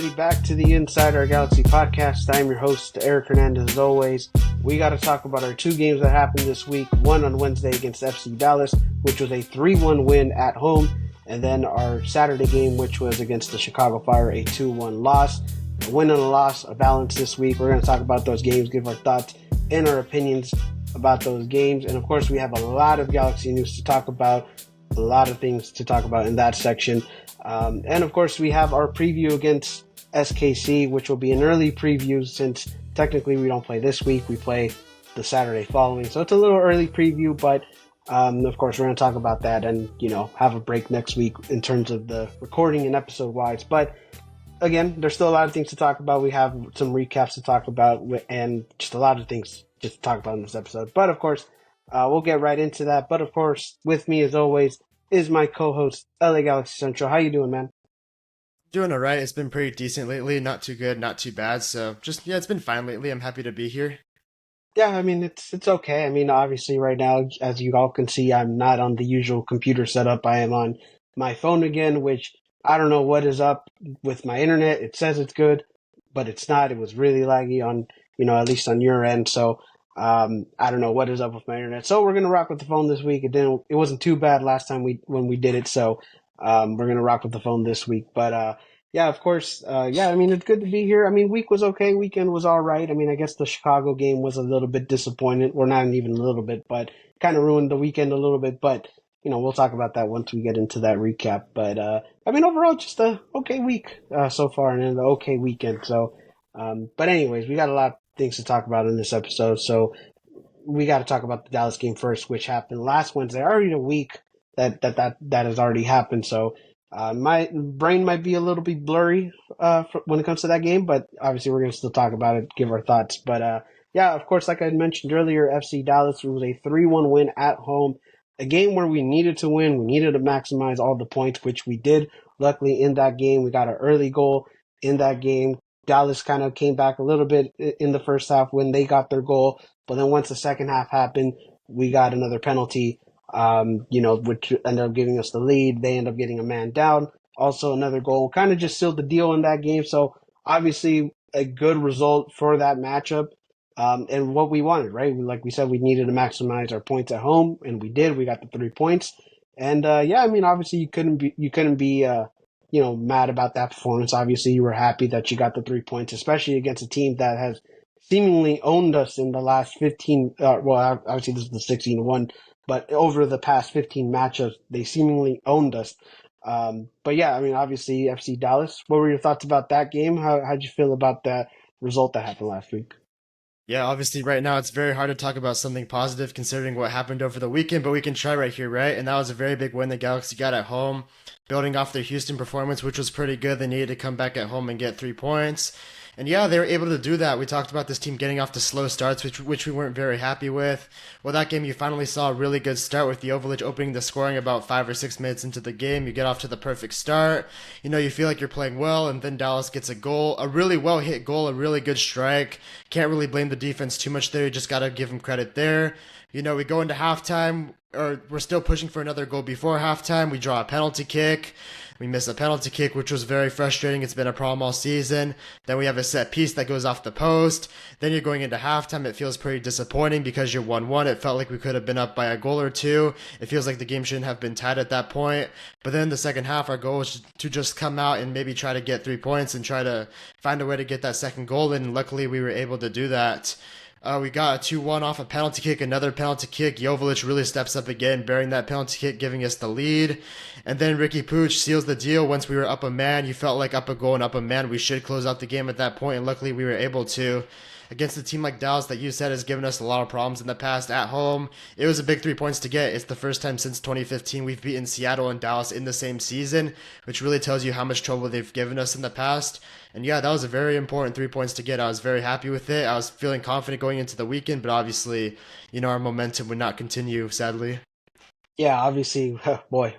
everybody, back to the Inside Our Galaxy podcast. I'm your host, Eric Hernandez, as always. We got to talk about our two games that happened this week. One on Wednesday against FC Dallas, which was a 3-1 win at home. And then our Saturday game, which was against the Chicago Fire, a 2-1 loss. A win and a loss, a balance this week. We're going to talk about those games, give our thoughts and our opinions about those games. And of course, we have a lot of Galaxy news to talk about. A lot of things to talk about in that section. And of course, we have our preview against SKC, which will be an early preview since technically we don't play this week. We play the Saturday following. So it's a little early preview, but of course, we're going to talk about that and, have a break next week in terms of the recording and episode wise. But again, there's still a lot of things to talk about. We have some recaps to talk about and just a lot of things just to talk about in this episode. But of course, we'll get right into that. But of course, with me as always is my co-host, LA Galaxy Central. How you doing, man? Doing all right. It's been pretty decent lately. Not too good, not too bad. So it's been fine lately. I'm happy to be here. Yeah, I mean, it's okay. I mean, obviously right now, as you all can see, I'm not on the usual computer setup. I am on my phone again, which I don't know what is up with my internet. It says it's good, but it's not. It was really laggy on, at least on your end. So, I don't know what is up with my internet. So we're going to rock with the phone this week. It wasn't too bad last time when we did it. So, we're going to rock with the phone this week. But, yeah, of course. I mean, it's good to be here. I mean, week was okay. Weekend was all right. I mean, I guess the Chicago game was a little bit disappointing. Or not even a little bit, but kind of ruined the weekend a little bit. But, we'll talk about that once we get into that recap. But, I mean, overall, just a okay week, so far and an okay weekend. So, but anyways, we got a lot of things to talk about in this episode. So we got to talk about the Dallas game first, which happened last Wednesday, already a week that has already happened. So, my brain might be a little bit blurry when it comes to that game, but obviously we're going to still talk about it, give our thoughts. But yeah, of course, like I mentioned earlier, FC Dallas was a 3-1 win at home, a game where we needed to win. We needed to maximize all the points, which we did. Luckily, in that game, we got an early goal in that game. Dallas kind of came back a little bit in the first half when they got their goal, but then once the second half happened, we got another penalty. Which ended up giving us the lead. They end up getting a man down. Also, another goal kind of just sealed the deal in that game. So, obviously, a good result for that matchup and what we wanted, right? Like we said, we needed to maximize our points at home, and we did. We got the 3 points. And, I mean, obviously, you couldn't be mad about that performance. Obviously, you were happy that you got the 3 points, especially against a team that has seemingly owned us in the last 15. Obviously, this is the 16-1. But over the past 15 matchups, they seemingly owned us. But yeah, I mean, obviously, FC Dallas. What were your thoughts about that game? How'd you feel about that result that happened last week? Yeah, obviously right now it's very hard to talk about something positive considering what happened over the weekend, but we can try right here, right? And that was a very big win the Galaxy got at home, building off their Houston performance, which was pretty good. They needed to come back at home and get 3 points. And yeah, they were able to do that. We talked about this team getting off to slow starts, which we weren't very happy with. Well, that game you finally saw a really good start with Joveljic opening the scoring about 5 or 6 minutes into the game. You get off to the perfect start. You feel like you're playing well, and then Dallas gets a goal, a really well-hit goal, a really good strike. Can't really blame the defense too much there. You just got to give them credit there. We go into halftime, or we're still pushing for another goal before halftime. We draw a penalty kick. We miss a penalty kick, which was very frustrating. It's been a problem all season. Then we have a set piece that goes off the post. Then you're going into halftime. It feels pretty disappointing because you're 1-1. It felt like we could have been up by a goal or two. It feels like the game shouldn't have been tied at that point. But then the second half, our goal was to just come out and maybe try to get 3 points and try to find a way to get that second goal in. And luckily, we were able to do that. We got a 2-1 off a penalty kick, another penalty kick. Joveljic really steps up again, bearing that penalty kick, giving us the lead. And then Ricky Puig seals the deal once we were up a man. You felt like up a goal and up a man. We should close out the game at that point, and luckily we were able to. Against a team like Dallas that you said has given us a lot of problems in the past at home, it was a big 3 points to get. It's the first time since 2015 we've beaten Seattle and Dallas in the same season, which really tells you how much trouble they've given us in the past. And yeah, that was a very important 3 points to get. I was very happy with it. I was feeling confident going into the weekend, but obviously, our momentum would not continue, sadly. Yeah, obviously, boy,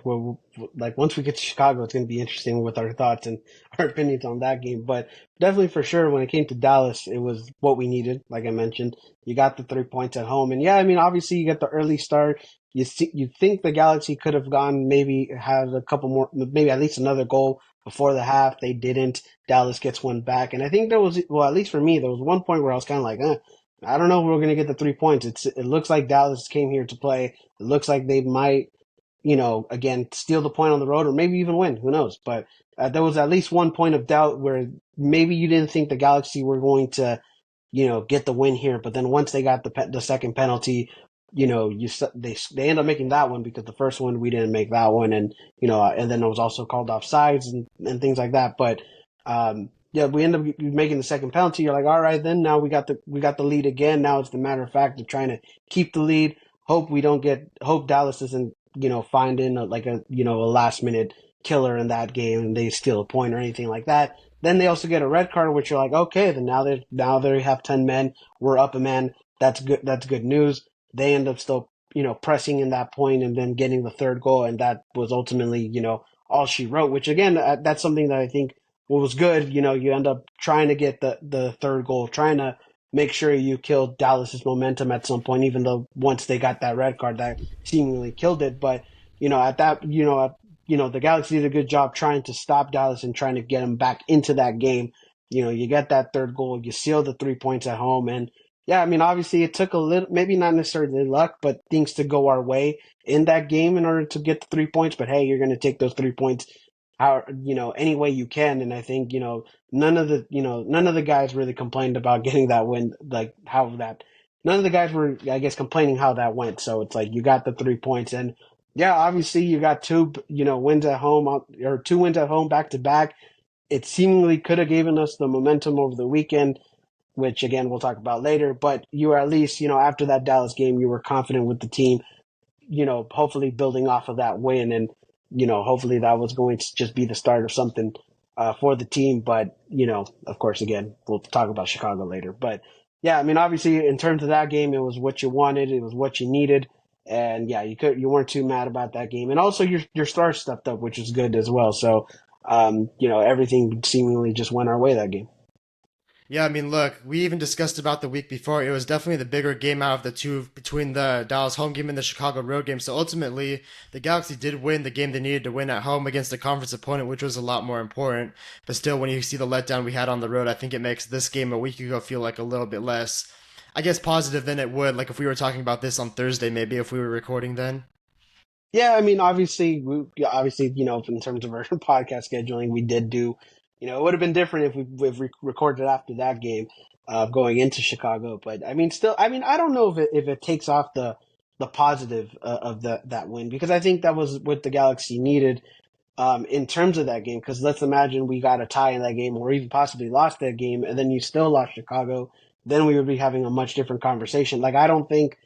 like once we get to Chicago, it's going to be interesting with our thoughts and our opinions on that game. But definitely for sure, when it came to Dallas, it was what we needed. Like I mentioned, you got the 3 points at home. And yeah, I mean, obviously you get the early start. You think the Galaxy could have gone, maybe had a couple more, maybe at least another goal before the half. They didn't. Dallas gets one back, and I think there was, well, at least for me, there was one point where I was kind of like, I don't know if we're going to get the 3 points. It looks like Dallas came here to play. It looks like they might, again, steal the point on the road or maybe even win. Who knows? But there was at least one point of doubt where maybe you didn't think the Galaxy were going to, get the win here. But then once they got the second penalty, they end up making that one because the first one we didn't make that one, and and then it was also called offsides and things like that. But yeah, we end up making the second penalty. You're like, all right, then now we got the lead again. Now it's the matter of fact of trying to keep the lead. Hope Dallas doesn't find in a last minute killer in that game and they steal a point or anything like that. Then they also get a red card, which you're like, okay, then now they have 10 men. We're up a man. That's good. That's good news. They end up still pressing in that point and then getting the third goal, and that was ultimately all she wrote. Which again, that's something that I think was good. You end up trying to get the third goal, trying to make sure you kill Dallas's momentum at some point, even though once they got that red card, that seemingly killed it. But at that, the Galaxy did a good job trying to stop Dallas and trying to get them back into that game. You get that third goal, you seal the 3 points at home, and yeah, I mean, obviously it took a little, maybe not necessarily luck, but things to go our way in that game in order to get the 3 points. But hey, you're going to take those 3 points out, any way you can. And I think, none of the guys really complained about getting that win, like how that, none of the guys were, I guess, complaining how that went. So it's like you got the 3 points, and yeah, obviously you got two, wins at home or 2 wins at home back to back. It seemingly could have given us the momentum over the weekend, which again we'll talk about later. But you were at least, after that Dallas game, you were confident with the team, hopefully building off of that win. And, hopefully that was going to just be the start of something for the team. But, of course, again, we'll talk about Chicago later. But yeah, I mean, obviously in terms of that game, it was what you wanted. It was what you needed. And yeah, you weren't too mad about that game. And also your stars stepped up, which is good as well. So, everything seemingly just went our way that game. Yeah, I mean, look, we even discussed about the week before. It was definitely the bigger game out of the two between the Dallas home game and the Chicago road game. So ultimately, the Galaxy did win the game they needed to win at home against a conference opponent, which was a lot more important. But still, when you see the letdown we had on the road, I think it makes this game a week ago feel like a little bit less, I guess, positive than it would. Like if we were talking about this on Thursday, maybe if we were recording then. Yeah, I mean, obviously, in terms of our podcast scheduling, we did do, it would have been different if we recorded after that game, going into Chicago. But I mean, still, I mean, I don't know if it takes off the positive of that win, because I think that was what the Galaxy needed, in terms of that game. Because let's imagine we got a tie in that game, or even possibly lost that game, and then you still lost Chicago, then we would be having a much different conversation. Like I don't think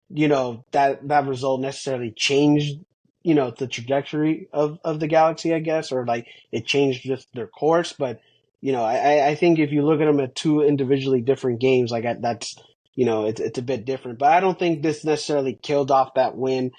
that result necessarily changed, the trajectory of the Galaxy, I guess, or like it changed just their course. But, I think if you look at them at two individually different games, like that's, it's a bit different. But I don't think this necessarily killed off that win.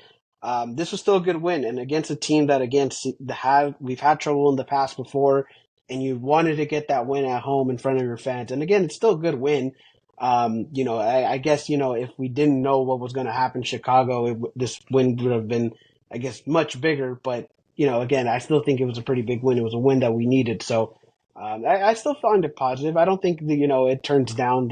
This was still a good win, and against a team that we've had trouble in the past before, and you wanted to get that win at home in front of your fans. And again, it's still a good win. I guess, if we didn't know what was going to happen in Chicago, this win would have been, I guess, much bigger. But, again, I still think it was a pretty big win. It was a win that we needed. So I still find it positive. I don't think that, it turns down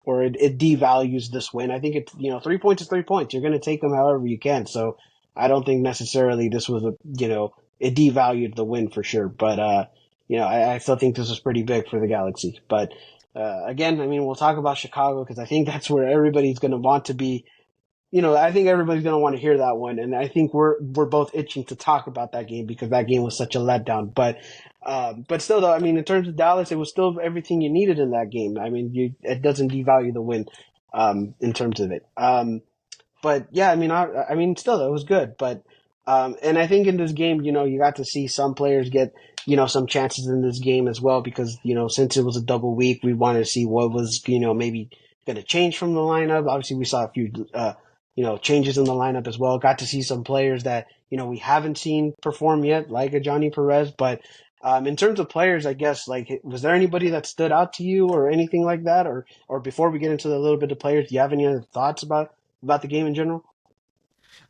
or it devalues this win. I think it's, 3 points is 3 points. You're going to take them however you can. So I don't think necessarily this was it devalued the win for sure. But, I still think this was pretty big for the Galaxy. But, again, I mean, we'll talk about Chicago because I think that's where everybody's going to want to be. I think everybody's going to want to hear that one, and I think we're both itching to talk about that game because that game was such a letdown. But still, though, I mean, in terms of Dallas, it was still everything you needed in that game. I mean, it doesn't devalue the win, in terms of it. But yeah, I mean, still, it was good. But and I think in this game, you got to see some players get, some chances in this game as well because, since it was a double week, we wanted to see what was, maybe going to change from the lineup. Obviously, we saw a few, changes in the lineup as well. Got to see some players that, we haven't seen perform yet, like a Johnny Perez. But in terms of players, I guess, like, was there anybody that stood out to you or anything like that? Or before we get into a little bit of players, do you have any other thoughts about the game in general?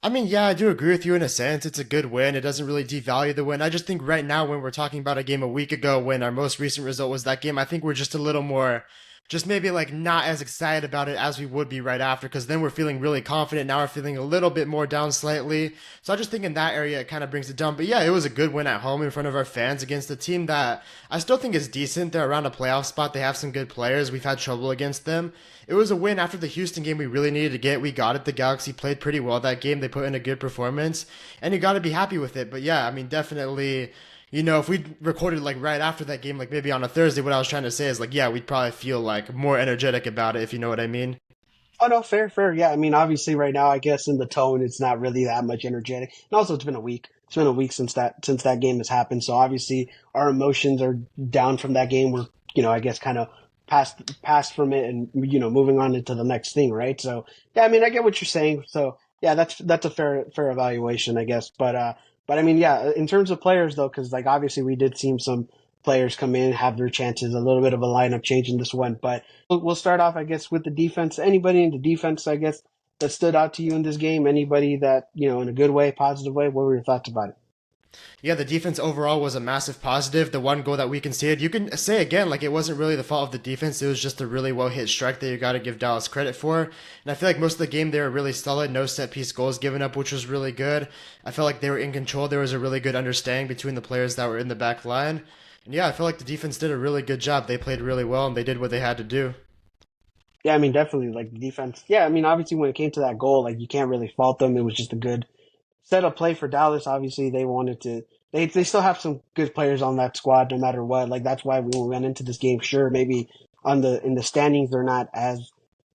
I mean, yeah, I do agree with you in a sense. It's a good win. It doesn't really devalue the win. I just think right now, when we're talking about a game a week ago, when our most recent result was that game, I think we're just a little more, just maybe like not as excited about it as we would be right after, because then we're feeling really confident. Now we're feeling a little bit more down slightly. So I just think in that area, it kind of brings it down. But yeah, it was a good win at home in front of our fans against a team that I still think is decent. They're around a playoff spot. They have some good players. We've had trouble against them. It was a win after the Houston game we really needed to get. We got it. The Galaxy played pretty well that game. They put in a good performance, and you got to be happy with it. But yeah, I mean, definitely, if we recorded like right after that game, like maybe on a Thursday, what I was trying to say is like, yeah, we'd probably feel like more energetic about it, if you know what I mean. Oh no, fair, fair. Yeah, I mean, obviously, right now, I guess in the tone, it's not really that much energetic. And also, it's been a week. It's been a week since that game has happened. So obviously, our emotions are down from that game. We're I guess kind of past from it, and moving on into the next thing, right? So yeah, I mean, I get what you're saying. So yeah, that's a fair evaluation, I guess. But I mean, yeah, in terms of players though, because like obviously we did see some players come in, have their chances, a little bit of a lineup change in this one, but we'll start off, I guess, with the defense. Anybody in the defense, I guess, that stood out to you in this game? Anybody that, in a good way, positive way? What were your thoughts about it? Yeah, the defense overall was a massive positive. The one goal that we conceded, you can say again, like it wasn't really the fault of the defense. It was just a really well hit strike that you got to give Dallas credit for. And I feel like most of the game they were really solid. No set piece goals given up, which was really good. I felt like they were in control. There was a really good understanding between the players that were in the back line. And yeah, I feel like the defense did a really good job. They played really well and they did what they had to do. Yeah, I mean, definitely, like, the defense. Yeah, I mean, obviously, when it came to that goal, like, you can't really fault them. It was just a good set up play for Dallas. Obviously, they wanted to. They still have some good players on that squad, no matter what. Like that's why we went into this game. Sure, maybe on the in the standings they're not as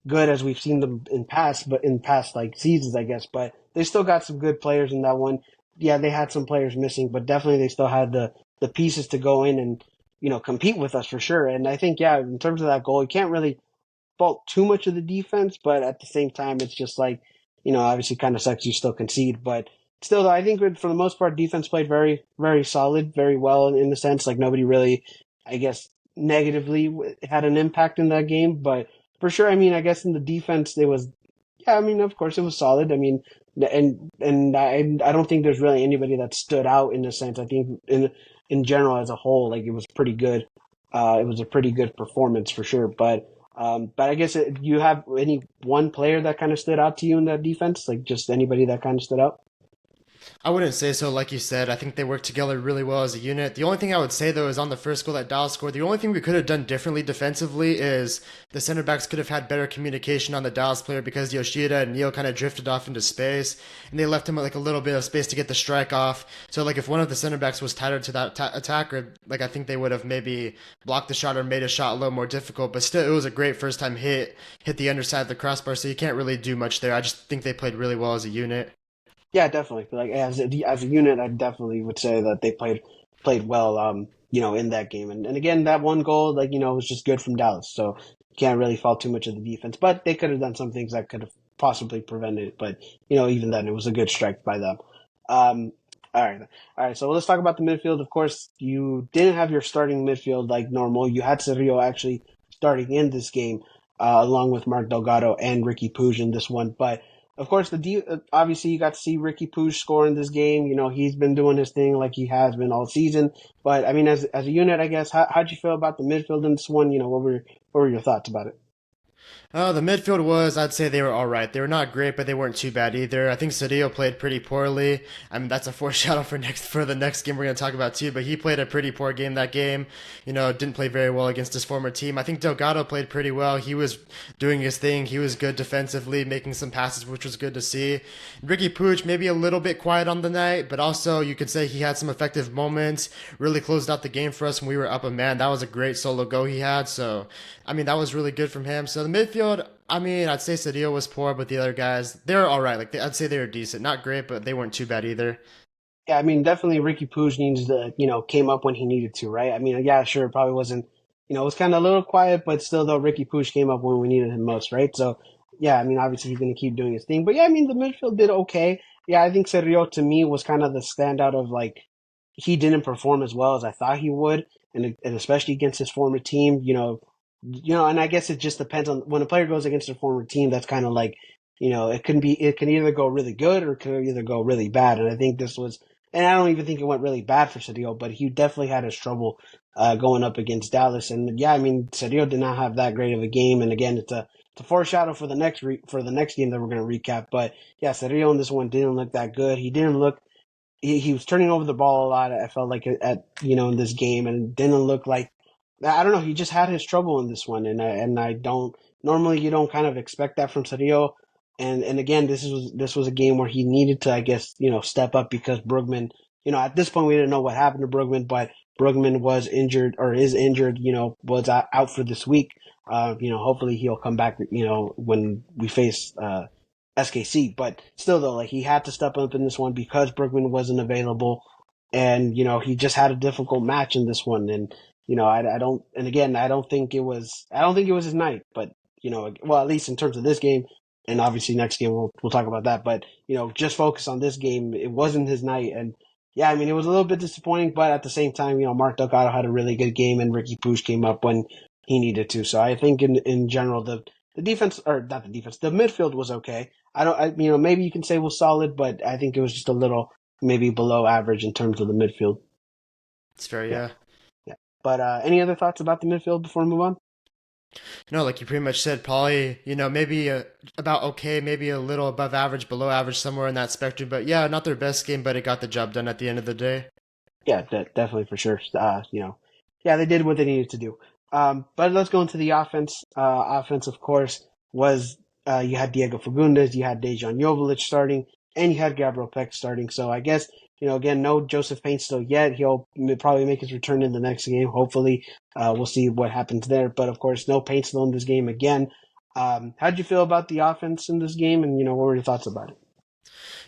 good as we've seen them in past like seasons, I guess. But they still got some good players in that one. Yeah, they had some players missing, but definitely they still had the pieces to go in and compete with us for sure. And I think yeah, in terms of that goal, you can't really fault too much of the defense, but at the same time, it's just like, obviously kind of sucks you still concede, but still, I think for the most part, defense played very, very solid, very well in the sense like nobody really, I guess, negatively had an impact in that game, but for sure, I mean, I guess in the defense, it was, yeah, I mean, of course, it was solid. I mean, and I don't think there's really anybody that stood out in a sense. I think in general as a whole, like it was pretty good. It was a pretty good performance for sure, but I guess you have any one player that kind of stood out to you in that defense? Like just anybody that kind of stood out? I wouldn't say so. Like you said, I think they work together really well as a unit. The only thing I would say though is on the first goal that Dallas scored, the only thing we could have done differently defensively is the center backs could have had better communication on the Dallas player because Yoshida and Neil kind of drifted off into space and they left him like a little bit of space to get the strike off. So like if one of the center backs was tighter to that attacker, like I think they would have maybe blocked the shot or made a shot a little more difficult. But still, it was a great first time hit the underside of the crossbar. So you can't really do much there. I just think they played really well as a unit. Yeah, definitely. Like as a unit, I definitely would say that they played well. In that game, and again, that one goal, like was just good from Dallas. So you can't really fault too much of the defense, but they could have done some things that could have possibly prevented it. But even then, it was a good strike by them. Um, all right. So let's talk about the midfield. Of course, you didn't have your starting midfield like normal. You had Cerrillo actually starting in this game, along with Mark Delgado and Ricky Puig in this one. But of course, obviously you got to see Ricky Puig score in this game. He's been doing his thing like he has been all season. But I mean, as a unit, I guess, how'd you feel about the midfield in this one? What were your thoughts about it? The midfield was, I'd say they were all right. They were not great, but they weren't too bad either. I think Cedillo played pretty poorly. I mean, that's a foreshadow for the next game we're going to talk about too. But he played a pretty poor game that game. Didn't play very well against his former team. I think Delgado played pretty well. He was doing his thing. He was good defensively, making some passes, which was good to see. Ricky Puig maybe a little bit quiet on the night, but also you could say he had some effective moments. Really closed out the game for us when we were up a man. That was a great solo go he had. So I mean, that was really good from him. So the midfield, I mean, I'd say Cedillo was poor, but the other guys, they're all right. I'd say they were decent. Not great, but they weren't too bad either. Yeah, I mean, definitely Ricky Puig needs to, came up when he needed to, right? I mean, yeah, sure, it probably wasn't, it was kind of a little quiet, but still, though, Ricky Puig came up when we needed him most, right? So, yeah, I mean, obviously he's going to keep doing his thing. But yeah, I mean, the midfield did okay. Yeah, I think Sergio to me was kind of the standout of like, he didn't perform as well as I thought he would, and especially against his former team, and I guess it just depends on when a player goes against a former team. That's kind of like it can either go really good or it can either go really bad. And I think this was, and I don't even think it went really bad for Cedillo, but he definitely had his trouble going up against Dallas. And yeah, I mean, Cedillo did not have that great of a game. And again, it's a foreshadow for the for the next game that we're going to recap. But yeah, Cedillo in this one didn't look that good. He didn't look he was turning over the ball a lot. I felt like in this game, and didn't look like I don't know. He just had his trouble in this one, and I don't normally you don't kind of expect that from Sadio. And again, this was a game where he needed to, I guess, step up because Brugman, at this point we didn't know what happened to Brugman, but Brugman was injured or is injured, was out for this week. Hopefully he'll come back, when we face SKC. But still, though, like he had to step up in this one because Brugman wasn't available, and he just had a difficult match in this one. And I don't. And again, I don't think it was his night. But well, at least in terms of this game, and obviously next game we'll talk about that. But just focus on this game. It wasn't his night, and yeah, I mean it was a little bit disappointing. But at the same time, Mark Delgado had a really good game, and Ricky Puig came up when he needed to. So I think in general the defense, or not the defense, the midfield was okay. Maybe you can say was solid, but I think it was just a little maybe below average in terms of the midfield. It's fair, Yeah, yeah. yeah. But any other thoughts about the midfield before we move on? No, like you pretty much said, probably, maybe about okay, maybe a little above average, below average, somewhere in that spectrum. But yeah, not their best game, but it got the job done at the end of the day. Yeah, definitely for sure. Yeah, they did what they needed to do. But let's go into the offense. Offense, of course, was you had Diego Fagundes, you had Dejan Joveljic starting, and you had Gabriel Peck starting. So I guess again, no Joseph Paintstill yet. He'll probably make his return in the next game. Hopefully, we'll see what happens there. But of course, no Paintstill in this game again. How did you feel about the offense in this game, and what were your thoughts about it?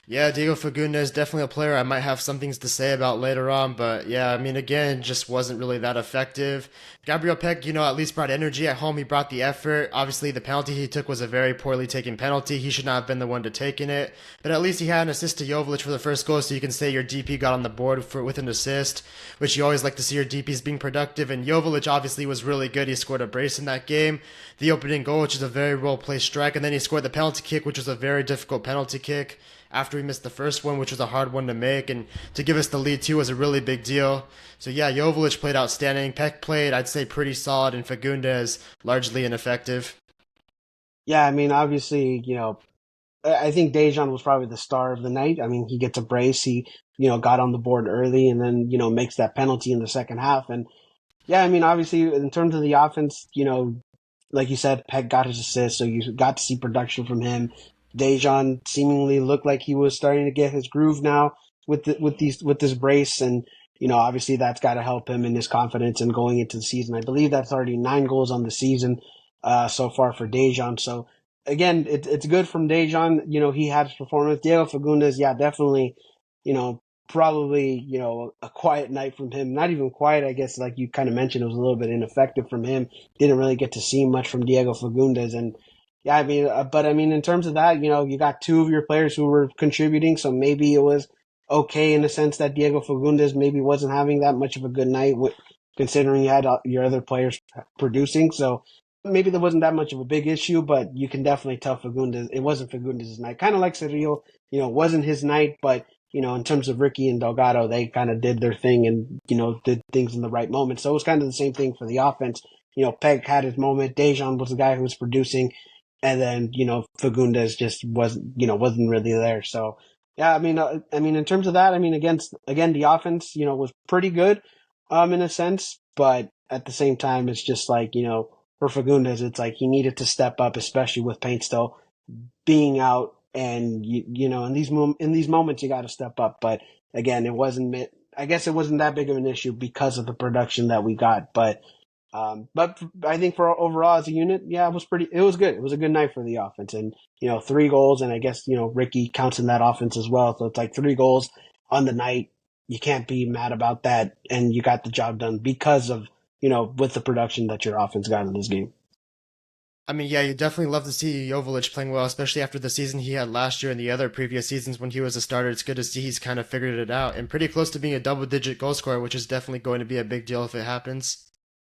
Yeah, Diego Fagundes definitely a player I might have some things to say about later on, but yeah, I mean, again, just wasn't really that effective. Gabriel Peck, at least brought energy at home. He brought the effort. Obviously, the penalty he took was a very poorly taken penalty. He should not have been the one to taking it, but at least he had an assist to Joveljic for the first goal, so you can say your DP got on the board with an assist, which you always like to see your DPs being productive. And Joveljic obviously was really good. He scored a brace in that game. The opening goal, which is a very well placed strike, and then he scored the penalty kick, which was a very difficult penalty kick after we missed the first one, which was a hard one to make, and to give us the lead too was a really big deal. So yeah, Joveljic played outstanding. Peck played, I'd say, pretty solid, and Fagundes largely ineffective. Yeah, I mean, obviously, I think Dejan was probably the star of the night. I mean, he gets a brace. He, got on the board early and then, makes that penalty in the second half. And yeah, I mean, obviously, in terms of the offense, like you said, Peck got his assist, so you got to see production from him. Dejan seemingly looked like he was starting to get his groove now with this brace, and obviously that's got to help him in his confidence and going into the season. I believe that's already 9 goals on the season so far for Dejan. So again, it's good from Dejan. He had his performance. Diego Fagundes, yeah, definitely. Probably a quiet night from him. Not even quiet, I guess. Like you kind of mentioned, it was a little bit ineffective from him. Didn't really get to see much from Diego Fagundes, and yeah, I mean, but I mean, in terms of that, you got two of your players who were contributing, so maybe it was okay in the sense that Diego Fagundes maybe wasn't having that much of a good night, considering you had your other players producing. So maybe there wasn't that much of a big issue, but you can definitely tell Fagundes it wasn't Fagundes' night. Kind of like Cerrillo, wasn't his night, but in terms of Ricky and Delgado, they kind of did their thing and did things in the right moment. So it was kind of the same thing for the offense. Peg had his moment. Dejan was the guy who was producing, and then Fagundes just wasn't really there. So yeah, I mean in terms of that, I mean again the offense was pretty good in a sense, but at the same time it's just like for Fagundes it's like he needed to step up, especially with Paint still being out, and in these moments you got to step up. But again, it wasn't. I guess it wasn't that big of an issue because of the production that we got, but I think for overall as a unit, yeah, it was good. It was a good night for the offense, and 3 goals, and I guess Ricky counts in that offense as well. So it's like 3 goals on the night. You can't be mad about that, and you got the job done because of with the production that your offense got in this game. I mean, yeah, you definitely love to see Joveljic playing well, especially after the season he had last year and the other previous seasons when he was a starter. It's good to see he's kind of figured it out and pretty close to being a double-digit goal scorer, which is definitely going to be a big deal if it happens.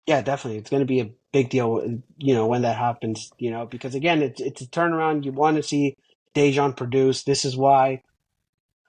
Yeah, definitely. It's going to be a big deal, when that happens, because again, it's a turnaround. You want to see Dejan produce. This is why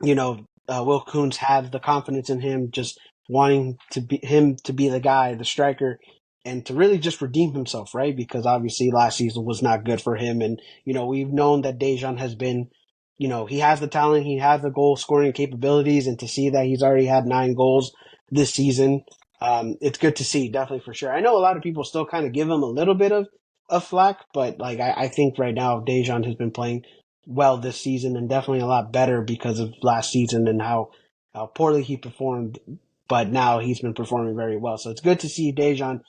Will Coons had the confidence in him, just wanting to be the guy, the striker, and to really just redeem himself, right? Because obviously last season was not good for him, and we've known that Dejan has been, he has the talent, he has the goal scoring capabilities, and to see that he's already had 9 goals this season, it's good to see, definitely for sure. I know a lot of people still kind of give him a little bit of flack, but like I think right now Dejan has been playing well this season and definitely a lot better because of last season and how poorly he performed. But now he's been performing very well. So it's good to see Dejan,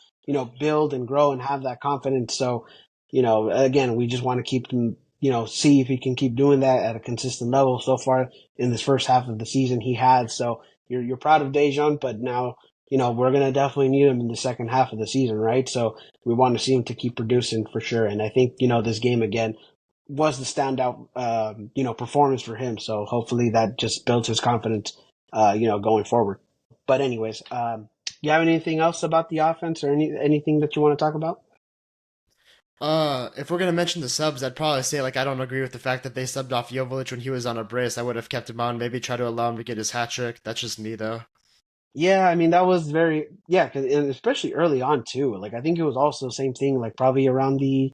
build and grow and have that confidence. So, again, we just want to keep him, see if he can keep doing that at a consistent level. So far in this first half of the season, he has. So you're proud of Dejan, but now, we're going to definitely need him in the second half of the season, right? So we want to see him to keep producing for sure. And I think, this game again, was the standout, performance for him. So hopefully that just builds his confidence, going forward. But anyways, you have anything else about the offense or anything that you want to talk about? If we're gonna mention the subs, I'd probably say like I don't agree with the fact that they subbed off Jovic when he was on a brace. I would have kept him on, maybe try to allow him to get his hat trick. That's just me though. Yeah, I mean that was very and especially early on too. Like I think it was also the same thing. Like probably around the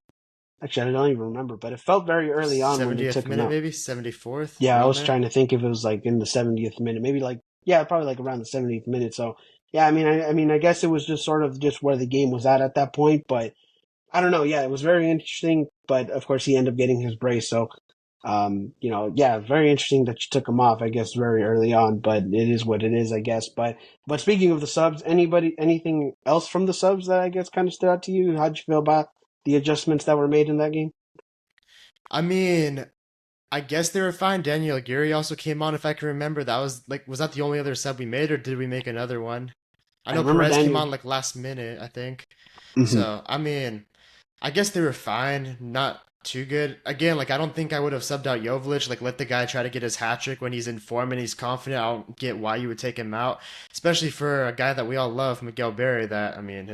actually I don't even remember, but it felt very early on when they 70th took him minute, out. maybe 74th, Yeah, I around was there. trying to think if it was like in the 70th minute, maybe like yeah, probably like around the 70th minute. So yeah, I mean, I guess it was just sort of just where the game was at that point. But I don't know. Yeah, it was very interesting. But of course, he ended up getting his brace. So yeah, very interesting that you took him off. I guess very early on, but it is what it is, I guess. But speaking of the subs, anything else from the subs that I guess kind of stood out to you? How'd you feel about the adjustments that were made in that game? I mean, I guess they were fine. Daniel Aguirre also came on, if I can remember. That was like, was that the only other sub we made, or did we make another one? I I know remember Perez came Daniel. on like last minute, I think. Hmm. So, I mean, I guess they were fine, not too good. Again, like I don't think I would have subbed out Jovic. Like let the guy try to get his hat trick when he's in form and he's confident. I don't get why you would take him out, especially for a guy that we all love, Miguel Berry. That I mean,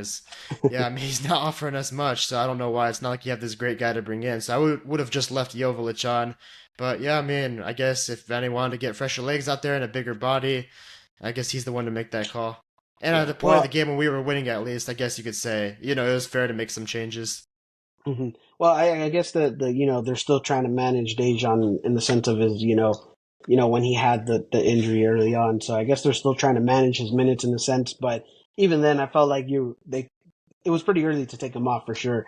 yeah, I mean he's not offering us much, so I don't know why. It's not like you have this great guy to bring in. So I would have just left Jovic on. But yeah, I mean, I guess if Vanny wanted to get fresher legs out there and a bigger body, I guess he's the one to make that call. And at Yeah. the point of the Well, game when we were winning, at least, I guess you could say, it was fair to make some changes. well, I guess the they're still trying to manage Dejan in the sense of his when he had the injury early on. So I guess they're still trying to manage his minutes in a sense. But even then, I felt like they it was pretty early to take him off for sure.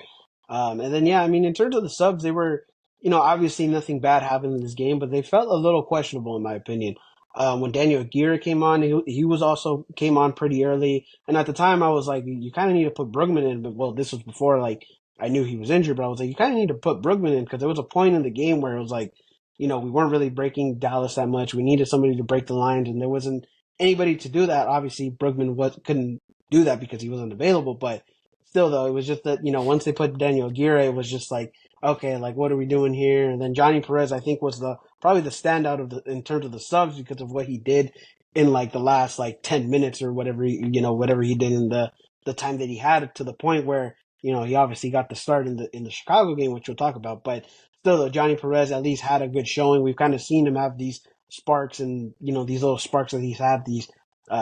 And then yeah, I mean in terms of the subs, they were obviously nothing bad happened in this game, but they felt a little questionable in my opinion. When Daniel Aguirre came on, he was also came on pretty early, and at the time I was like, you kind of need to put Brugman in. But well, this was before like I knew he was injured, but I was like, you kind of need to put Brugman in because there was a point in the game where it was like, we weren't really breaking Dallas that much. We needed somebody to break the lines, and there wasn't anybody to do that. Obviously, Brugman couldn't do that because he wasn't available, but still though, it was just that once they put Daniel Aguirre, it was just like okay, like what are we doing here? And then Johnny Perez, I think, was the probably the standout of the in terms of the subs because of what he did in like the last like 10 minutes or whatever whatever he did in the time that he had to the point where he obviously got the start in the Chicago game, which we'll talk about. But still, though, Johnny Perez at least had a good showing. We've kind of seen him have these sparks and these little sparks that he's had these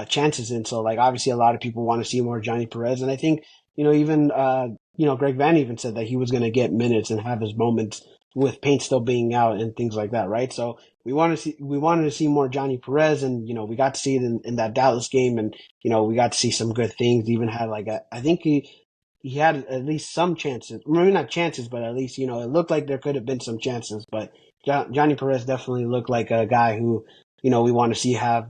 chances in. So like obviously a lot of people want to see more Johnny Perez, and I think even Greg Van even said that he was going to get minutes and have his moments with Paint still being out and things like that, right? So we wanted to see more Johnny Perez, and we got to see it in that Dallas game, and we got to see some good things. Even had like I think he had at least some chances, maybe not chances, but at least it looked like there could have been some chances. But Johnny Perez definitely looked like a guy who we want to see have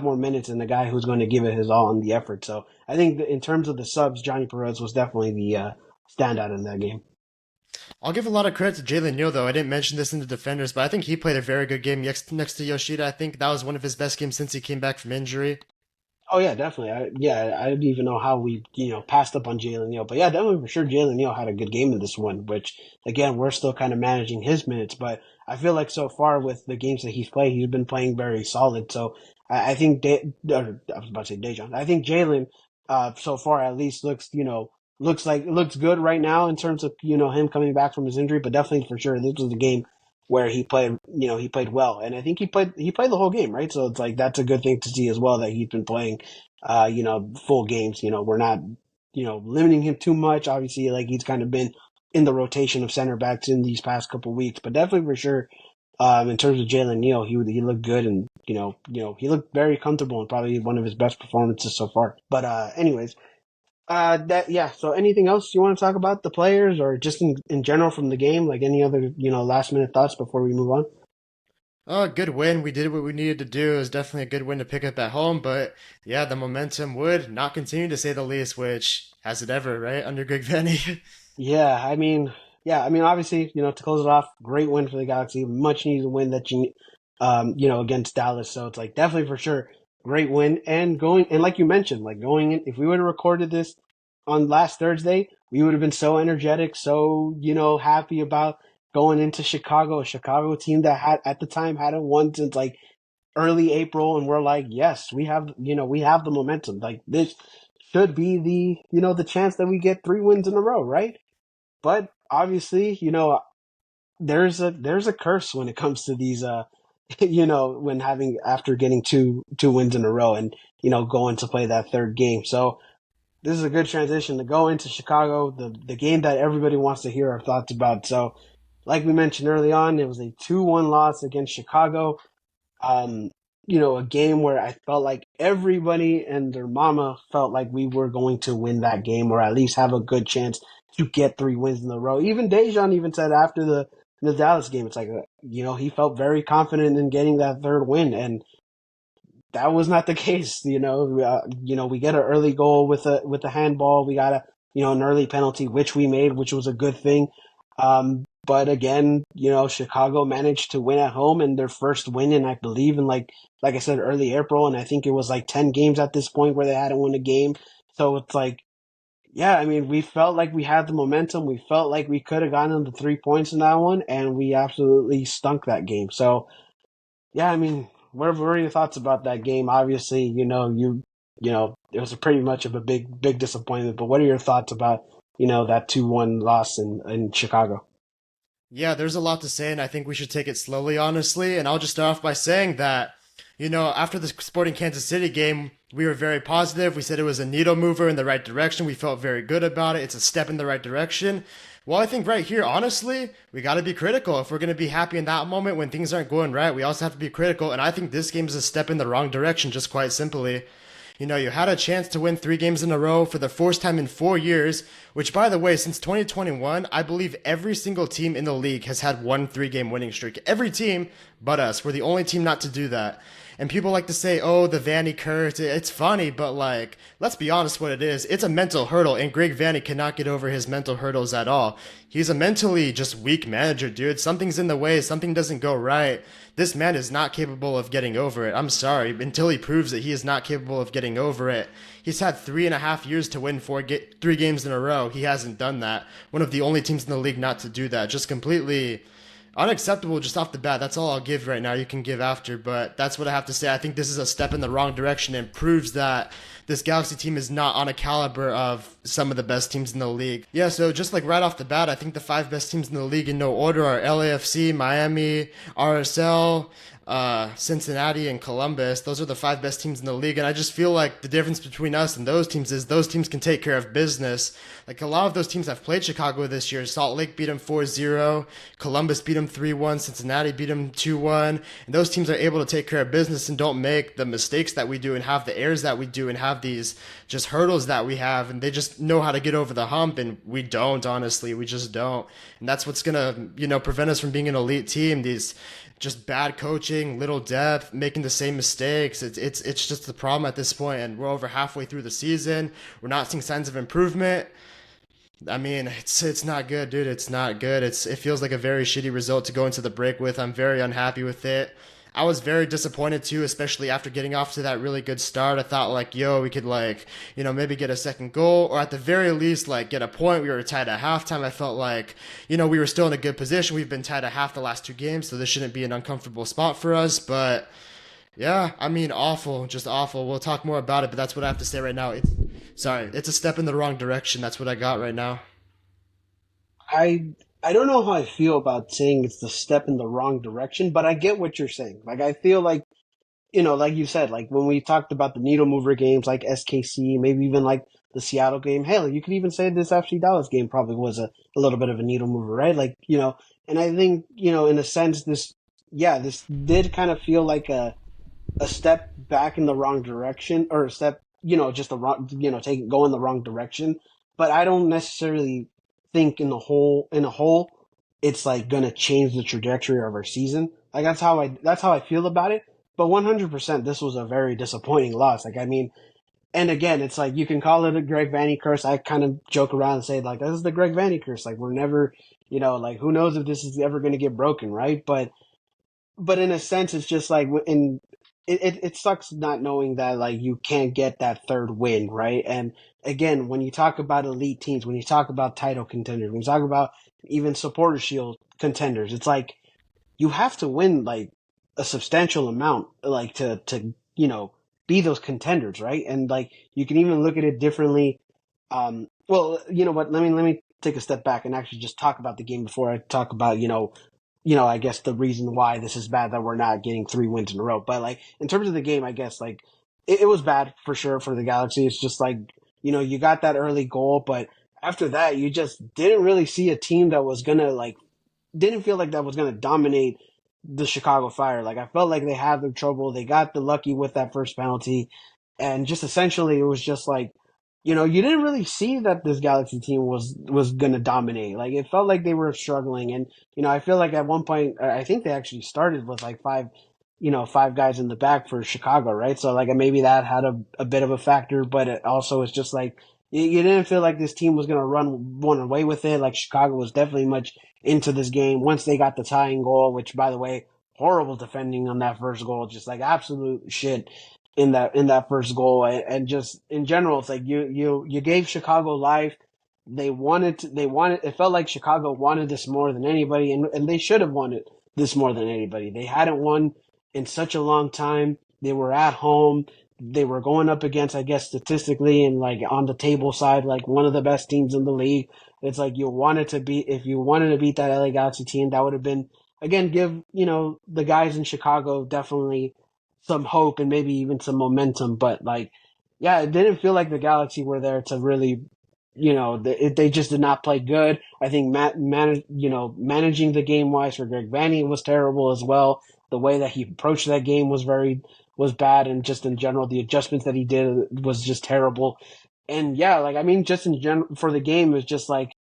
more minutes and the guy who's going to give it his all in the effort. So I think that in terms of the subs, Johnny Perez was definitely the standout in that game. I'll give a lot of credit to Jalen Neal, though. I didn't mention this in the defenders, but I think he played a very good game next to Yoshida. I think that was one of his best games since he came back from injury. Oh yeah, definitely. I didn't even know how we passed up on Jalen Neal, but yeah, definitely for sure Jalen Neal had a good game in this one. Which again, we're still kind of managing his minutes, but I feel like so far with the games that he's played, he's been playing very solid. So I think I was about to say Dejan. I think Jalen so far at least looks looks good right now in terms of him coming back from his injury, but definitely for sure this was the game where he played well, and I think he played the whole game, right? So it's like that's a good thing to see as well that he's been playing, full games. We're not limiting him too much. Obviously, like he's kind of been in the rotation of center backs in these past couple weeks, but definitely for sure. In terms of Jalen Neal, he looked good, and he looked very comfortable and probably one of his best performances so far. But anyways, that yeah. So anything else you want to talk about the players or just in general from the game? Like any other last minute thoughts before we move on? Oh, good win. We did what we needed to do. It was definitely a good win to pick up at home, but yeah, the momentum would not continue to say the least, which has it ever, right? Under Greg Vanny. Yeah. I mean, obviously, to close it off, great win for the Galaxy. Much needed win that against Dallas. So it's like definitely for sure, great win. And like you mentioned, like going in, if we would have recorded this on last Thursday, we would have been so energetic, so happy about going into Chicago, a Chicago team that had at the time hadn't won since like early April, and we're like, yes, we have the momentum. Like this should be the chance that we get 3 wins in a row, right? But obviously, there's a curse when it comes to these when having after getting two wins in a row and going to play that third game. So this is a good transition to go into Chicago, the game that everybody wants to hear our thoughts about. So like we mentioned early on, it was a 2-1 loss against Chicago. um, a game where I felt like everybody and their mama felt like we were going to win that game or at least have a good chance to get 3 wins in a row. Even Dejan even said after the Dallas game, it's like, he felt very confident in getting that third win. And that was not the case. We get an early goal with a handball. We got an early penalty, which we made, which was a good thing. But again, Chicago managed to win at home and their first win in, I believe, in like I said, early April, and I think it was like 10 games at this point where they hadn't won a game. So it's like, yeah, I mean, we felt like we had the momentum. We felt like we could have gotten the 3 points in that one, and we absolutely stunk that game. So yeah, I mean, what were your thoughts about that game? Obviously, it was pretty much of a big disappointment. But what are your thoughts about that 2-1 loss in Chicago? Yeah, there's a lot to say, and I think we should take it slowly, honestly. And I'll just start off by saying that, after the Sporting Kansas City game, we were very positive. We said it was a needle mover in the right direction. We felt very good about it. It's a step in the right direction. Well, I think right here, honestly, we got to be critical. If we're going to be happy in that moment when things aren't going right, we also have to be critical. And I think this game is a step in the wrong direction, just quite simply. You had a chance to win 3 games in a row for the first time in 4 years, which, by the way, since 2021, I believe every single team in the league has had one 3 game winning streak. Every team but us. We're the only team not to do that. And people like to say, oh, the Vanny curse. It's funny, but like, let's be honest what it is. It's a mental hurdle, and Greg Vanny cannot get over his mental hurdles at all. He's a mentally just weak manager, dude. Something's in the way. Something doesn't go right. This man is not capable of getting over it. I'm sorry. Until he proves that he is not capable of getting over it. He's had 3.5 years to win 3 games in a row. He hasn't done that. One of the only teams in the league not to do that. Just completely unacceptable just off the bat. That's all I'll give right now. You can give after, but that's what I have to say. I think this is a step in the wrong direction and proves that this Galaxy team is not on a caliber of some of the best teams in the league. Yeah, so just like right off the bat, I think the 5 best teams in the league in no order are LAFC, Miami, RSL, Cincinnati, and Columbus. Those are the 5 best teams in the league, and I just feel like the difference between us and those teams is those teams can take care of business. Like a lot of those teams have played Chicago this year. Salt Lake beat them 4-0, Columbus beat them 3-1, Cincinnati beat them 2-1, and those teams are able to take care of business and don't make the mistakes that we do and have the errors that we do and have these just hurdles that we have, and they just know how to get over the hump, and we don't, honestly. We just don't. And that's what's gonna, prevent us from being an elite team. These just bad coaching, little depth, making the same mistakes. It's just the problem at this point, and we're over halfway through the season. We're not seeing signs of improvement. I mean, it's not good, dude. It's not good. It feels like a very shitty result to go into the break with. I'm very unhappy with it. I was very disappointed too, especially after getting off to that really good start. I thought like, yo, we could like, maybe get a second goal or at the very least like get a point. We were tied at halftime. I felt like, we were still in a good position. We've been tied at half the last 2 games, so this shouldn't be an uncomfortable spot for us. But yeah, I mean, awful, just awful. We'll talk more about it, but that's what I have to say right now. It's Sorry, it's a step in the wrong direction. That's what I got right now. I don't know how I feel about saying it's the step in the wrong direction, but I get what you're saying. Like I feel like like you said, like when we talked about the needle mover games like SKC, maybe even like the Seattle game, hell, you could even say this FC Dallas game probably was a little bit of a needle mover, right? Like, and I think, in a sense, this did kind of feel like a step back in the wrong direction or a step, just the wrong, going the wrong direction. But I don't necessarily think in a whole, it's like going to change the trajectory of our season. Like that's how I feel about it. But 100%, this was a very disappointing loss. Like, I mean, and again, it's like you can call it a Greg Vanny curse. I kind of joke around and say like, this is the Greg Vanny curse. Like, we're never, like who knows if this is ever going to get broken, right? But in a sense, it's just like it sucks not knowing that like you can't get that third win, right? And again, when you talk about elite teams, when you talk about title contenders, when you talk about even supporter shield contenders, it's like you have to win like a substantial amount, like to be those contenders, right? And like you can even look at it differently. Well, you know what? Let me take a step back and actually just talk about the game before I talk about I guess the reason why this is bad that we're not getting 3 wins in a row. But like in terms of the game, I guess like it was bad for sure for the Galaxy. It's just like you got that early goal, but after that, you just didn't really see a team that was gonna like didn't feel like that was gonna dominate the Chicago Fire. Like I felt like they had their trouble. They got the lucky with that first penalty, and just essentially it was just like you didn't really see that this Galaxy team was gonna dominate. Like it felt like they were struggling, and I feel like at one point I think they actually started with like five guys in the back for Chicago, right? So like maybe that had a bit of a factor, but it also it's just like you didn't feel like this team was gonna run away with it. Like Chicago was definitely much into this game once they got the tying goal, which by the way, horrible defending on that first goal, just like absolute shit in that first goal, and just in general, it's like you gave Chicago life. They wanted it felt like Chicago wanted this more than anybody, and they should have wanted this more than anybody. They hadn't won in such a long time. They were at home. They were going up against, I guess, statistically and like on the table side, like one of the best teams in the league. It's like if you wanted to beat that LA Galaxy team, that would have been, again, give, the guys in Chicago definitely some hope and maybe even some momentum. But like, yeah, it didn't feel like the Galaxy were there to really, they just did not play good. I think managing the game wise for Greg Vanny was terrible as well. The way that he approached that game was bad, and just in general, the adjustments that he did was just terrible. And yeah, like I mean, just in general for the game, it was just like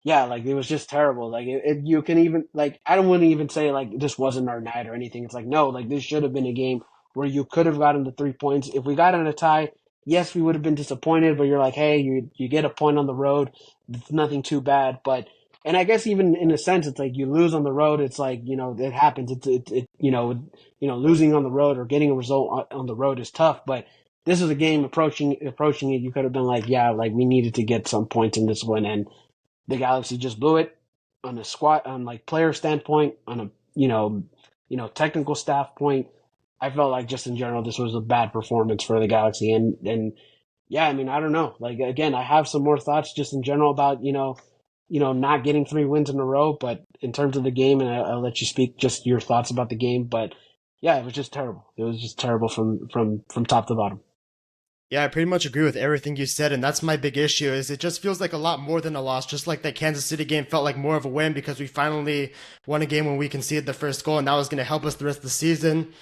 yeah, like it was just terrible. Like you can even like I don't want to even say like this wasn't our night or anything. It's like no, like this should have been a game where you could have gotten the 3 points. If we got in a tie, yes, we would have been disappointed. But you're like, hey, you get a point on the road. It's nothing too bad. But and I guess even in a sense, it's like you lose on the road. It's like it happens. Losing on the road or getting a result on the road is tough. But this is a game approaching it. You could have been like, yeah, like we needed to get some points in this one, and the Galaxy just blew it on a squad on like player standpoint, on a technical staff point. I felt like just in general this was a bad performance for the Galaxy, and yeah, I mean I don't know. Like again, I have some more thoughts just in general about not getting 3 wins in a row, but in terms of the game, and I'll let you speak just your thoughts about the game. But yeah, it was just terrible. It was just terrible from top to bottom. Yeah, I pretty much agree with everything you said, and that's my big issue. Is it just feels like a lot more than a loss. Just like that Kansas City game felt like more of a win because we finally won a game when we conceded the first goal, and that was going to help us the rest of the season.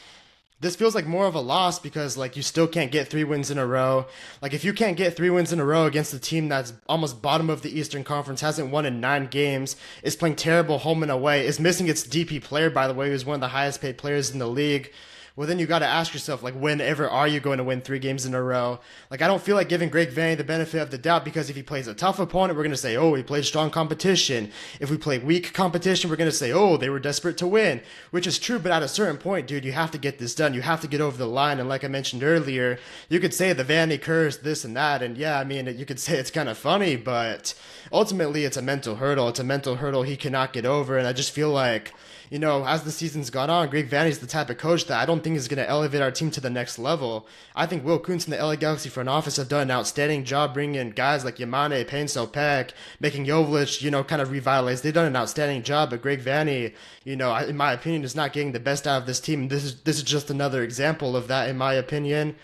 This feels like more of a loss because like you still can't get 3 wins in a row. Like if you can't get 3 wins in a row against a team that's almost bottom of the Eastern Conference, hasn't won in 9 games, is playing terrible home and away, is missing its DP player, by the way, who's one of the highest paid players in the league. Well, then you got to ask yourself, like, whenever are you going to win 3 games in a row? Like, I don't feel like giving Greg Vanny the benefit of the doubt because if he plays a tough opponent, we're going to say, oh, he played strong competition. If we play weak competition, we're going to say, oh, they were desperate to win, which is true. But at a certain point, dude, you have to get this done. You have to get over the line. And like I mentioned earlier, you could say the Vanny curse, this and that. And yeah, I mean, you could say it's kind of funny, but ultimately it's a mental hurdle. It's a mental hurdle he cannot get over. And I just feel like as the season's gone on, Greg Vanney's the type of coach that I don't think is going to elevate our team to the next level. I think Will Kuntz and the LA Galaxy front office have done an outstanding job bringing in guys like Yamane, Payne Sopek, making Jovic, kind of revitalize. They've done an outstanding job, but Greg Vanney, in my opinion, is not getting the best out of this team. This is just another example of that, in my opinion.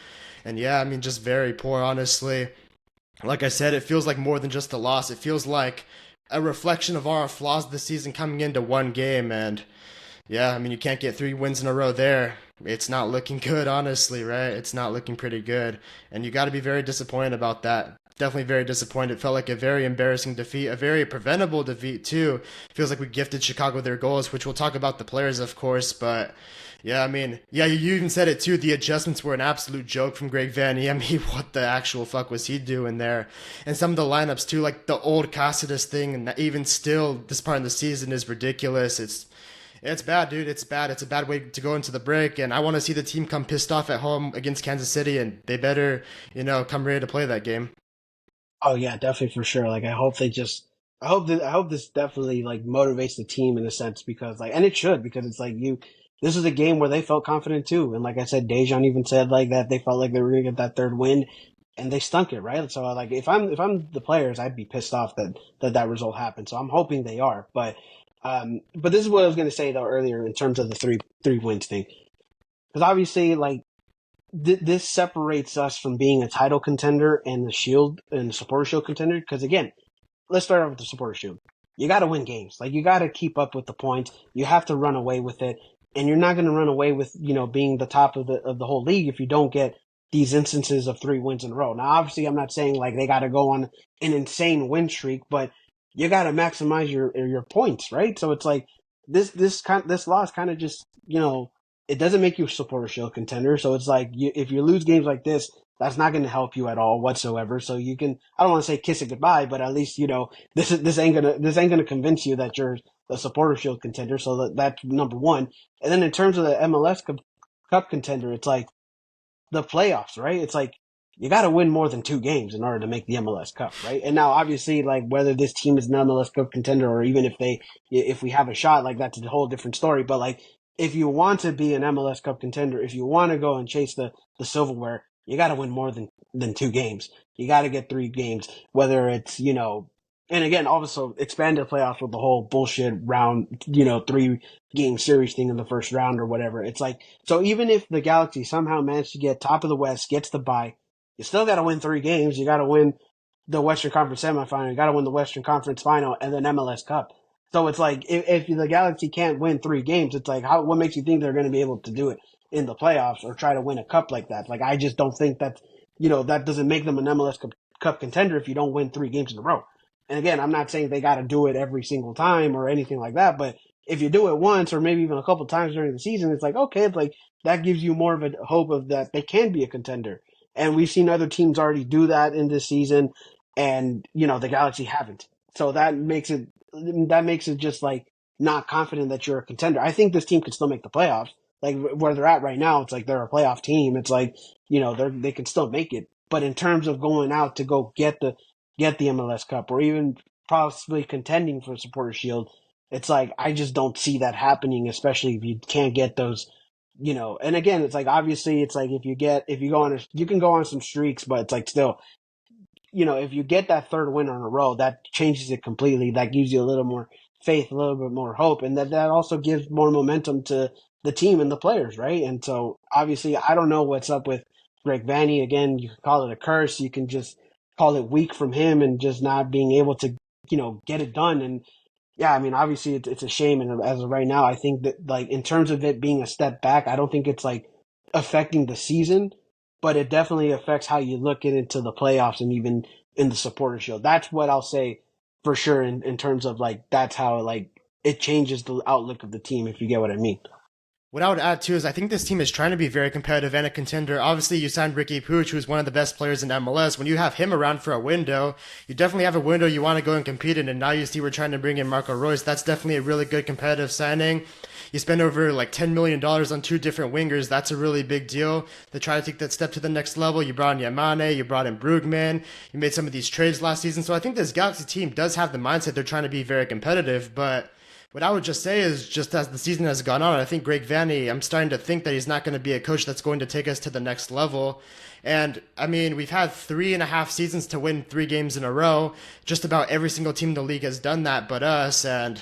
And yeah, I mean, just very poor, honestly. Like I said, it feels like more than just a loss. It feels like a reflection of our flaws this season coming into one game. And yeah, I mean, you can't get 3 wins in a row there. It's not looking good, honestly, right? It's not looking pretty good. And you got to be very disappointed about that. Definitely very disappointed. It felt like a very embarrassing defeat, a very preventable defeat, too. Feels like we gifted Chicago their goals, which we'll talk about the players, of course, but yeah, I mean, yeah, you even said it too. The adjustments were an absolute joke from Greg Vanney. I mean, what the actual fuck was he doing there? And some of the lineups too, like the old Cassidy thing, and even still, this part of the season is ridiculous. It's bad, dude. It's bad. It's a bad way to go into the break, and I want to see the team come pissed off at home against Kansas City, and they better, come ready to play that game. Oh yeah, definitely for sure. Like I hope they just I hope this definitely like motivates the team in a sense because like and it should because it's like you this is a game where they felt confident too. And like I said, Dejan even said like that they felt like they were gonna get that third win and they stunk it, right? So like if I'm the players, I'd be pissed off that result happened. So I'm hoping they are. But this is what I was gonna say though earlier in terms of the three wins thing. Because obviously like this separates us from being a title contender and the Shield and the Supporter Shield contender. Because again, let's start off with the Supporter Shield. You got to win games. Like you got to keep up with the points. You have to run away with it, and you're not going to run away with being the top of the whole league if you don't get these instances of 3 wins in a row. Now, obviously, I'm not saying like they got to go on an insane win streak, but you got to maximize your points, right? So it's like this loss kind of just it doesn't make you a Supporter Shield contender. So it's like if you lose games like this, that's not going to help you at all whatsoever. So you can, I don't want to say kiss it goodbye, but at least, this ain't gonna convince you that you're the Supporter Shield contender. So that's number one. And then in terms of the MLS Cup contender, it's like the playoffs, right? It's like you got to win more than 2 games in order to make the MLS Cup, right? And now, obviously, like whether this team is an MLS Cup contender or even if we have a shot, like that's a whole different story. But like, if you want to be an MLS Cup contender, if you want to go and chase the silverware, you got to win more than 2 games. You got to get 3 games, whether it's and again, also expanded playoffs with the whole bullshit round, 3 game series thing in the first round or whatever. It's like, so even if the Galaxy somehow managed to get top of the West, gets the bye, you still got to win 3 games. You got to win the Western Conference semifinal. You got to win the Western Conference final and then MLS Cup. So it's like, if the Galaxy can't win 3 games, it's like, what makes you think they're going to be able to do it in the playoffs or try to win a cup like that? Like, I just don't think that doesn't make them an MLS Cup contender if you don't win 3 games in a row. And again, I'm not saying they got to do it every single time or anything like that, but if you do it once or maybe even a couple times during the season, it's like, okay, it's like that gives you more of a hope of that they can be a contender. And we've seen other teams already do that in this season, and the Galaxy haven't. So that makes it just like not confident that you're a contender. I think this team can still make the playoffs. Like where they're at right now, it's like they're a playoff team. It's like they can still make it. But in terms of going out to go get the MLS Cup or even possibly contending for Supporter Shield, it's like I just don't see that happening, especially if you can't get those. And again, it's like obviously it's like if you go on you can go on some streaks, but it's like still if you get that third win in a row, that changes it completely. That gives you a little more faith, a little bit more hope, and that also gives more momentum to the team and the players, right? And so obviously, I don't know what's up with Greg Vanney. Again, you can call it a curse. You can just call it weak from him and just not being able to, get it done. And yeah, I mean, obviously it's a shame. And as of right now, I think that like in terms of it being a step back, I don't think it's like affecting the season, but it definitely affects how you look at into the playoffs and even in the Supporter Shield. That's what I'll say for sure in terms of like that's how like it changes the outlook of the team if you get what I mean. What I would add too is I think this team is trying to be very competitive and a contender. Obviously, you signed Ricky Pooch, who's one of the best players in MLS. When you have him around for a window, you definitely have a window you want to go and compete in. And now you see we're trying to bring in Marco Royce. That's definitely a really good competitive signing. You spend over like $10 million on 2 different wingers. That's a really big deal to try to take that step to the next level. You brought in Yamane, you brought in Brugman, you made some of these trades last season. So I think this Galaxy team does have the mindset they're trying to be very competitive, but what I would just say is just as the season has gone on, I think Greg Vanney, I'm starting to think that he's not going to be a coach that's going to take us to the next level. And I mean, we've had 3.5 seasons to win 3 games in a row. Just about every single team in the league has done that but us. And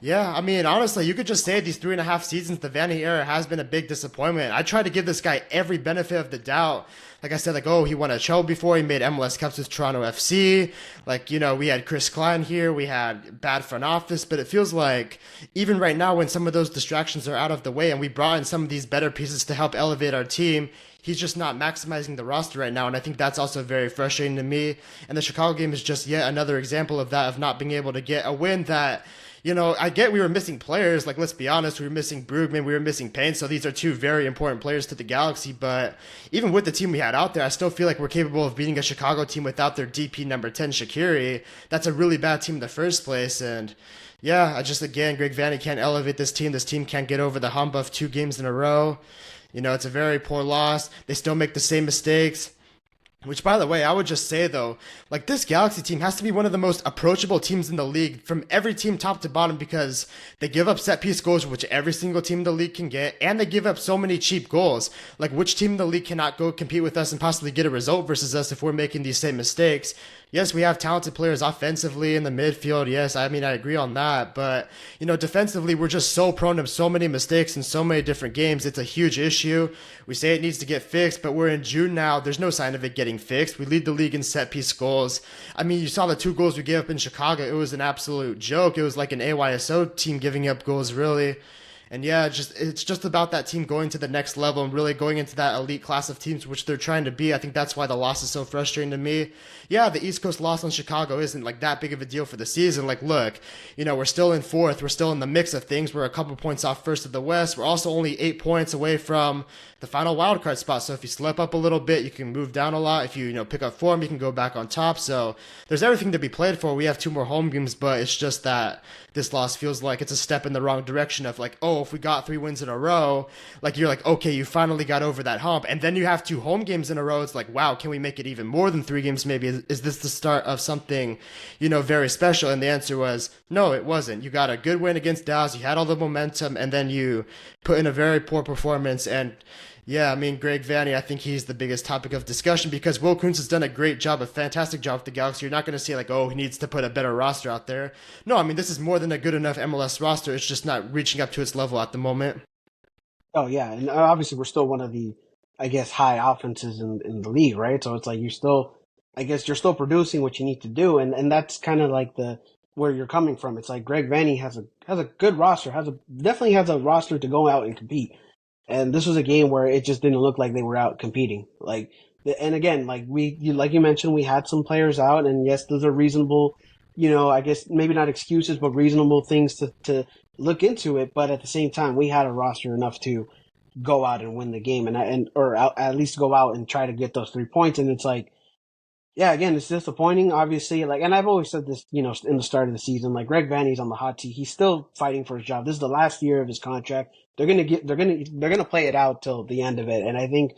yeah, I mean, honestly, you could just say these 3.5 seasons, the Vanny era has been a big disappointment. I try to give this guy every benefit of the doubt. Like I said, like, oh, he won a show before, he made MLS Cups with Toronto FC. Like, we had Chris Klein here, we had bad front office, but it feels like even right now, when some of those distractions are out of the way and we brought in some of these better pieces to help elevate our team, he's just not maximizing the roster right now. And I think that's also very frustrating to me. And the Chicago game is just yet another example of that, of not being able to get a win that I get we were missing players. Like, let's be honest, we were missing Brugman, we were missing Payne. So these are two very important players to the Galaxy. But even with the team we had out there, I still feel like we're capable of beating a Chicago team without their DP number 10, Shaqiri. That's a really bad team in the first place. And yeah, again, Greg Vanney can't elevate this team. This team can't get over the hump of 2 games in a row. It's a very poor loss. They still make the same mistakes. Which, by the way, I would just say though, like, this Galaxy team has to be one of the most approachable teams in the league from every team top to bottom, because they give up set piece goals, which every single team in the league can get, and they give up so many cheap goals. Like, which team in the league cannot go compete with us and possibly get a result versus us if we're making these same mistakes? Yes, we have talented players offensively in the midfield. Yes, I mean, I agree on that. But, defensively, we're just so prone to so many mistakes in so many different games. It's a huge issue. We say it needs to get fixed, but we're in June now. There's no sign of it getting fixed. We lead the league in set piece goals. I mean, you saw the 2 goals we gave up in Chicago. It was an absolute joke. It was like an AYSO team giving up goals, really. And yeah, it's just about that team going to the next level and really going into that elite class of teams, which they're trying to be. I think that's why the loss is so frustrating to me. Yeah, the East Coast loss on Chicago isn't like that big of a deal for the season. Like, look, we're still in fourth. We're still in the mix of things. We're a couple points off first of the West. We're also only 8 points away from the final wildcard spot. So if you slip up a little bit, you can move down a lot. If you pick up form, you can go back on top. So there's everything to be played for. We have 2 more home games, but it's just that this loss feels like it's a step in the wrong direction of, like, oh, if we got 3 wins in a row, like, you're like, okay, you finally got over that hump. And then you have 2 home games in a row. It's like, wow, can we make it even more than 3 games maybe? Is this the start of something, very special? And the answer was, no, it wasn't. You got a good win against Dallas. You had all the momentum, and then you put in a very poor performance. And yeah, I mean, Greg Vanney, I think he's the biggest topic of discussion, because Will Kuntz has done a great job, a fantastic job with the Galaxy. You're not going to say, like, oh, he needs to put a better roster out there. No, I mean, this is more than a good enough MLS roster. It's just not reaching up to its level at the moment. Oh yeah, and obviously we're still one of the, I guess, high offenses in the league, right? So it's like I guess you're still producing what you need to do, and that's kind of like the where you're coming from. It's like Greg Vanney has a good roster, definitely has a roster to go out and compete. And this was a game where it just didn't look like they were out competing. Like, and again, like you mentioned, we had some players out, and yes, those are reasonable, I guess maybe not excuses, but reasonable things to look into it. But at the same time, we had a roster enough to go out and win the game, or at least go out and try to get those 3 points. And it's like, yeah, again, it's disappointing, obviously. Like, and I've always said this, in the start of the season, like, Greg Vanney's on the hot seat. He's still fighting for his job. This is the last year of his contract. They're gonna play it out till the end of it. And I think,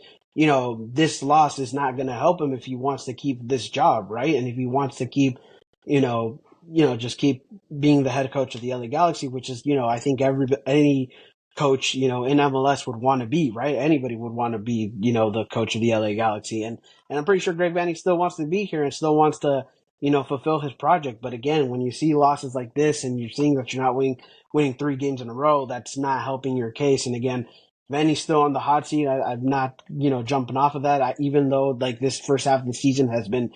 this loss is not gonna help him if he wants to keep this job, right? And if he wants to keep, just keep being the head coach of the LA Galaxy, which is, I think any coach, in MLS would want to be, right? Anybody would want to be, the coach of the LA Galaxy. And I'm pretty sure Greg Vanney still wants to be here and still wants to, fulfill his project. But again, when you see losses like this and you're seeing that you're not winning 3 games in a row, that's not helping your case. And again, Vanney's still on the hot seat. I'm not, jumping off of that. Even though like this first half of the season has been,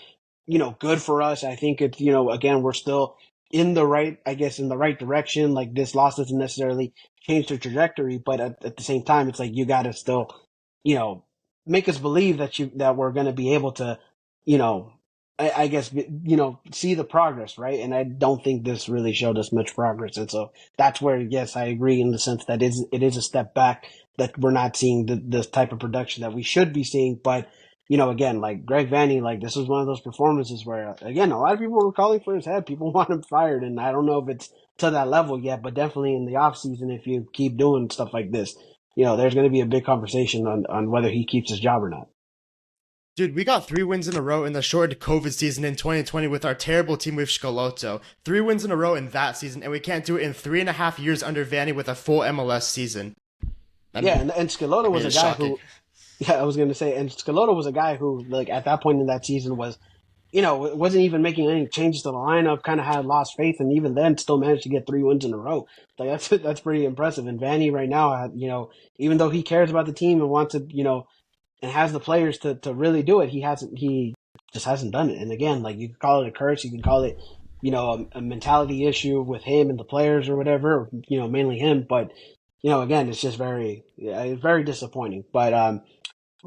good for us. I think it's, again, we're still in the right direction. Like, this loss doesn't necessarily change the trajectory, but at the same time, it's like you got to still, you know, make us believe that we're going to be able to, you know, I guess, see the progress, right? And I don't think this really showed us much progress. And so that's where, yes, I agree in the sense that it is a step back, that we're not seeing the type of production that we should be seeing. But, again, like Greg Vanney, like this was one of those performances where, again, a lot of people were calling for his head. People want him fired. And I don't know if it's to that level yet, but definitely in the off season, if you keep doing stuff like this, there's going to be a big conversation on whether he keeps his job or not. Dude, we got 3 wins in a row in the shortened COVID season in 2020 with our terrible team with Scalotto. 3 wins in a row in that season, and we can't do it in 3.5 years under Vanny with a full MLS season. Yeah, I'm, and Scalotto I mean, was a it's guy shocking. who, yeah, I was going to say, and Scalotto was a guy who, like, at that point in that season was, wasn't even making any changes to the lineup, kind of had lost faith, and even then still managed to get 3 wins in a row. Like, that's pretty impressive. And Vanny right now, even though he cares about the team and wants to, and has the players to really do it, he just hasn't done it. And again, like, you can call it a curse, you can call it, a mentality issue with him and the players or whatever, mainly him. But, again, it's just it's very disappointing. But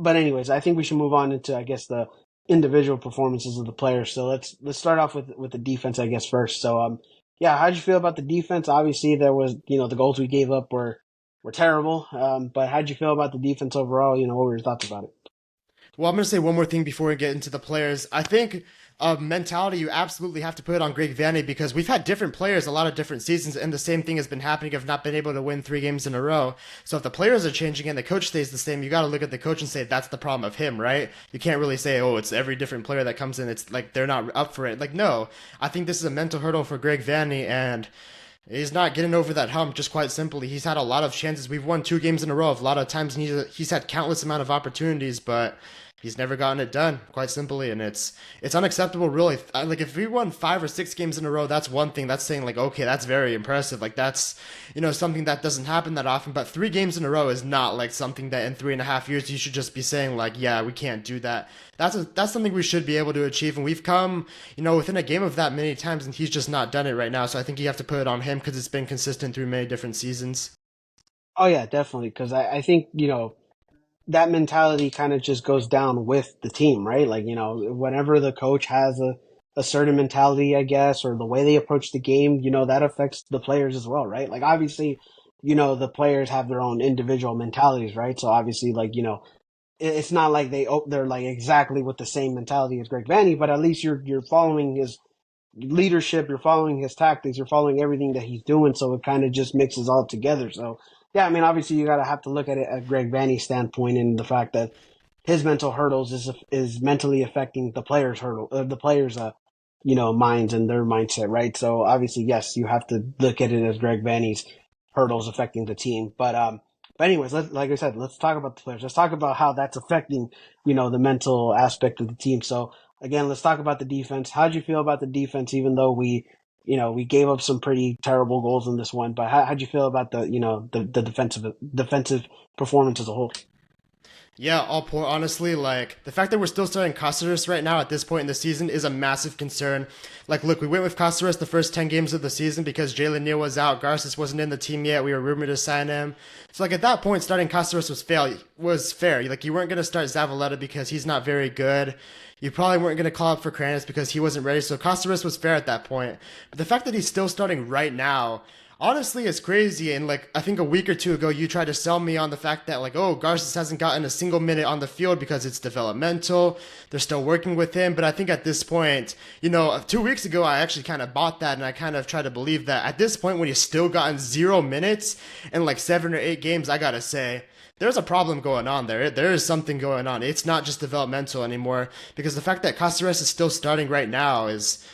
anyways, I think we should move on into, I guess, the individual performances of the players. So let's start off with the defense, I guess, first. So yeah, how'd you feel about the defense? Obviously, there was, the goals we gave up were terrible. But how'd you feel about the defense overall? What were your thoughts about it? Well, I'm going to say one more thing before we get into the players. I think mentality you absolutely have to put on Greg Vanny because we've had different players a lot of different seasons, and the same thing has been happening. I've not been able to win 3 games in a row. So if the players are changing and the coach stays the same, you got to look at the coach and say that's the problem of him, right? You can't really say, oh, it's every different player that comes in. It's like they're not up for it. Like, no, I think this is a mental hurdle for Greg Vanny, and he's not getting over that hump. Just quite simply, he's had a lot of chances. We've won 2 games in a row. A lot of times, he's had countless amount of opportunities, but he's never gotten it done. Quite simply, and it's unacceptable. Really, like if we won 5 or 6 games in a row, that's one thing. That's saying like, okay, that's very impressive. Like that's something that doesn't happen that often. But 3 games in a row is not like something that in 3.5 years you should just be saying like, yeah, we can't do that. That's something we should be able to achieve, and we've come, within a game of that many times, and he's just not done it right now. So I think you have to put it on him because it's been consistent through many different seasons. Oh yeah, definitely. Because I think that mentality kind of just goes down with the team, right? Like, whenever the coach has a certain mentality, I guess, or the way they approach the game, that affects the players as well, right? Like, obviously, the players have their own individual mentalities, right? So obviously, like, it's not like they're like exactly with the same mentality as Greg Vanny, but at least you're following his leadership, you're following his tactics, you're following everything that he's doing, so it kind of just mixes all together. So yeah, I mean, obviously you gotta have to look at it at Greg Vanny's standpoint and the fact that his mental hurdles is mentally affecting the players minds and their mindset, right? So obviously, yes, you have to look at it as Greg Vanny's hurdles affecting the team. But anyways, like I said, let's talk about the players. Let's talk about how that's affecting the mental aspect of the team. So again, let's talk about the defense. How'd you feel about the defense, even though we gave up some pretty terrible goals in this one? But how'd you feel about the defensive performance as a whole? Yeah, all poor. Honestly, like the fact that we're still starting Caceres right now at this point in the season is a massive concern. Like, look, we went with Caceres the first 10 games of the season because Jalen Neal was out, Garces wasn't in the team yet. We were rumored to sign him, so like at that point, starting Caceres was fair. Like you weren't gonna start Zavaleta because he's not very good. You probably weren't going to call up for Kranis because he wasn't ready, so Caceres was fair at that point. But the fact that he's still starting right now honestly is crazy. And like I think a week or two ago you tried to sell me on the fact that like, oh, Garces hasn't gotten a single minute on the field because it's developmental, they're still working with him. But I think at this point, 2 weeks ago I actually kind of bought that, and I kind of tried to believe that at this point when he's still gotten 0 minutes in like 7 or 8 games, I gotta say there's a problem going on there. There is something going on. It's not just developmental anymore, because the fact that Caceres is still starting right now is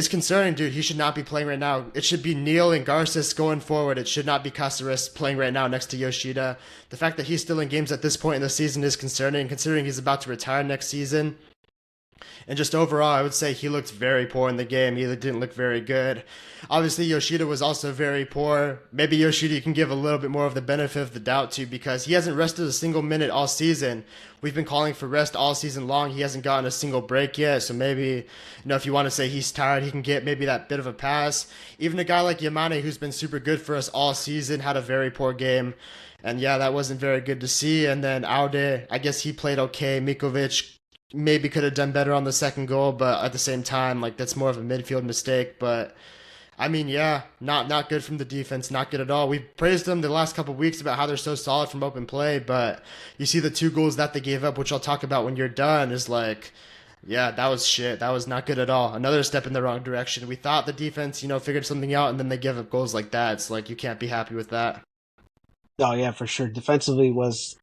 concerning, dude. He should not be playing right now. It should be Neal and Garces going forward. It should not be Caceres playing right now next to Yoshida. The fact that he's still in games at this point in the season is concerning, considering he's about to retire next season. And just overall, I would say he looked very poor in the game. He didn't look very good. Obviously, Yoshida was also very poor. Maybe Yoshida you can give a little bit more of the benefit of the doubt to, because he hasn't rested a single minute all season. We've been calling for rest all season long. He hasn't gotten a single break yet. So maybe, if you want to say he's tired, he can get maybe that bit of a pass. Even a guy like Yamane, who's been super good for us all season, had a very poor game. And yeah, that wasn't very good to see. And then Aude, I guess he played okay. Mikovic maybe could have done better on the second goal, but at the same time, like that's more of a midfield mistake. But I mean, yeah, not good from the defense, not good at all. We've praised them the last couple of weeks about how they're so solid from open play, but you see the 2 goals that they gave up, which I'll talk about when you're done, is like, yeah, that was shit. That was not good at all. Another step in the wrong direction. We thought the defense, figured something out, and then they give up goals like that. It's like you can't be happy with that. Oh yeah, for sure. Defensively was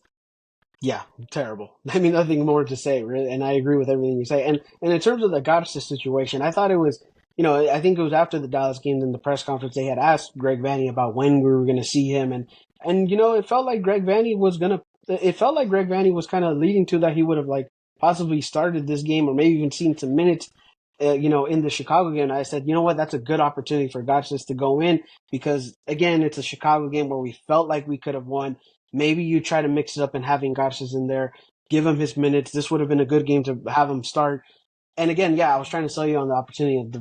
Yeah, terrible. I mean, nothing more to say, really. And I agree with everything you say. And in terms of the Goddess situation, I thought it was, I think it was after the Dallas game in the press conference they had asked Greg Vanny about when we were going to see him, and it felt like Greg Vanny was gonna. It felt like Greg Vanny was kind of leading to that he would have like possibly started this game or maybe even seen some minutes. In the Chicago game, I said, you know what, that's a good opportunity for Goddess to go in because again, it's a Chicago game where we felt like we could have won. Maybe you try to mix it up and having Garces in there, give him his minutes. This would have been a good game to have him start. And again, yeah, I was trying to sell you on the opportunity of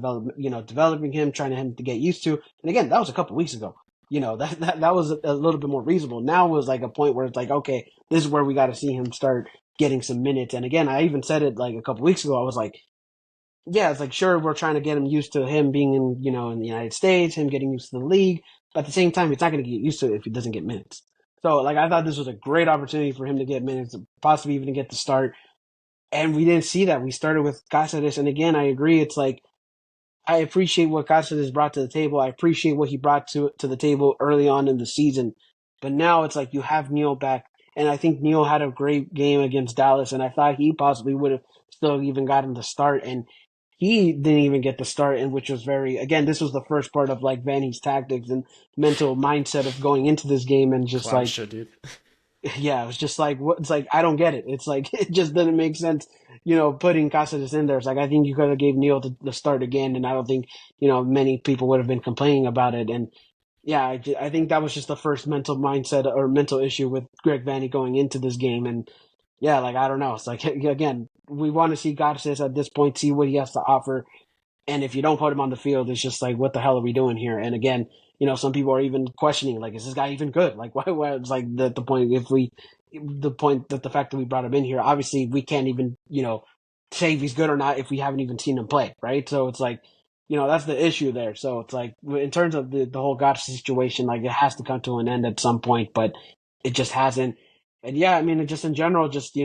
developing him, trying to him to get used to. And again, that was a couple weeks ago. That was a little bit more reasonable. Now was like a point where it's like, okay, this is where we got to see him start getting some minutes. And again, I even said it like a couple weeks ago. I was like, yeah, it's like sure we're trying to get him used to him being in the United States, him getting used to the league, but at the same time, he's not going to get used to it if he doesn't get minutes. So like I thought this was a great opportunity for him to get minutes, possibly even to get the start, and we didn't see that. We started with Cáceres, and again, I agree. It's like I appreciate what Cáceres brought to the table. I appreciate what he brought to the table early on in the season, but now it's like you have Neil back, and I think Neil had a great game against Dallas, and I thought he possibly would have still even gotten the start, and he didn't even get the start, and which was very again. This was the first part of like Vanny's tactics and mental mindset of going into this game, and just Clown like shit, dude. yeah, it was just like what it's like. I don't get it. It's like it just didn't make sense. Putting Cáceres in there. It's like I think you could have gave Neil the start again, and I don't think many people would have been complaining about it. And yeah, I think that was just the first mental mindset or mental issue with Greg Vanny going into this game. And yeah, like I don't know. It's like again, we want to see Cáceres at this point, see what he has to offer. And if you don't put him on the field, it's just like, what the hell are we doing here? And again, some people are even questioning, like, is this guy even good? Like, why it's like the point, the point that the fact that we brought him in here, obviously we can't even, say if he's good or not if we haven't even seen him play, right? So it's like, that's the issue there. So it's like, in terms of the whole Gotcha situation, like, it has to come to an end at some point, but it just hasn't. And yeah, I mean, just in general, just,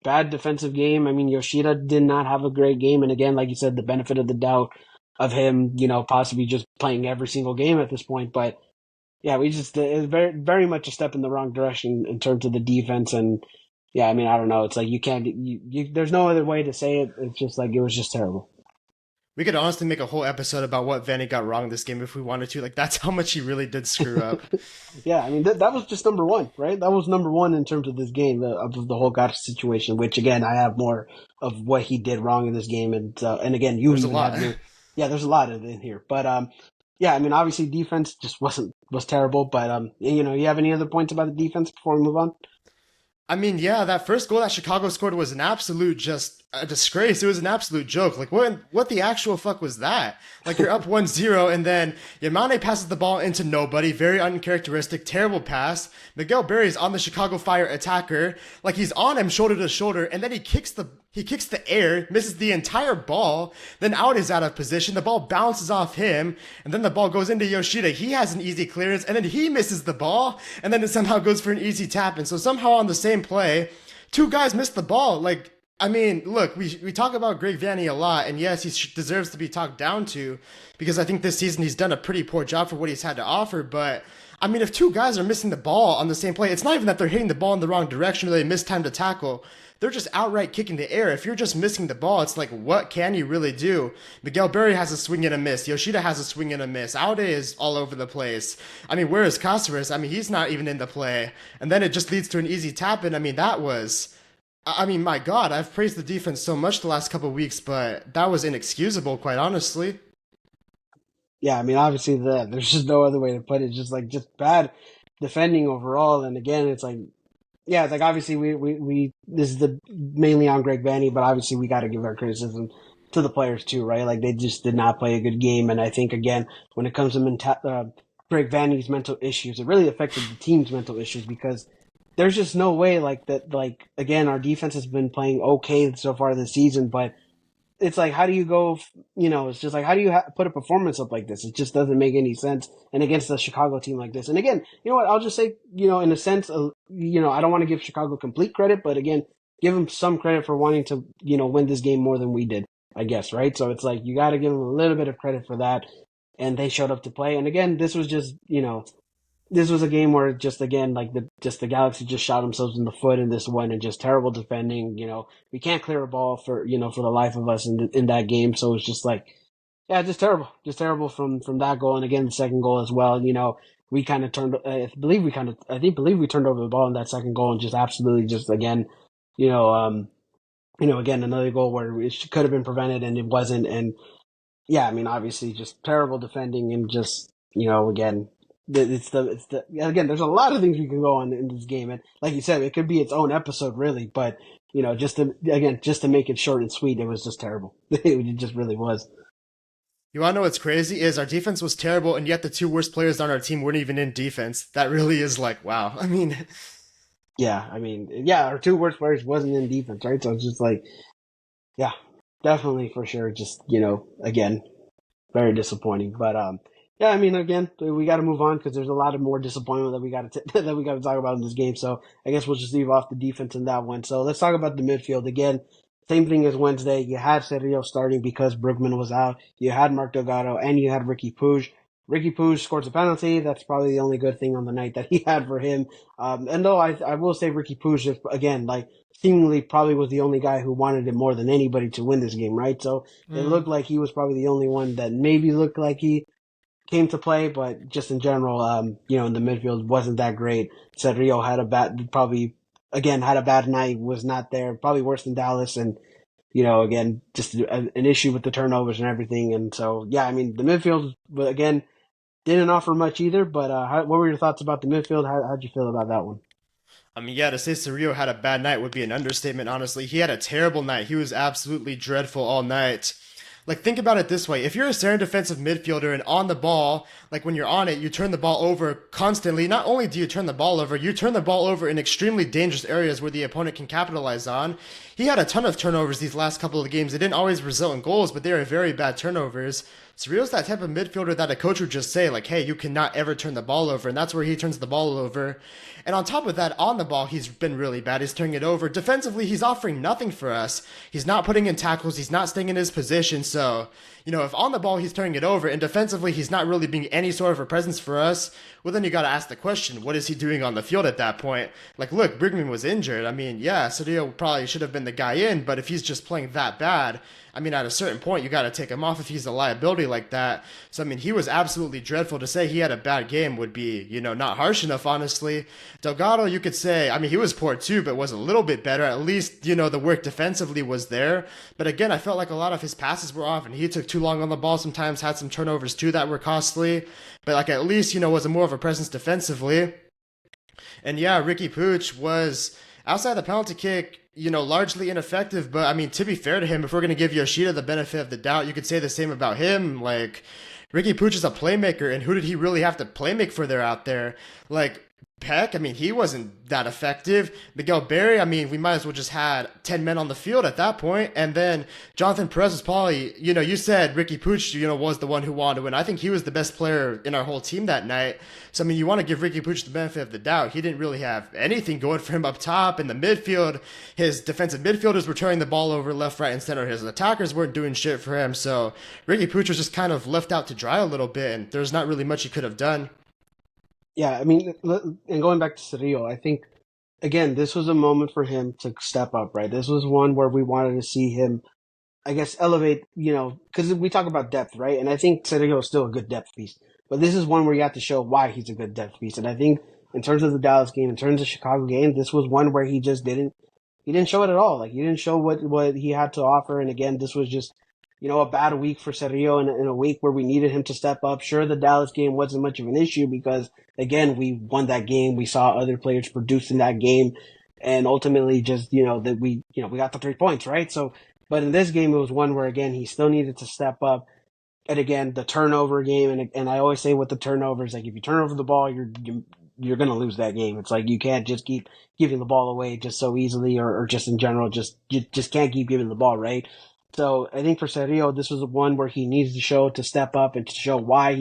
bad defensive game. I mean, Yoshida did not have a great game. And again, like you said, the benefit of the doubt of him, possibly just playing every single game at this point. But yeah, we just, it's very, very much a step in the wrong direction in terms of the defense. And yeah, I mean, I don't know. It's like you can't, there's no other way to say it. It's just like, it was just terrible. We could honestly make a whole episode about what Vanny got wrong this game if we wanted to. Like, that's how much he really did screw up. Yeah, I mean that was just number one, right? That was number one in terms of this game, of the whole Gotcha situation. Which again, I have more of what he did wrong in this game, and again, you There's a even lot. have your yeah. There's a lot in here, but yeah, I mean obviously defense just was terrible. But you have any other points about the defense before we move on? I mean, yeah, that first goal that Chicago scored was an absolute just a disgrace. It was an absolute joke. Like, what the actual fuck was that? Like, you're up 1-0, and then Yamane passes the ball into nobody. Very uncharacteristic, terrible pass. Miguel Berry's on the Chicago Fire attacker. Like, he's on him shoulder to shoulder, and then he kicks the air, misses the entire ball. Then out is out of position. The ball bounces off him, and then the ball goes into Yoshida. He has an easy clearance, and then he misses the ball, and then it somehow goes for an easy tap. And so somehow on the same play, two guys missed the ball. Like, I mean, look, we talk about Greg Vanny a lot, and yes, he deserves to be talked down to because I think this season he's done a pretty poor job for what he's had to offer. But I mean, if two guys are missing the ball on the same play, it's not even that they're hitting the ball in the wrong direction or they miss time to tackle. They're just outright kicking the air. If you're just missing the ball, it's like, what can you really do? Miguel Berry has a swing and a miss. Yoshida has a swing and a miss. Aude is all over the place. I mean, where is Cáceres? I mean, he's not even in the play. And then it just leads to an easy tap. And I mean, I mean, my God, I've praised the defense so much the last couple of weeks, but that was inexcusable, quite honestly. Yeah, I mean obviously there's just no other way to put it. Just bad defending overall. And again, it's like yeah, it's like obviously we this is the mainly on Greg Vanny, but obviously we got to give our criticism to the players too, right? Like they just did not play a good game, and I think again when it comes to Greg Vanny's mental issues, it really affected the team's mental issues because there's just no way like that. Like again, our defense has been playing okay so far this season, but it's like how do you go it's just like how do you put a performance up like this? It just doesn't make any sense, and against a Chicago team like this. And again, you know what, I'll just say, in a sense, I don't want to give Chicago complete credit, but again, give them some credit for wanting to win this game more than we did, I guess, right? So it's like you got to give them a little bit of credit for that, and they showed up to play. And again, this was just this was a game where just again like the Galaxy just shot themselves in the foot in this one and just terrible defending. We can't clear a ball for the life of us in that game. So it's just like yeah, just terrible from that goal and again the second goal as well. We kind of turned. I think believe we turned over the ball in that second goal and just absolutely just again, you know, again another goal where it could have been prevented and it wasn't. And yeah, I mean obviously just terrible defending and just again it's the again there's a lot of things we can go on in this game and like you said it could be its own episode really, but just to make it short and sweet, it was just terrible. It just really was. You want to know what's crazy is our defense was terrible, and yet the two worst players on our team weren't even in defense. That really is like wow. I mean, Yeah, I mean, yeah, our two worst players wasn't in defense, right? So it's just like, yeah, definitely for sure. Just again, very disappointing. But yeah, I mean, again, we got to move on because there's a lot of more disappointment that we got to that we got to talk about in this game. So I guess we'll just leave off the defense in that one. So let's talk about the midfield again. Same thing as Wednesday. You had Sergio starting because Brugman was out. You had Mark Delgado and you had Ricky Puig. Ricky Puig scores a penalty. That's probably the only good thing on the night that he had for him. And though I will say Ricky Puig just again like seemingly probably was the only guy who wanted it more than anybody to win this game, right? So it mm, looked like he was probably the only one that maybe looked like he came to play, but just in general, in the midfield wasn't that great. Cedrillo had a bad night, was not there, probably worse than Dallas, and again, just an issue with the turnovers and everything. And so, yeah, I mean, the midfield, but again, didn't offer much either. But what were your thoughts about the midfield? How'd you feel about that one? I mean, yeah, to say Cerrillo had a bad night would be an understatement. Honestly, he had a terrible night. He was absolutely dreadful all night. Like, think about it this way. If you're a center defensive midfielder and on the ball, like when you're on it, you turn the ball over constantly. Not only do you turn the ball over, you turn the ball over in extremely dangerous areas where the opponent can capitalize on. He had a ton of turnovers these last couple of games. They didn't always result in goals, but they were very bad turnovers. Surreal's that type of midfielder that a coach would just say, like, hey, you cannot ever turn the ball over, and that's where he turns the ball over. And on top of that, on the ball, he's been really bad. He's turning it over. Defensively, he's offering nothing for us. He's not putting in tackles. He's not staying in his position. So, if on the ball he's turning it over and defensively he's not really being any sort of a presence for us, well, then you got to ask the question, what is he doing on the field at that point? Like, look, Brigman was injured. I mean, yeah, Cedillo probably should have been the guy in, but if he's just playing that bad, I mean, at a certain point, you got to take him off if he's a liability like that. So, I mean, he was absolutely dreadful. To say he had a bad game would be, not harsh enough, honestly. Delgado, you could say, I mean, he was poor too, but was a little bit better. At least, the work defensively was there. But again, I felt like a lot of his passes were off, and he took too long on the ball sometimes, had some turnovers too that were costly. But, like, at least, was a more of a presence defensively. And yeah, Ricky Puig was outside the penalty kick, largely ineffective. But I mean, to be fair to him, if we're gonna give Yoshida the benefit of the doubt, you could say the same about him. Like, Ricky Puig is a playmaker, and who did he really have to playmake for there out there? Like, Peck, I mean, he wasn't that effective. Miguel Berry, I mean, we might as well just had 10 men on the field at that point. And then Jonathan Perez was probably, you said Ricky Puig, was the one who wanted to win. I think he was the best player in our whole team that night. So, I mean, you want to give Ricky Puig the benefit of the doubt. He didn't really have anything going for him up top. In the midfield, his defensive midfielders were turning the ball over left, right, and center. His attackers weren't doing shit for him. So, Ricky Puig was just kind of left out to dry a little bit, and there's not really much he could have done. Yeah, I mean, and going back to Cerrillo, I think again this was a moment for him to step up. Right, this was one where we wanted to see him I guess elevate, because we talk about depth, right? And I think Sergio is still a good depth piece, but this is one where you have to show why he's a good depth piece. And I think in terms of the Dallas game, in terms of Chicago game, this was one where he just didn't show it at all. Like he didn't show what he had to offer. And again, this was just a bad week for Sergio in a week where we needed him to step up. Sure, the Dallas game wasn't much of an issue because again we won that game. We saw other players produce in that game, and ultimately just that we got the 3 points, right? So but in this game, it was one where, again, he still needed to step up. And again, the turnover game, and I always say with the turnovers, like if you turn over the ball, you're going to lose that game. It's like you can't just keep giving the ball away just so easily, or just in general, you just can't keep giving the ball, right? So I think for Sergio, this was one where he needs to show to step up and to show why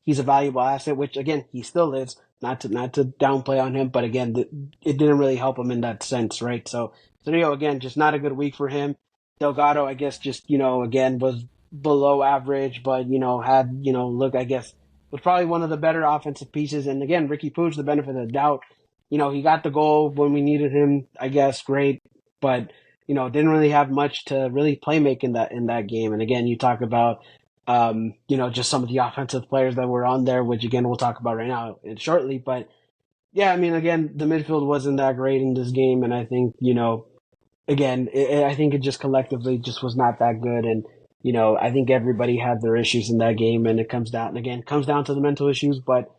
he's a valuable asset, which again he still is. Not to downplay on him, but again, it didn't really help him in that sense, right? So Sergio again, just not a good week for him. Delgado, I guess, just again was below average, but had look, I guess was probably one of the better offensive pieces. And again, Ricky Pooch, the benefit of the doubt, he got the goal when we needed him, I guess, great, but didn't really have much to really play make in that game. And again, you talk about just some of the offensive players that were on there, which again we'll talk about right now shortly. But yeah, I mean, again, the midfield wasn't that great in this game, and I think again, I think it just collectively just was not that good, and I think everybody had their issues in that game, and it comes down to the mental issues, but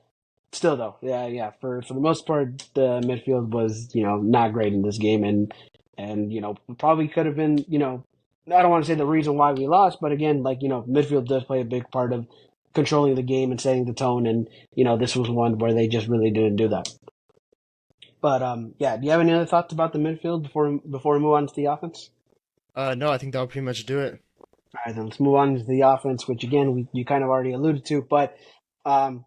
still though, yeah, for the most part, the midfield was not great in this game, and probably could have been I don't want to say the reason why we lost, but again, like midfield does play a big part of controlling the game and setting the tone, and this was one where they just really didn't do that. But yeah, do you have any other thoughts about the midfield before we move on to the offense? No, I think that would pretty much do it. All right, then let's move on to the offense, which again you kind of already alluded to, but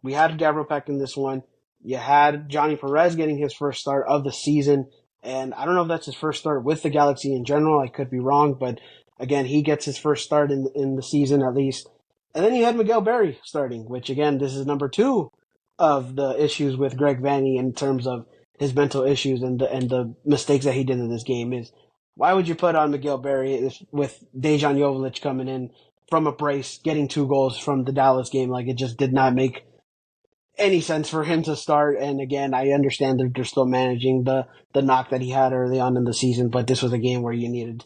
we had Gabriel Peck in this one. You had Johnny Perez getting his first start of the season, and I don't know if that's his first start with the Galaxy in general. I could be wrong, but again, he gets his first start in the season at least. And then you had Miguel Berry starting, which again, this is number two of the issues with Greg Vanney in terms of his mental issues and the mistakes that he did in this game is why would you put on Miguel Berry with Dejan Joveljic coming in from a brace, getting 2 goals from the Dallas game? Like, it just did not make any sense for him to start. And again, I understand that they're still managing the knock that he had early on in the season, but this was a game where you needed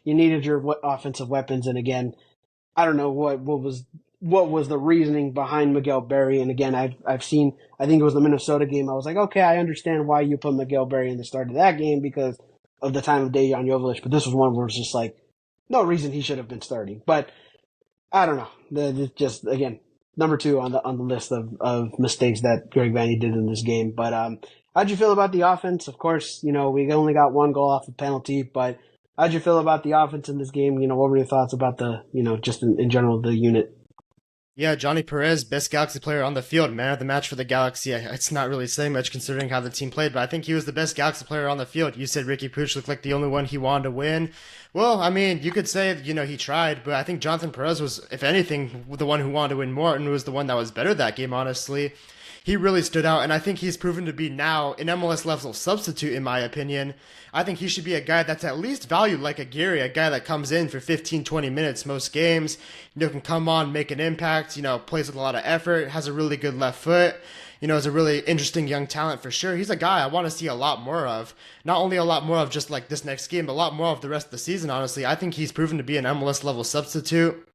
you needed your offensive weapons. And again, I don't know what was the reasoning behind Miguel Berry. And again, I've seen, I think it was the Minnesota game. I was like, okay, I understand why you put Miguel Berry in the start of that game because of the time of Dejan Joveljic, but this was one where it's just like no reason he should have been starting. But I don't know. Just again, number two on the list of mistakes that Greg Vanney did in this game. But how'd you feel about the offense? Of course, we only got 1 goal off the penalty, but how'd you feel about the offense in this game? What were your thoughts about the just in general the unit? Yeah, Johnny Perez, best Galaxy player on the field, man of the match for the Galaxy. It's not really saying much considering how the team played, but I think he was the best Galaxy player on the field. You said Ricky Pooch looked like the only one he wanted to win. Well, I mean, you could say, he tried, but I think Jonathan Perez was, if anything, the one who wanted to win more and was the one that was better that game, honestly. He really stood out, and I think he's proven to be now an MLS level substitute, in my opinion. I think he should be a guy that's at least valued like a Gary, a guy that comes in for 15, 20 minutes most games, can come on, make an impact, plays with a lot of effort, has a really good left foot, is a really interesting young talent for sure. He's a guy I want to see a lot more of. Not only a lot more of just like this next game, but a lot more of the rest of the season, honestly. I think he's proven to be an MLS level substitute.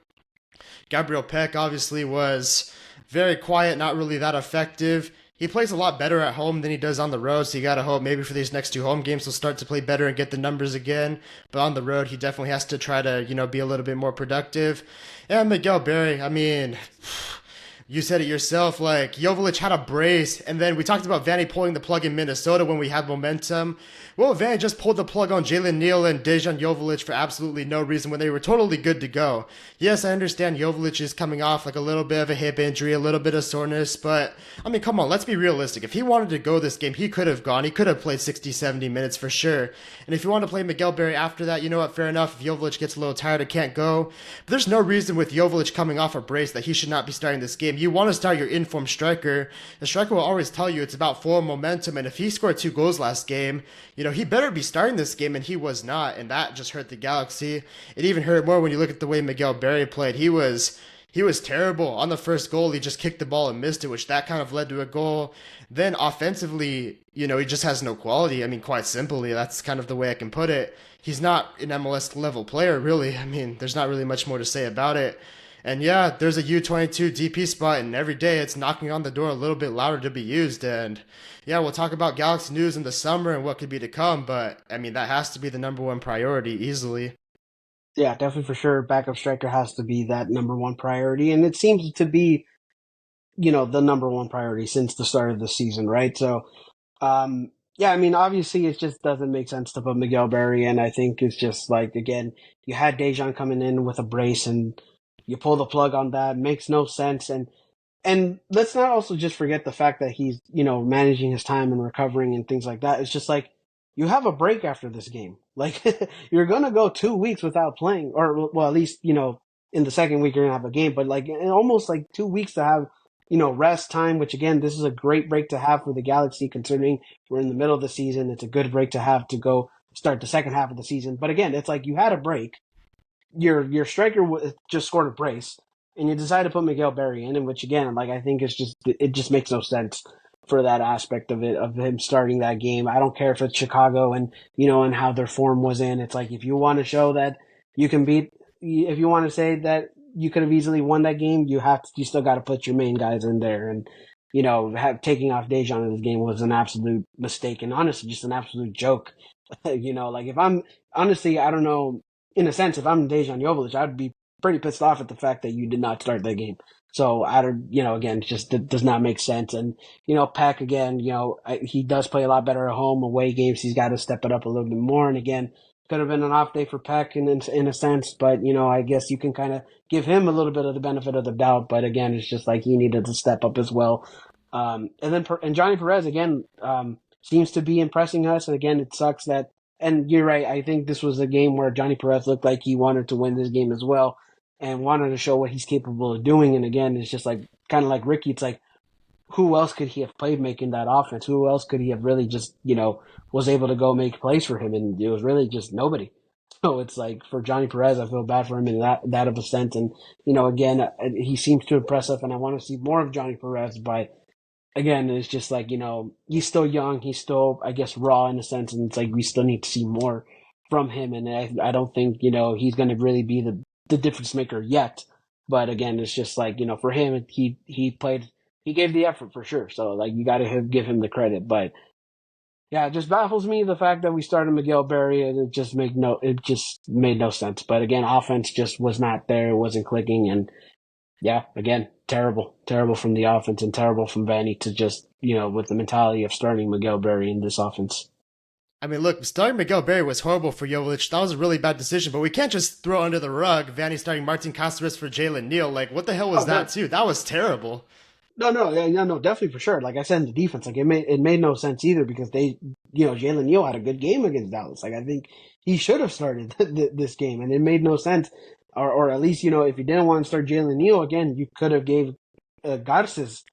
Gabriel Peck obviously was very quiet, not really that effective. He plays a lot better at home than he does on the road, so you gotta hope maybe for these next 2 home games he'll start to play better and get the numbers again. But on the road, he definitely has to try to, be a little bit more productive. And Miguel Berry, I mean, you said it yourself, like, Joveljic had a brace, and then we talked about Vanney pulling the plug in Minnesota when we had momentum. Well, Vanney just pulled the plug on Jalen Neal and Dejan Joveljic for absolutely no reason when they were totally good to go. Yes, I understand Joveljic is coming off like a little bit of a hip injury, a little bit of soreness, but, I mean, come on, let's be realistic. If he wanted to go this game, he could have gone. He could have played 60, 70 minutes for sure. And if you want to play Miguel Berry after that, you know what, fair enough. If Joveljic gets a little tired, it can't go. But there's no reason with Joveljic coming off a brace that he should not be starting this game. You want to start your informed striker. The striker will always tell you it's about form, momentum, and if he scored 2 goals last game, he better be starting this game, and he was not, and that just hurt the Galaxy. It even hurt more when you look at the way Miguel Berry played. He was terrible. On the first goal, he just kicked the ball and missed it, which that kind of led to a goal. Then offensively, he just has no quality. I mean, quite simply, that's kind of the way I can put it. He's not an MLS level player, really. I mean, there's not really much more to say about it. And yeah, there's a U22 DP spot, and every day it's knocking on the door a little bit louder to be used. And yeah, we'll talk about Galaxy news in the summer and what could be to come, but I mean, that has to be the number one priority easily. Yeah, definitely for sure. Backup striker has to be that number one priority, and it seems to be the number one priority since the start of the season, right? So, yeah, I mean, obviously, it just doesn't make sense to put Miguel Berry in. I think it's just like, again, you had Dejan coming in with a brace, and you pull the plug on that. It makes no sense, and let's not also just forget the fact that he's managing his time and recovering and things like that. It's just like you have a break after this game. Like you're gonna go 2 weeks without playing, or well, at least in the second week you're gonna have a game, but like in almost like 2 weeks to have rest time, which again, this is a great break to have for the Galaxy considering we're in the middle of the season. It's a good break to have to go start the second half of the season. But again, it's like you had a break. Your striker just scored a brace, and you decide to put Miguel Berry in which again, like I think it just makes no sense for that aspect of it of him starting that game. I don't care if it's Chicago and and how their form was in. It's like if you want to show that you can beat, if you want to say that you could have easily won that game, you still got to put your main guys in there, and taking off Dejan in this game was an absolute mistake and honestly just an absolute joke. Like if I'm honestly, I don't know, in a sense, if I'm Dejan Joveljic, I'd be pretty pissed off at the fact that you did not start that game. So I don't, again, it does not make sense. And Peck again, he does play a lot better at home. Away games, he's got to step it up a little bit more. And again, could have been an off day for Peck in a sense, but I guess you can kind of give him a little bit of the benefit of the doubt. But again, it's just like he needed to step up as well. And Johnny Perez again seems to be impressing us. And again, it sucks that. And you're right. I think this was a game where Johnny Perez looked like he wanted to win this game as well, and wanted to show what he's capable of doing. And again, it's just like kind of like Ricky. It's like who else could he have played making that offense? Who else could he have really just was able to go make plays for him? And it was really just nobody. So it's like for Johnny Perez, I feel bad for him in that of a sense. And again, he seems to impress us, and I want to see more of Johnny Perez. But again, it's just like he's still young, he's still I guess raw in a sense, and it's like we still need to see more from him. And I don't think he's going to really be the difference maker yet. But again, it's just like for him, he played. He gave the effort for sure, so like you got to give him the credit. But yeah, it just baffles me the fact that we started Miguel Berry, and it just made no sense. But again, offense just was not there, it wasn't clicking, and yeah, again, terrible from the offense and terrible from Vanny to just with the mentality of starting Miguel Berry in this offense. I mean, look, starting Miguel Berry was horrible for Jovic. That was a really bad decision, but we can't just throw under the rug Vanny starting Martin Caceres for Jalen Neal. Like, what the hell was Oh no, that, too? That was terrible. no, yeah, no, definitely for sure. Like I said, in the defense, like it made no sense either because Jalen Neal had a good game against Dallas. Like I think he should have started this game, and it made no sense. Or at least if you didn't want to start Jalen Neal again, you could have gave Garces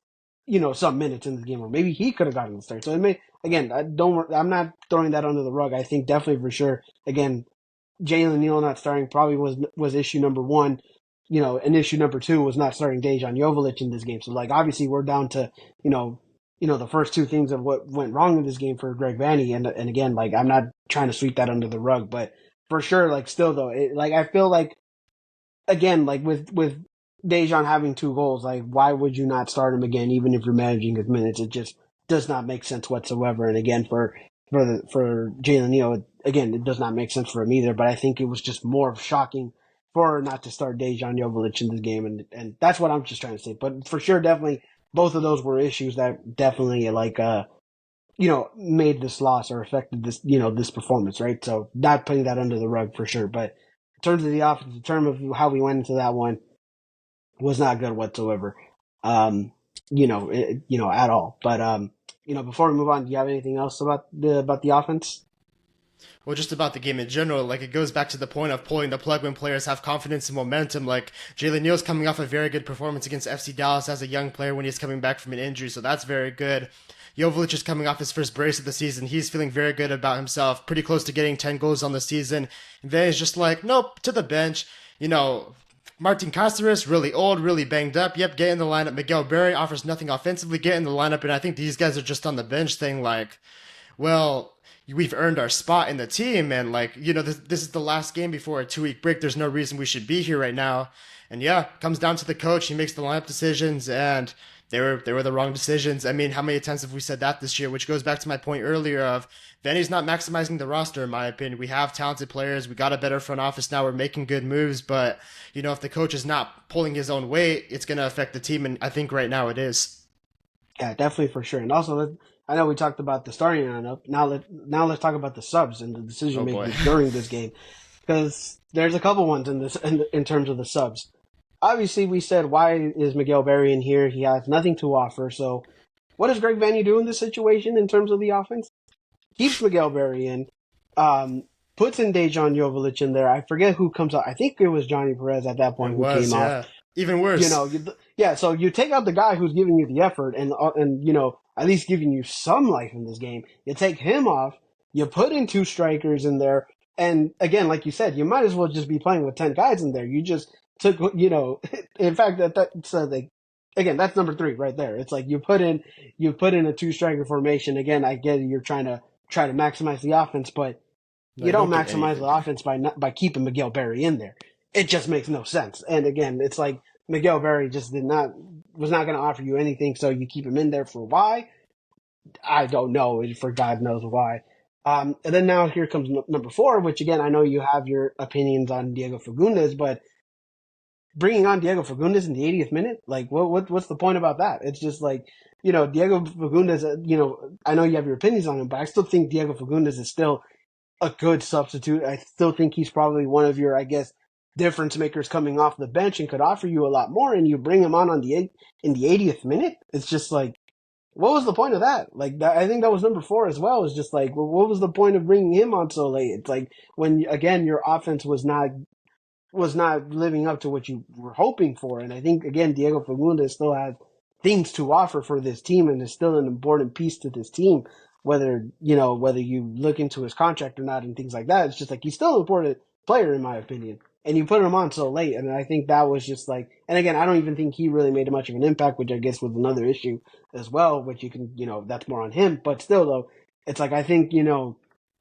some minutes in the game, or maybe he could have gotten the start. So it may again, I'm not throwing that under the rug. I think definitely for sure. Again, Jalen Neal not starting probably was issue number one. And issue number two was not starting Dejan Joveljic in this game. So like obviously we're down to the first two things of what went wrong in this game for Greg Vanny. And again, like I'm not trying to sweep that under the rug, but for sure, like still though, like I feel like again, like with Dejan having two goals, like why would you not start him again, even if you're managing his minutes? It just does not make sense whatsoever. And again, for Jalen Neal, again, it does not make sense for him either. But I think it was just more shocking for not to start Dejan Joveljic in this game, and that's what I'm just trying to say. But for sure, definitely, both of those were issues that definitely made this loss or affected this this performance, right? So not putting that under the rug for sure, but in terms of the offense, in terms of how we went into that one, was not good whatsoever. At all. But before we move on, do you have anything else about the offense? Well, just about the game in general, like it goes back to the point of pulling the plug when players have confidence and momentum. Like Jalen Neal's coming off a very good performance against FC Dallas as a young player when he's coming back from an injury, so that's very good. Jovic is coming off his first brace of the season. He's feeling very good about himself, pretty close to getting 10 goals on the season. And then he's just like, nope, to the bench. Martin Caceres, really old, really banged up. Yep, get in the lineup. Miguel Berry offers nothing offensively. Get in the lineup. And I think these guys are just on the bench saying like, well, we've earned our spot in the team. And like, this is the last game before a 2-week break. There's no reason we should be here right now. And yeah, comes down to the coach. He makes the lineup decisions and they were the wrong decisions. I mean, how many times have we said that this year? Which goes back to my point earlier of Vanny's not maximizing the roster, in my opinion. We have talented players. We got a better front office now. We're making good moves. But, if the coach is not pulling his own weight, it's going to affect the team. And I think right now it is. Yeah, definitely for sure. And also, I know we talked about the starting lineup. Now let's talk about the subs and the decision Oh making boy. during this game, because there's a couple ones in terms of the subs. Obviously, we said, why is Miguel Berry in here? He has nothing to offer. So what does Greg Vanny do in this situation in terms of the offense? Keeps Miguel Berry in, puts in Dejan Joveljic in there. I forget who comes out. I think it was Johnny Perez at that It point who was, came off. yeah. Even You worse. know, yeah. So you take out the guy who's giving you the effort and at least giving you some life in this game. You take him off. You put in two strikers in there, and again, like you said, you might as well just be playing with 10 guys in there. You just took in fact that's like again that's number three right there. It's like you put in a two striker formation. Again, I get it, you're try to maximize the offense, but No, you you don't don't get maximize the anything. offense by keeping Miguel Berry in there. It just makes no sense. And again, it's like Miguel Berry just did not was not going to offer you anything, so you keep him in there for why? I don't know, for God knows why. And then now here comes number four, which again I know you have your opinions on Diego Fagundes, but bringing on Diego Fagundes in the 80th minute, like what's the point about that? It's just like Diego Fagundes. I know you have your opinions on him, but I still think Diego Fagundes is still a good substitute. I still think he's probably one of your, I guess, difference makers coming off the bench and could offer you a lot more. And you bring him on in the 80th minute. It's just like, what was the point of that? Like, I think that was number four as well. It's just like, well, what was the point of bringing him on so late? It's like when again your offense was not living up to what you were hoping for. And I think again, Diego Fagundes still has things to offer for this team and is still an important piece to this team. Whether you look into his contract or not and things like that, it's just like he's still an important player in my opinion. And you put him on so late, and I think that was just like. And again, I don't even think he really made much of an impact, which I guess was another issue as well. Which you can, that's more on him. But still, though, it's like I think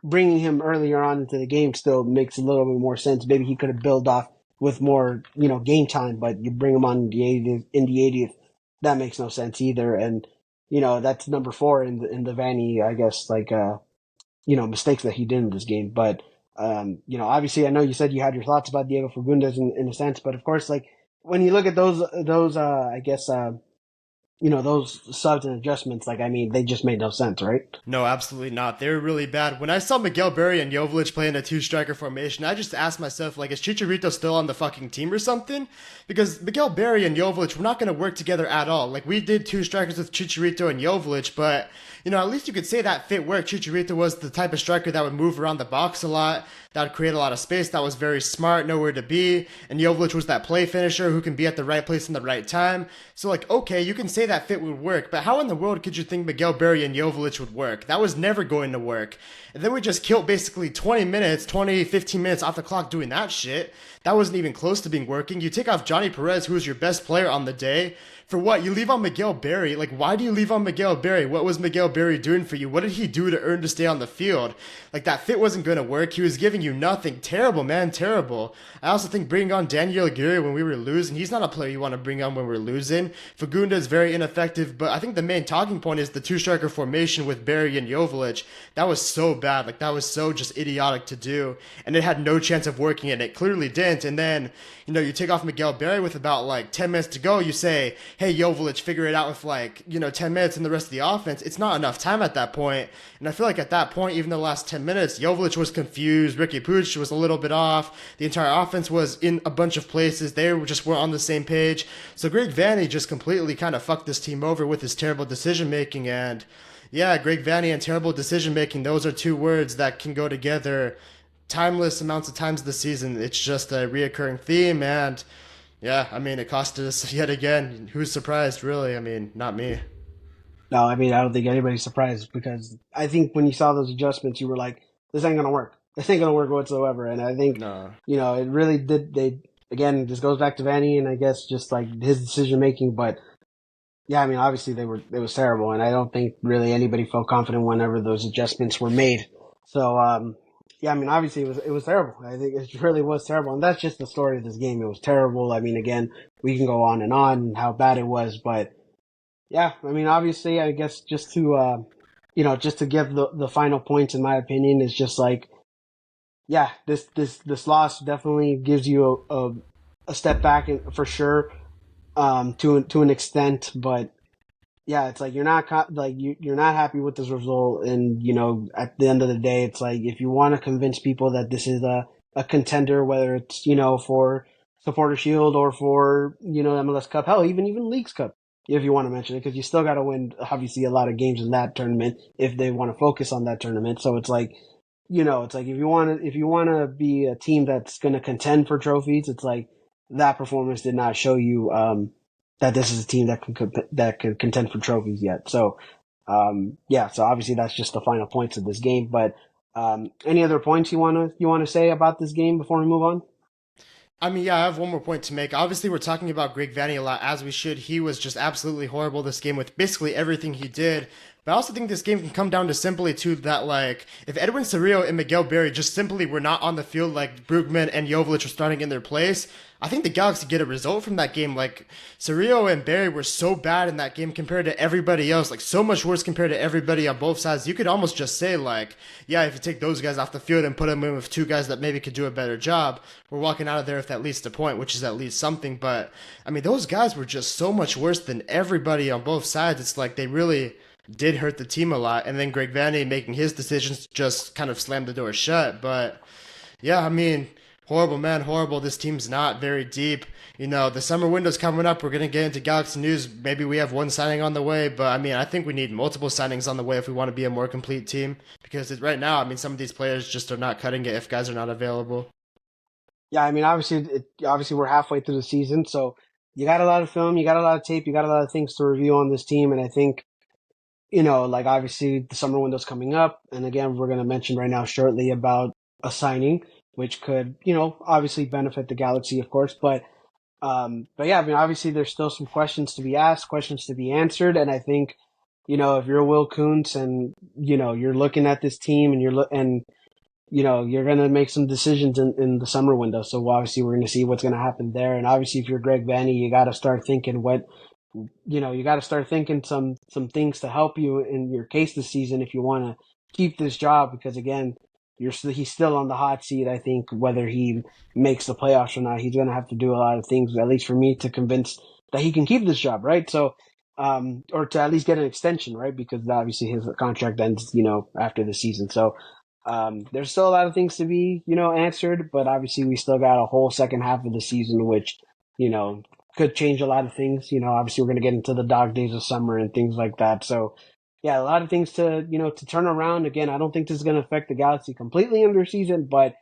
bringing him earlier on into the game still makes a little bit more sense. Maybe he could have built off with more, game time, but you bring him on in the 80th, that makes no sense either. And, that's number four in the Vanny, I guess, like, mistakes that he did in this game. But, obviously I know you said you had your thoughts about Diego Fagundes in a sense, but of course, like, when you look at those, I guess, those subs and adjustments, like, I mean, they just made no sense, right? No, absolutely not. They were really bad. When I saw Miguel Berry and Jovic playing a two-striker formation, I just asked myself, like, is Chicharito still on the fucking team or something? Because Miguel Berry and Jovic were not going to work together at all. Like, we did two strikers with Chicharito and Jovic, but, at least you could say that fit work. Chicharito was the type of striker that would move around the box a lot, that would create a lot of space, that was very smart, nowhere to be. And Jovic was that play finisher who can be at the right place in the right time. So, like, okay, you can say that fit would work, but how in the world could you think Miguel Berry and Jovic would work? That was never going to work. And then we just killed basically 15 minutes off the clock doing that shit. That wasn't even close to being working. You take off Johnny Perez, who was your best player on the day. For what? You leave on Miguel Berry? Like, why do you leave on Miguel Berry? What was Miguel Berry doing for you? What did he do to earn to stay on the field? Like, that fit wasn't going to work. He was giving you nothing. Terrible, man. Terrible. I also think bringing on Daniel Aguirre when we were losing, he's not a player you want to bring on when we're losing. Fagunda is very ineffective, but I think the main talking point is the two-striker formation with Berry and Jovic. That was so bad. Like, that was so just idiotic to do. And it had no chance of working, and it clearly didn't. And then, you take off Miguel Berry with about, 10 minutes to go. You say, hey, Jovic, figure it out with 10 minutes and the rest of the offense. It's not enough time at that point. And I feel like at that point, even the last 10 minutes, Jovic was confused. Ricky Puig was a little bit off. The entire offense was in a bunch of places. They just weren't on the same page. So Greg Vanney just completely kind of fucked this team over with his terrible decision making. And yeah, Greg Vanney and terrible decision making, those are two words that can go together timeless amounts of times this season. It's just a reoccurring theme, and yeah, I mean, it cost us yet again. Who's surprised, really? I mean, not me. No, I mean, I don't think anybody's surprised because I think when you saw those adjustments, you were like, this ain't going to work. This ain't going to work whatsoever. And I think, No. it really did. Again, this goes back to Vanny and I guess just like his decision making. But yeah, I mean, obviously it was terrible. And I don't think really anybody felt confident whenever those adjustments were made. So, yeah, I mean, obviously it was terrible. I think it really was terrible. And that's just the story of this game. It was terrible. I mean, again, we can go on and how bad it was, but yeah, I mean, obviously, I guess just to give the final points, in my opinion, is just like, yeah, this loss definitely gives you a step back for sure, to an extent, but yeah, it's like you're not you're not happy with this result, and at the end of the day, it's like if you want to convince people that this is a contender, whether it's for Supporter Shield or for MLS Cup, hell, even Leagues Cup, if you want to mention it, because you still got to win obviously a lot of games in that tournament if they want to focus on that tournament. So it's like it's like if you want to be a team that's going to contend for trophies, it's like that performance did not show you that this is a team that can contend for trophies yet. So yeah, so obviously that's just the final points of this game. But any other points you wanna say about this game before we move on? I mean, yeah, I have one more point to make. Obviously, we're talking about Greg Vanny a lot, as we should. He was just absolutely horrible this game with basically everything he did. But I also think this game can come down to simply to that, like, if Edwin Cerrillo and Miguel Berry just simply were not on the field, like Brugman and Jovic were starting in their place, I think the Galaxy get a result from that game. Like, Cerrillo and Berry were so bad in that game compared to everybody else, like, so much worse compared to everybody on both sides. You could almost just say, like, yeah, if you take those guys off the field and put them in with two guys that maybe could do a better job, we're walking out of there with at least a point, which is at least something. But, I mean, those guys were just so much worse than everybody on both sides. It's like they really did hurt the team a lot. And then Greg Vanny making his decisions just kind of slammed the door shut. But yeah, I mean, horrible, man, horrible. This team's not very deep. You know, the summer window's coming up. We're going to get into Galaxy News. Maybe we have one signing on the way, but I mean, I think we need multiple signings on the way if we want to be a more complete team. Because right now, I mean, some of these players just are not cutting it if guys are not available. Yeah, I mean, obviously we're halfway through the season, so you got a lot of film, you got a lot of tape, you got a lot of things to review on this team, and I think like obviously the summer window's coming up, and again, we're going to mention right now shortly about a signing, which could, obviously benefit the Galaxy, of course, but yeah, I mean, obviously there's still some questions to be asked, questions to be answered, and I think, if you're Will Kuntz and you're looking at this team and you're going to make some decisions in the summer window. So obviously we're going to see what's going to happen there. And obviously if you're Greg Vanny, you got to start thinking you got to start thinking some things to help you in your case this season if you want to keep this job, because again, he's still on the hot seat. I think whether he makes the playoffs or not, he's going to have to do a lot of things, at least for me, to convince that he can keep this job, right? So, or to at least get an extension, right? Because obviously his contract ends, after the season. So, there's still a lot of things to be, answered, but obviously we still got a whole second half of the season, which, you know, could change a lot of things. Obviously we're going to get into the dog days of summer and things like that. So, yeah, a lot of things to turn around. Again, I don't think this is going to affect the Galaxy completely in their season, but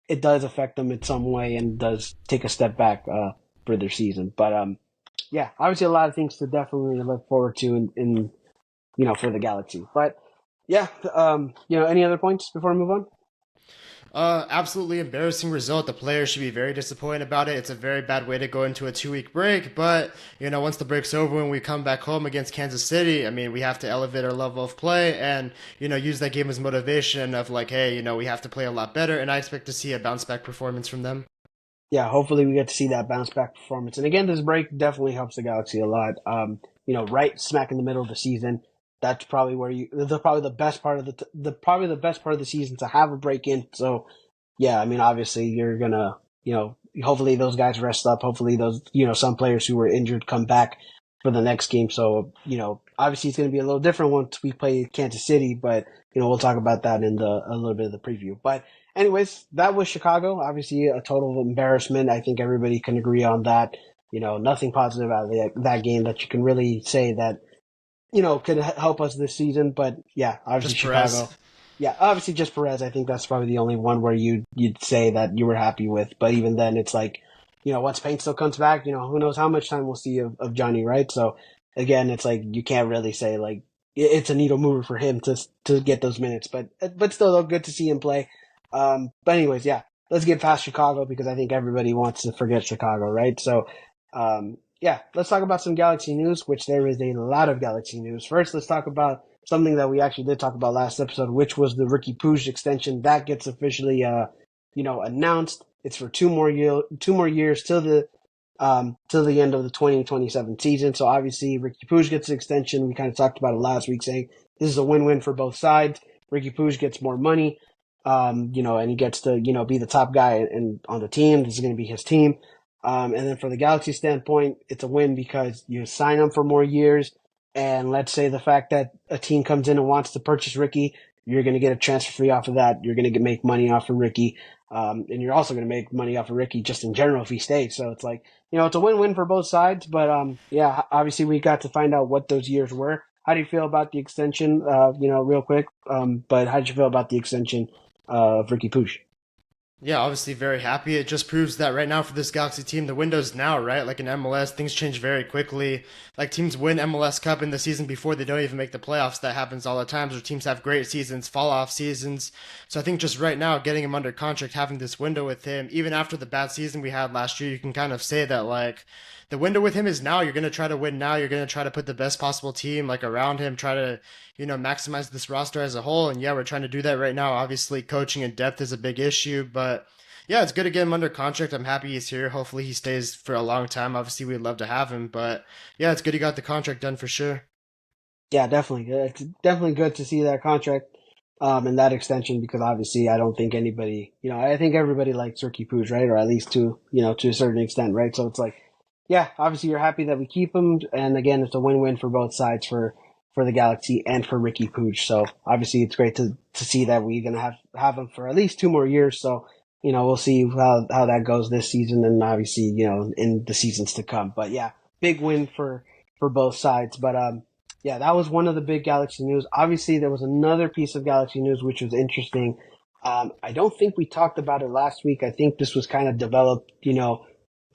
it does affect them in some way and does take a step back, for their season. But, yeah, obviously a lot of things to definitely look forward to in for the Galaxy. But, yeah, any other points before we move on? Absolutely embarrassing result. The players should be very disappointed about it. It's a very bad way to go into a 2 week break. But, once the break's over and we come back home against Kansas City, I mean, we have to elevate our level of play and, use that game as motivation of like, hey, we have to play a lot better. And I expect to see a bounce back performance from them. Yeah, hopefully we get to see that bounce back performance. And again, this break definitely helps the Galaxy a lot. Right smack in the middle of the season. That's probably where probably the best part of probably the best part of the season to have a break in. So, yeah, I mean, obviously you're gonna, hopefully those guys rest up. Hopefully those, some players who were injured come back for the next game. So, obviously it's going to be a little different once we play Kansas City, but, we'll talk about that in a little bit of the preview. But anyways, that was Chicago. Obviously a total embarrassment. I think everybody can agree on that. Nothing positive out of that game that you can really say that, could help us this season. But yeah, obviously Just Perez. Chicago. Yeah, obviously just Perez. I think that's probably the only one where you'd say that you were happy with. But even then, it's like, once Payne still comes back, who knows how much time we'll see of Johnny, right? So again, it's like you can't really say like it's a needle mover for him to get those minutes. But still, though, good to see him play. But anyways, yeah, let's get past Chicago because I think everybody wants to forget Chicago, right? So, yeah, let's talk about some Galaxy news, which there is a lot of Galaxy news. First, let's talk about something that we actually did talk about last episode, which was the Ricky Puig extension that gets officially, announced. It's for two more years till the end of the 2027 season. So obviously, Ricky Puig gets an extension. We kind of talked about it last week, saying this is a win-win for both sides. Ricky Puig gets more money, and he gets to, be the top guy on the team. This is going to be his team. And then for the Galaxy standpoint, it's a win because you sign him for more years. And let's say the fact that a team comes in and wants to purchase Ricky, you're going to get a transfer fee off of that. You're going to make money off of Ricky. And you're also going to make money off of Ricky just in general if he stays. So it's like, it's a win-win for both sides. But, yeah, obviously we got to find out what those years were. How do you feel about the extension, real quick? But how did you feel about the extension of Ricky Puig? Yeah, obviously very happy. It just proves that right now for this Galaxy team, the window's now, right? Like in MLS, things change very quickly. Like teams win MLS Cup in the season before they don't even make the playoffs. That happens all the time. Or teams have great seasons, fall off seasons. So I think just right now, getting him under contract, having this window with him, even after the bad season we had last year, you can kind of say that like the window with him is now. You're gonna try to win now. You're gonna try to put the best possible team like around him. Try to maximize this roster as a whole. And yeah, we're trying to do that right now. Obviously, coaching and depth is a big issue, but yeah, it's good to get him under contract. I'm happy he's here. Hopefully, he stays for a long time. Obviously, we'd love to have him, but yeah, it's good he got the contract done for sure. Yeah, definitely. It's definitely good to see that contract and that extension because obviously I don't think anybody, I think everybody likes Ricky Pooge, right? Or at least to a certain extent, right? So it's like, yeah, obviously you're happy that we keep him, and again, it's a win-win for both sides for the Galaxy and for Ricky Pooge. So obviously it's great to see that we're gonna have him for at least 2 more years. So we'll see how that goes this season, and obviously in the seasons to come. But yeah, big win for both sides. But yeah, that was one of the big Galaxy news. Obviously, there was another piece of Galaxy news which was interesting. I don't think we talked about it last week. I think this was kind of developed,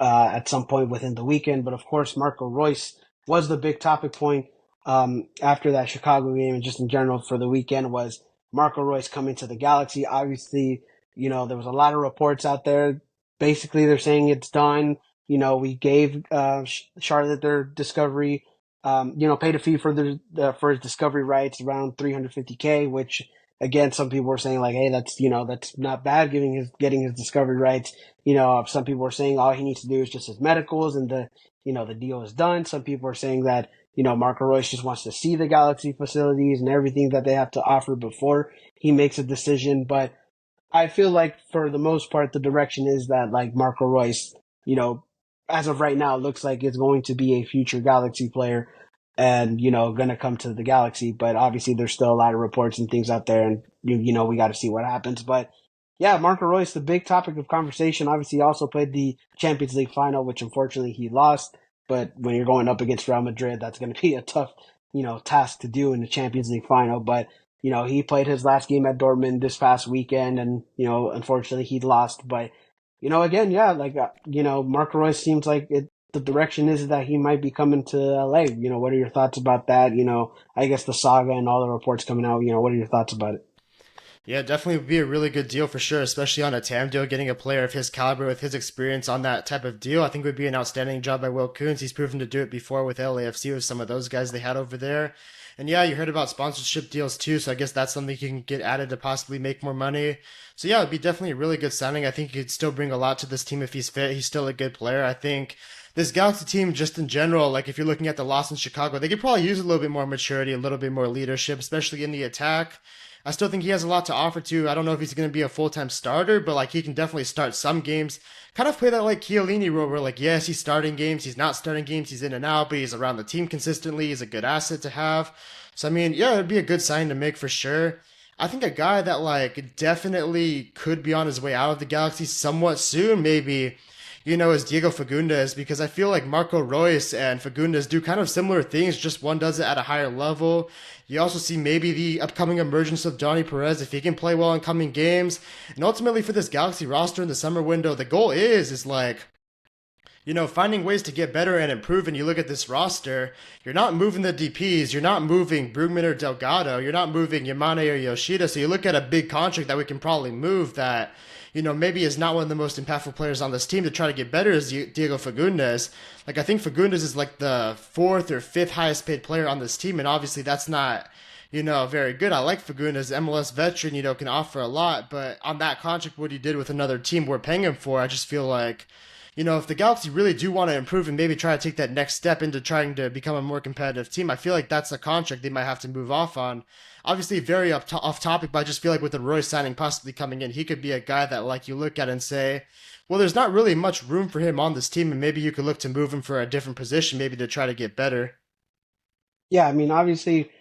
at some point within the weekend. But of course, Marco Royce was the big topic point after that Chicago game and just in general for the weekend was Marco Royce coming to the Galaxy. Obviously, there was a lot of reports out there. Basically, they're saying it's done. We gave Charlotte their discovery paid a fee for for his discovery rights around 350K, which again, some people were saying like, hey, that's not bad getting his discovery rights. Some people were saying all he needs to do is just his medicals and the deal is done. Some people are saying that, Marco Royce just wants to see the Galaxy facilities and everything that they have to offer before he makes a decision. But I feel like for the most part, the direction is that like Marco Royce, you know, as of right now, looks like it's going to be a future Galaxy player and, going to come to the Galaxy. But obviously, there's still a lot of reports and things out there, and, we got to see what happens. But yeah, Marco Royce, the big topic of conversation. Obviously, he also played the Champions League final, which unfortunately he lost. But when you're going up against Real Madrid, that's going to be a tough, task to do in the Champions League final. But he played his last game at Dortmund this past weekend, and unfortunately he lost. But again, yeah, like Marco Royce seems like the direction is that he might be coming to LA. What are your thoughts about that? I guess the saga and all the reports coming out. What are your thoughts about it? Yeah, definitely would be a really good deal for sure, especially on a TAM deal. Getting a player of his caliber with his experience on that type of deal, I think would be an outstanding job by Will Coons. He's proven to do it before with LAFC with some of those guys they had over there. And yeah, you heard about sponsorship deals too, so I guess that's something you can get added to possibly make more money. So yeah, it'd be definitely a really good signing. I think he could still bring a lot to this team if he's fit. He's still a good player. I think this Galaxy team, just in general, like if you're looking at the loss in Chicago, they could probably use a little bit more maturity, a little bit more leadership, especially in the attack. I still think he has a lot to offer too. I don't know if he's going to be a full time starter, but like he can definitely start some games. Kind of play that like Chiellini role where like yes, he's starting games, he's not starting games, he's in and out, but he's around the team consistently. He's a good asset to have. So I mean, yeah, it'd be a good sign to make for sure. I think a guy that like definitely could be on his way out of the Galaxy somewhat soon, maybe is Diego Fagundes because I feel like Marco Royce and Fagundes do kind of similar things, just one does it at a higher level. You also see maybe the upcoming emergence of Donny Perez if he can play well in coming games. And ultimately for this Galaxy roster in the summer window, the goal is like finding ways to get better and improve. And you look at this roster, you're not moving the DPs, you're not moving Brugman or Delgado, you're not moving Yamane or Yoshida. So you look at a big contract that we can probably move that, maybe is not one of the most impactful players on this team to try to get better is Diego Fagundes. Like, I think Fagundes is like the fourth or fifth highest paid player on this team. And obviously that's not, very good. I like Fagundes, MLS veteran, can offer a lot. But on that contract, what he did with another team we're paying him for, I just feel like, if the Galaxy really do want to improve and maybe try to take that next step into trying to become a more competitive team, I feel like that's a contract they might have to move off on. Obviously, very off topic, but I just feel like with the Royce signing possibly coming in, he could be a guy that like you look at and say, well, there's not really much room for him on this team, and maybe you could look to move him for a different position, maybe to try to get better. Yeah, I mean, obviously,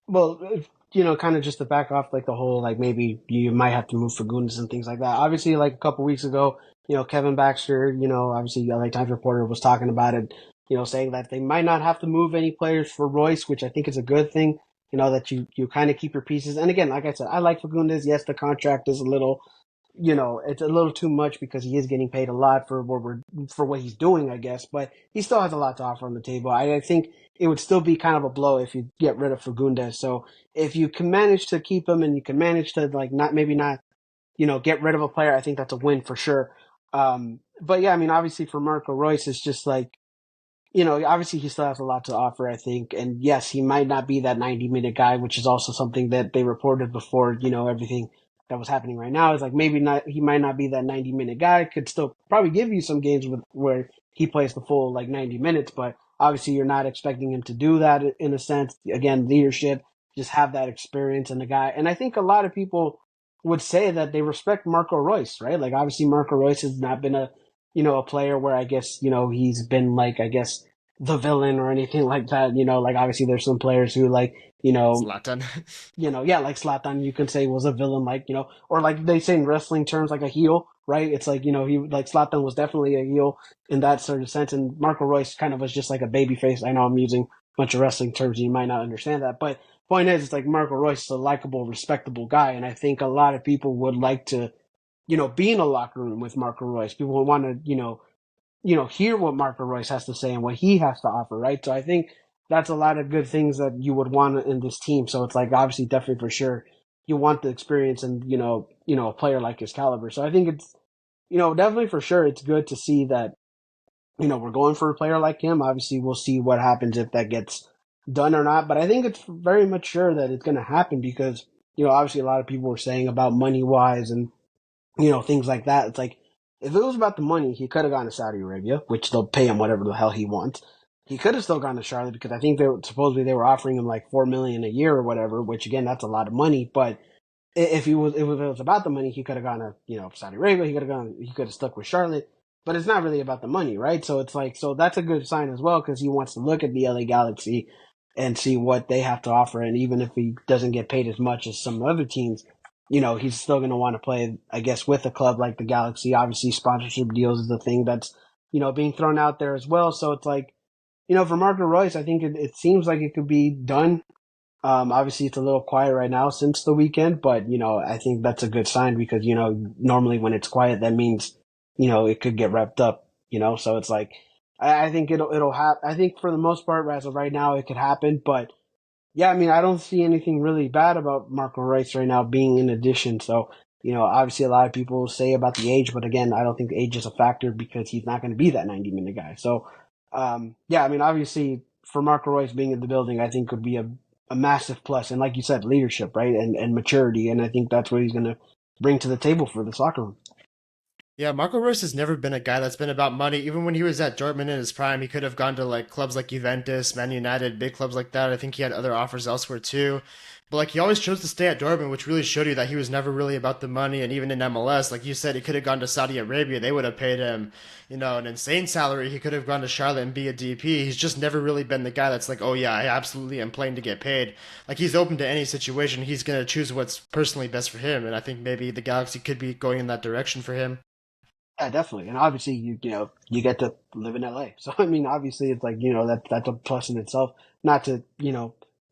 well, kind of just to back off like the whole like maybe you might have to move for Fagundes and things like that. Obviously, like a couple weeks ago, Kevin Baxter, obviously LA Times reporter was talking about it, saying that they might not have to move any players for Royce, which I think is a good thing. That you kind of keep your pieces. And again, like I said, I like Fagundes. Yes, the contract is a little it's a little too much because he is getting paid a lot for what he's doing, I guess. But he still has a lot to offer on the table. I think it would still be kind of a blow if you get rid of Fagundes. So if you can manage to keep him and you can manage to like not get rid of a player, I think that's a win for sure. But yeah, I mean, obviously for Marco Royce, it's just like obviously he still has a lot to offer, I think. And yes, he might not be that 90-minute guy, which is also something that they reported before, everything that was happening right now is like maybe not, he might not be that 90-minute guy, could still probably give you some games where he plays the full like 90 minutes, but obviously you're not expecting him to do that in a sense. Again, leadership, just have that experience in the guy. And I think a lot of people would say that they respect Marco Royce, right? Like obviously Marco Royce has not been a player where I guess, he's been like, I guess, the villain or anything like that. Like obviously there's some players who like, Zlatan. yeah, like Zlatan, you can say was a villain, like, or like they say in wrestling terms, like a heel, right? It's like, he, like Zlatan was definitely a heel in that sort of sense. And Marco Royce kind of was just like a baby face. I know I'm using a bunch of wrestling terms. And you might not understand that, but point is, it's like Marco Royce is a likable, respectable guy. And I think a lot of people would like to, be in a locker room with Marco Royce. People would want to, hear what Marco Royce has to say and what he has to offer, right? So I think that's a lot of good things that you would want in this team. So it's like obviously definitely for sure you want the experience and a player like his caliber. So I think it's definitely for sure it's good to see that we're going for a player like him. Obviously we'll see what happens if that gets done or not, but I think it's very much sure that it's going to happen because obviously a lot of people were saying about money wise and things like that. It's like, if it was about the money, he could have gone to Saudi Arabia, which they'll pay him whatever the hell he wants. He could have still gone to Charlotte because I think supposedly they were offering him like $4 million a year or whatever, which again, that's a lot of money. But if it was about the money, he could have gone to, Saudi Arabia. He could have stuck with Charlotte. But it's not really about the money, right? So it's like, so that's a good sign as well because he wants to look at the LA Galaxy and see what they have to offer. And even if he doesn't get paid as much as some other teams, he's still going to want to play, I guess, with a club like the Galaxy. Obviously, sponsorship deals is the thing that's, being thrown out there as well. So it's like, for Marco Royce, I think it seems like it could be done. Obviously, it's a little quiet right now since the weekend, but, I think that's a good sign because, normally when it's quiet, that means, it could get wrapped up, so it's like, I think it'll happen. I think for the most part, as of right now, it could happen, but yeah, I mean, I don't see anything really bad about Marco Reus right now being in addition. So, obviously a lot of people say about the age, but again, I don't think age is a factor because he's not going to be that 90-minute guy. So, yeah, I mean, obviously for Marco Reus being in the building, I think could be a massive plus. And like you said, leadership, right? And maturity. And I think that's what he's going to bring to the table for the soccer room. Yeah, Marco Reus has never been a guy that's been about money. Even when he was at Dortmund in his prime, he could have gone to like clubs like Juventus, Man United, big clubs like that. I think he had other offers elsewhere too. But like he always chose to stay at Dortmund, which really showed you that he was never really about the money. And even in MLS, like you said, he could have gone to Saudi Arabia. They would have paid him, an insane salary. He could have gone to Charlotte and be a DP. He's just never really been the guy that's like, oh yeah, I absolutely am playing to get paid. Like he's open to any situation. He's gonna choose what's personally best for him. And I think maybe the Galaxy could be going in that direction for him. Yeah, definitely. And obviously, you get to live in LA. So I mean, obviously, it's like that's a plus in itself. Not to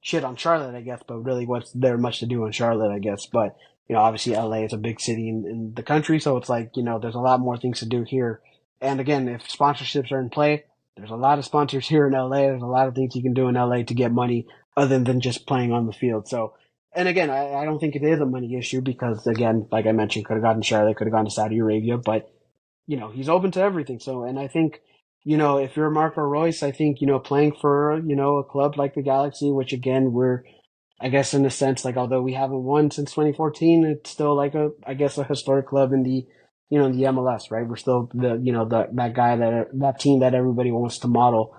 shit on Charlotte, I guess, but really, what's there much to do in Charlotte, I guess. But obviously, LA is a big city in the country, so it's like there's a lot more things to do here. And again, if sponsorships are in play, there's a lot of sponsors here in LA. There's a lot of things you can do in LA to get money other than just playing on the field. So. And again, I don't think it is a money issue because, again, like I mentioned, could have gone to Charlotte, could have gone to Saudi Arabia, but he's open to everything. So, and I think, if you're Marco Royce, I think, playing for, a club like the Galaxy, which again, we're, I guess in a sense, like, although we haven't won since 2014, it's still like I guess a historic club in the, in the MLS, right? We're still that guy that team that everybody wants to model.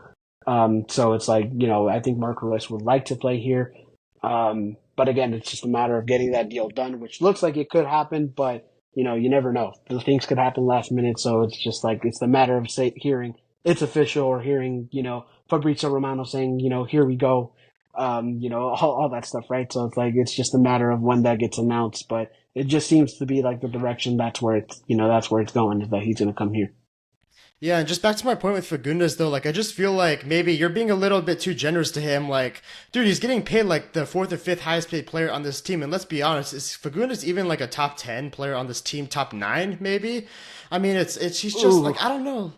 So it's like, I think Marco Royce would like to play here. But again, it's just a matter of getting that deal done, which looks like it could happen, but you never know. The things could happen last minute, so it's just like it's the matter of hearing it's official or hearing Fabrizio Romano saying here we go, all that stuff, right? So it's like it's just a matter of when that gets announced, but it just seems to be like the direction that's where it's going is that he's going to come here. Yeah, and just back to my point with Fagundes though, like I just feel like maybe you're being a little bit too generous to him. Like, dude, he's getting paid like the fourth or fifth highest paid player on this team, and let's be honest, is Fagundes even like a top 10 player on this team, top nine maybe? I mean, it's he's just Ooh, like I don't know,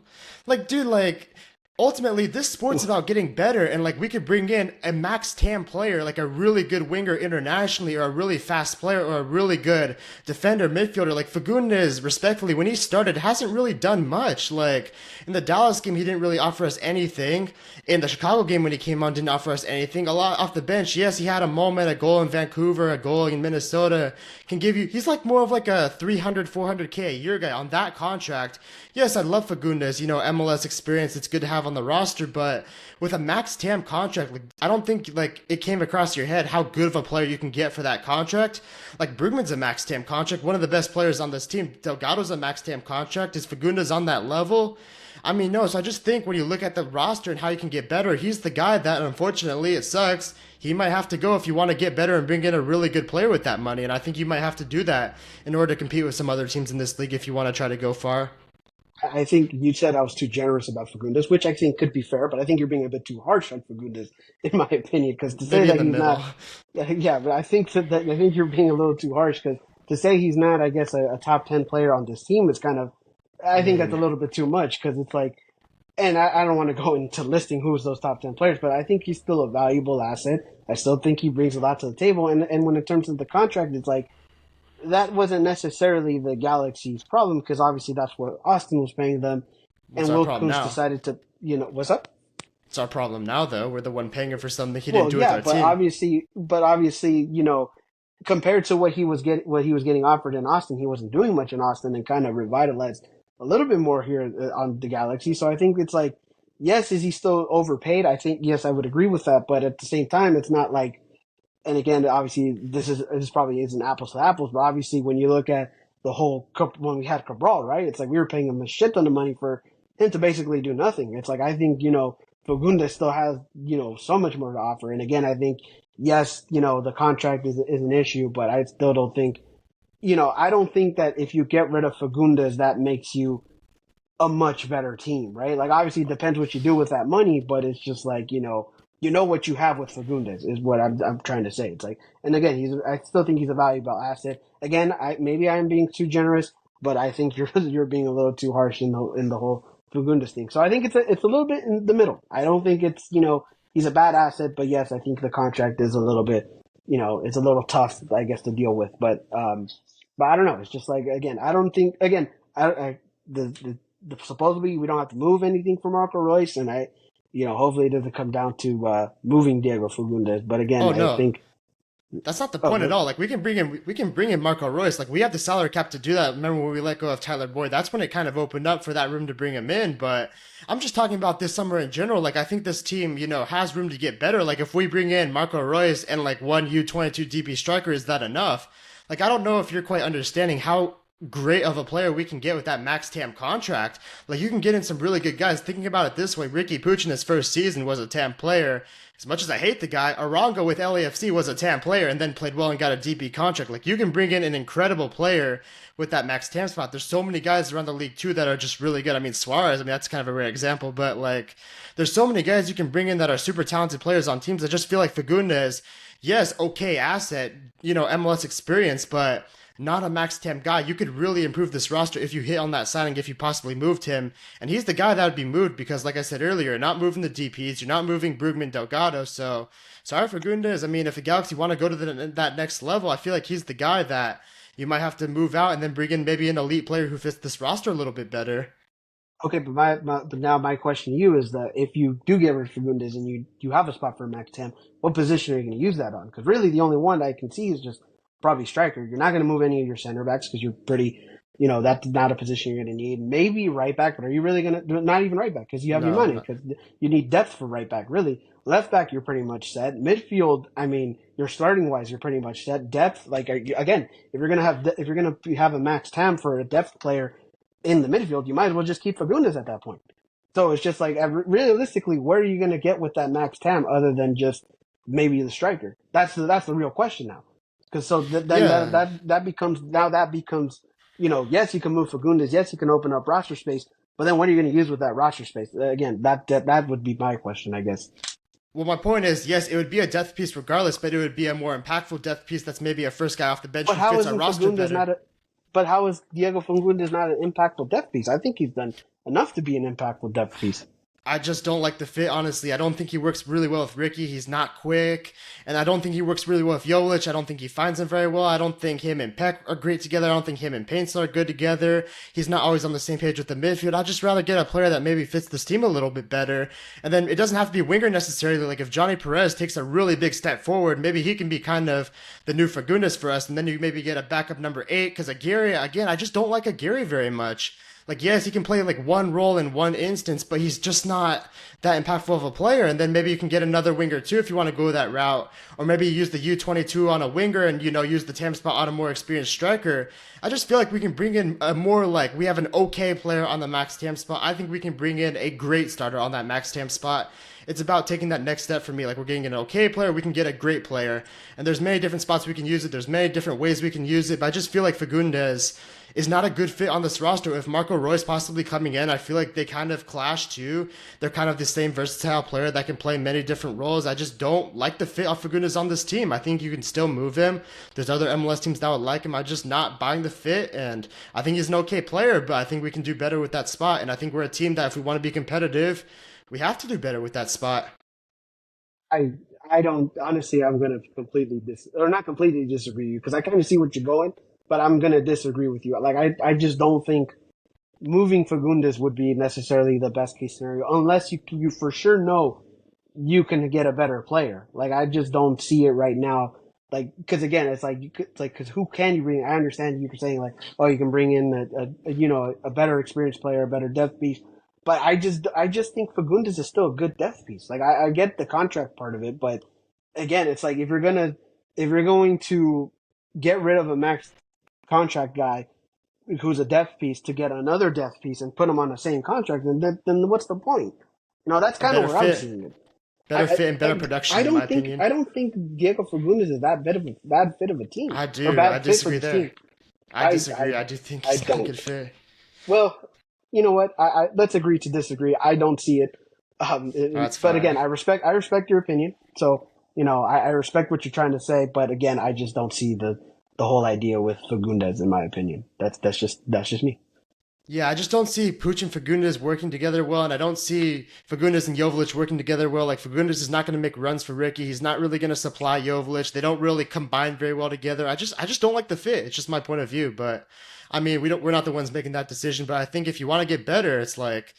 like dude, like ultimately this sport's ooh. about getting better, and like we could bring in a max tam player, like a really good winger internationally, or a really fast player, or a really good defender midfielder. Like Fagundes, respectfully, when he started hasn't really done much. Like in the Dallas game he didn't really offer us anything. In the Chicago game when he came on didn't offer us anything. A lot off the bench, yes, he had a moment, a goal in Vancouver, a goal in Minnesota, can give you, he's like more of like a 300 400k a year guy on that contract. Yes, I love Fagundes, you know, MLS experience, it's good to have on the roster, but with a max tam contract, like I don't think like it came across your head how good of a player you can get for that contract. Like Brugman's a max tam contract, one of the best players on this team. Delgado's a max tam contract. Is Fagundes on that level? I mean, no. So I just think when you look at the roster and how you can get better, he's the guy that, unfortunately, it sucks. He might have to go if you want to get better and bring in a really good player with that money. And I think you might have to do that in order to compete with some other teams in this league if you want to try to go far. I think you said I was too generous about Fagundes, which I think could be fair, but I think you're being a bit too harsh on Fagundes, in my opinion, because to say Maybe in that the he's middle. not, yeah, but I think you're being a little too harsh because to say he's not, I guess, a top 10 player on this team is kind of, I I think that's a mean, little bit too much because it's like, and I don't want to go into listing who's those top 10 players, but I think he's still a valuable asset. I still think he brings a lot to the table. And when in terms of the contract, it's like, that wasn't necessarily the Galaxy's problem because obviously that's what Austin was paying them, what's and our Will problem Kuntz now? decided to, what's up? It's our problem now, though. We're the one paying him for something he didn't Well, do with yeah, our team. but obviously, compared to what he was getting offered in Austin, he wasn't doing much in Austin, and kind of revitalized a little bit more here on the Galaxy. So I think it's like, yes, is he still overpaid? I think yes, I would agree with that, but at the same time, it's not like, and again, obviously, this probably isn't apples to apples, but obviously, when you look at the whole when we had Cabral, right? It's like we were paying him a shit ton of money for him to basically do nothing. It's like I think Fagundes still has so much more to offer, and again, I think yes, the contract is an issue, but I still don't think I don't think that if you get rid of Fagundes, that makes you a much better team, right? Like obviously it depends what you do with that money, but it's just like you know what you have with Fagundes is what I'm trying to say. It's like, and again, I still think he's a valuable asset. Again, maybe I'm being too generous, but I think you're being a little too harsh in the whole Fagundes thing. So I think it's a little bit in the middle. I don't think it's he's a bad asset, but yes, I think the contract is a little bit it's a little tough, I guess, to deal with. But I don't know. It's just like again, I don't think again I supposedly we don't have to move anything for Marco Royce, and hopefully it doesn't come down to moving Diego Fagundes. But again, Oh I no, think that's not the oh point at all. Like we can bring in Marco Royce. Like we have the salary cap to do that. Remember when we let go of Tyler Boyd? That's when it kind of opened up for that room to bring him in. But I'm just talking about this summer in general. Like I think this team, has room to get better. Like if we bring in Marco Royce and like one U22 DP striker, is that enough? Like I don't know if you're quite understanding how great of a player we can get with that max tam contract. Like you can get in some really good guys. Thinking about it this way, Ricky Puch in his first season was a tam player. As much as I hate the guy, Arango with LAFC was a TAM player and then played well and got a DP contract. Like you can bring in an incredible player with that max TAM spot. There's so many guys around the league too that are just really good. I mean Suarez, that's kind of a rare example, but like there's so many guys you can bring in that are super talented players on teams. I just feel like Fagundes, yes, okay asset, MLS experience, but not a max temp guy. You could really improve this roster if you hit on that signing, if you possibly moved him. And he's the guy that would be moved because, like I said earlier, you're not moving the DPs, you're not moving Brugman Delgado. So, sorry for Gundes. If the Galaxy want to go to that next level, I feel like he's the guy that you might have to move out and then bring in maybe an elite player who fits this roster a little bit better. okay, but but now my question to you is that if you do get rid of Fagundes and you have a spot for Max Tam, what position are you going to use that on? Because really the only one that I can see is just probably striker. You're not going to move any of your center backs because you're pretty. That's not a position you're going to need. Maybe right back, but are you really going to do it? Not even right back because you have your No, money no. because you need depth for right back. Really, left back you're pretty much set. Midfield, you're starting wise, you're pretty much set. Depth, like again, if you're going to have a Max Tam for a depth player in the midfield, you might as well just keep Fagundes at that point. So it's just like realistically, where are you going to get with that Max Tam other than just maybe the striker? That's the real question now. Because then that, Yeah. that that becomes yes, you can move Fagundes, yes, you can open up roster space, But then what are you going to use with that roster space? Again, that would be my question, I guess. Well, my point is, yes, it would be a depth piece regardless, but it would be a more impactful depth piece that's maybe a first guy off the bench But who how fits our isn't roster Fagundes better. not a? But how is Diego Fagundes not an impactful depth piece? I think he's done enough to be an impactful depth piece. I just don't like the fit, honestly. I don't think he works really well with Ricky. He's not quick. And I don't think he works really well with Jovic. I don't think he finds him very well. I don't think him and Peck are great together. I don't think him and Paintsel are good together. He's not always on the same page with the midfield. I'd just rather get a player that maybe fits this team a little bit better. And then it doesn't have to be winger necessarily. Like if Johnny Perez takes a really big step forward, maybe he can be kind of the new Fagundes for us. And then you maybe get a backup number 8. Because Aguirre, again, I just don't like Aguirre very much. Like, yes, he can play like one role in one instance, but he's just not that impactful of a player. And then maybe you can get another winger too if you want to go that route. Or maybe use the U22 on a winger and, use the TAM spot on a more experienced striker. I just feel like we can bring in a more like, we have an okay player on the max TAM spot. I think we can bring in a great starter on that max TAM spot. It's about taking that next step for me. Like we're getting an okay player, we can get a great player. And there's many different spots we can use it. There's many different ways we can use it. But I just feel like Fagundes is not a good fit on this roster. If Marco Royce possibly coming in, I feel like they kind of clash too. They're kind of the same versatile player that can play many different roles. I just don't like the fit of Fagundes on this team. I think you can still move him. There's other MLS teams that would like him. I'm just not buying the fit, and I think he's an okay player, but I think we can do better with that spot. And I think we're a team that if we want to be competitive, we have to do better with that spot. I I don't honestly. I'm going to not completely disagree with you because I kind of see what you're going, but I'm going to disagree with you. Like I just don't think moving Fagundes would be necessarily the best case scenario unless you for sure know you can get a better player. Like I just don't see it right now. Like because again, it's like because who can you bring? I understand you saying like, oh, you can bring in a better experienced player, a better depth piece. But I just think Fagundes is still a good depth piece. Like I get the contract part of it, but again, it's like if you're going to get rid of a max contract guy who's a depth piece to get another depth piece and put him on the same contract, then what's the point? That's A kind of better where I'm fit, seeing it. better fit, and better production, I in my don't think opinion. I don't think Diego Fagundes is that bad fit of a team I or do. I bad fit for disagree this team. there. I I disagree. I I do think I he's not a don't. good fit. Well, you know what? Let's agree to disagree. I don't see it. Oh, that's But again, fine. I respect your opinion. So I respect what you're trying to say. But again, I just don't see the whole idea with Fagundes. In my opinion, that's just me. Yeah, I just don't see Pooch and Fagundes working together well, and I don't see Fagundes and Jovic working together well. Like Fagundes is not going to make runs for Ricky. He's not really going to supply Jovic. They don't really combine very well together. I just don't like the fit. It's just my point of view. But I mean, we're not the ones making that decision. But I think if you want to get better, it's like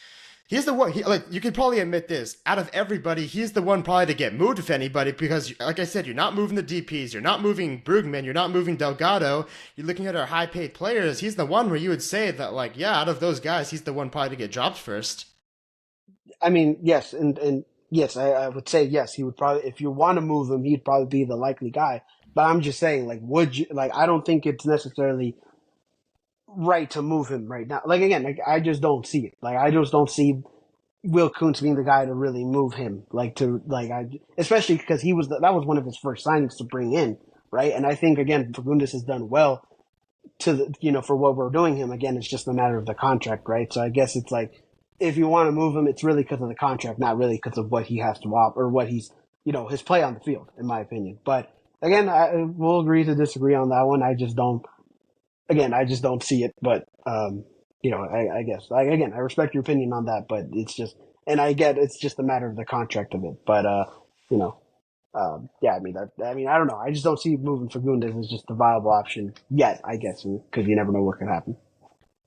he's the one. Like you could probably admit this. Out of everybody, he's the one probably to get moved if anybody, because like I said, you're not moving the DPS, you're not moving Brugman, you're not moving Delgado. You're looking at our high-paid players. He's the one where you would say that, like, yeah, out of those guys, he's the one probably to get dropped first. I mean, yes, and yes, I would say yes. He would probably, if you want to move him, he'd probably be the likely guy. But I'm just saying, like, would you like? I don't think it's necessarily right to move him right now. Like again, like I just don't see it. Like I just don't see Will Kuntz being the guy to really move him, especially because that was one of his first signings to bring in, right? And I think again, Fagundes has done well for what we're doing him. Again, it's just a matter of the contract, right? So I guess it's like if you want to move him, it's really because of the contract, not really because of what he has to offer or what he's his play on the field, in my opinion. But again, we'll agree to disagree on that one. I just don't see it, but I guess again, I respect your opinion on that, but it's just, and I get it's just a matter of the contract of it, but you know, yeah, I don't know, I just don't see moving Fagundes as just a viable option yet, I guess, because you never know what could happen.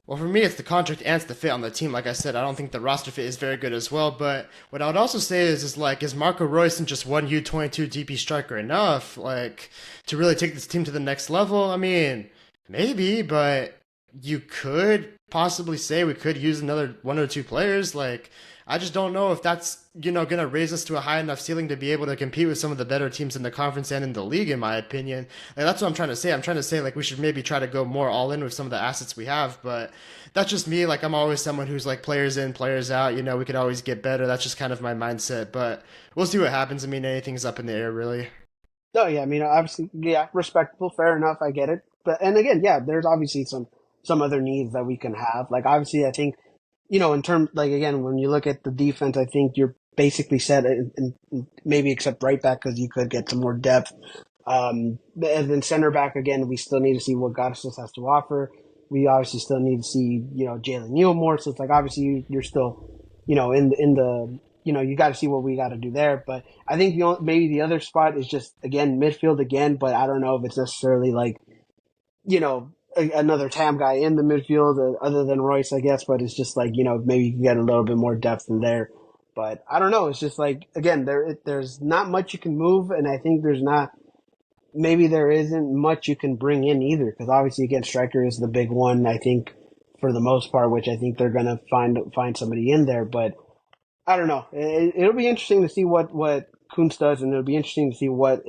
Well, for me, it's the contract and it's the fit on the team. Like I said, I don't think the roster fit is very good as well. But what I would also say is Marco Royce and just one U22 DP striker enough, like, to really take this team to the next level? I mean, maybe, but you could possibly say we could use another one or two players. Like, I just don't know if that's, going to raise us to a high enough ceiling to be able to compete with some of the better teams in the conference and in the league, in my opinion. Like, that's what I'm trying to say. I'm trying to say, like, we should maybe try to go more all in with some of the assets we have. But that's just me. Like, I'm always someone who's like players in, players out. We could always get better. That's just kind of my mindset. But we'll see what happens. I mean, anything's up in the air, really. No, yeah, obviously, yeah, respectable, fair enough, I get it, but and again, yeah, there's obviously some other needs that we can have. Like obviously, I think in terms, like, again, when you look at the defense, I think you're basically set, and maybe except right back because you could get some more depth. And then center back again, we still need to see what Goddesses has to offer. We obviously still need to see, Jalen Neal more. So it's like obviously you're still, in the you got to see what we got to do there. But I think maybe the other spot is just again midfield again. But I don't know if it's necessarily like another TAM guy in the midfield other than Royce, I guess. But it's just like maybe you can get a little bit more depth in there. But I don't know. It's just like again, there's not much you can move, and I think there's not maybe there isn't much you can bring in either because obviously again striker is the big one I think for the most part, which I think they're gonna find somebody in there. But I don't know. It'll be interesting to see what Kuntz does, and it'll be interesting to see what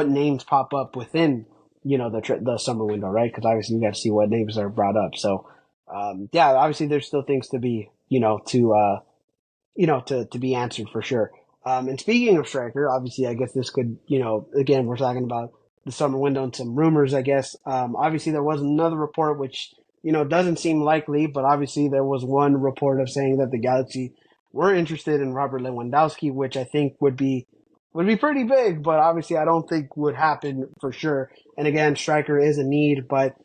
names pop up within the summer window, right? Because obviously we got to see what names are brought up. So yeah, obviously there's still things to be to be answered for sure. And speaking of striker, obviously, I guess this could, again, we're talking about the summer window and some rumors, I guess. Obviously, there was another report which, doesn't seem likely, but obviously there was one report of saying that the Galaxy were interested in Robert Lewandowski, which I think would be pretty big, but obviously I don't think would happen for sure. And again, striker is a need, but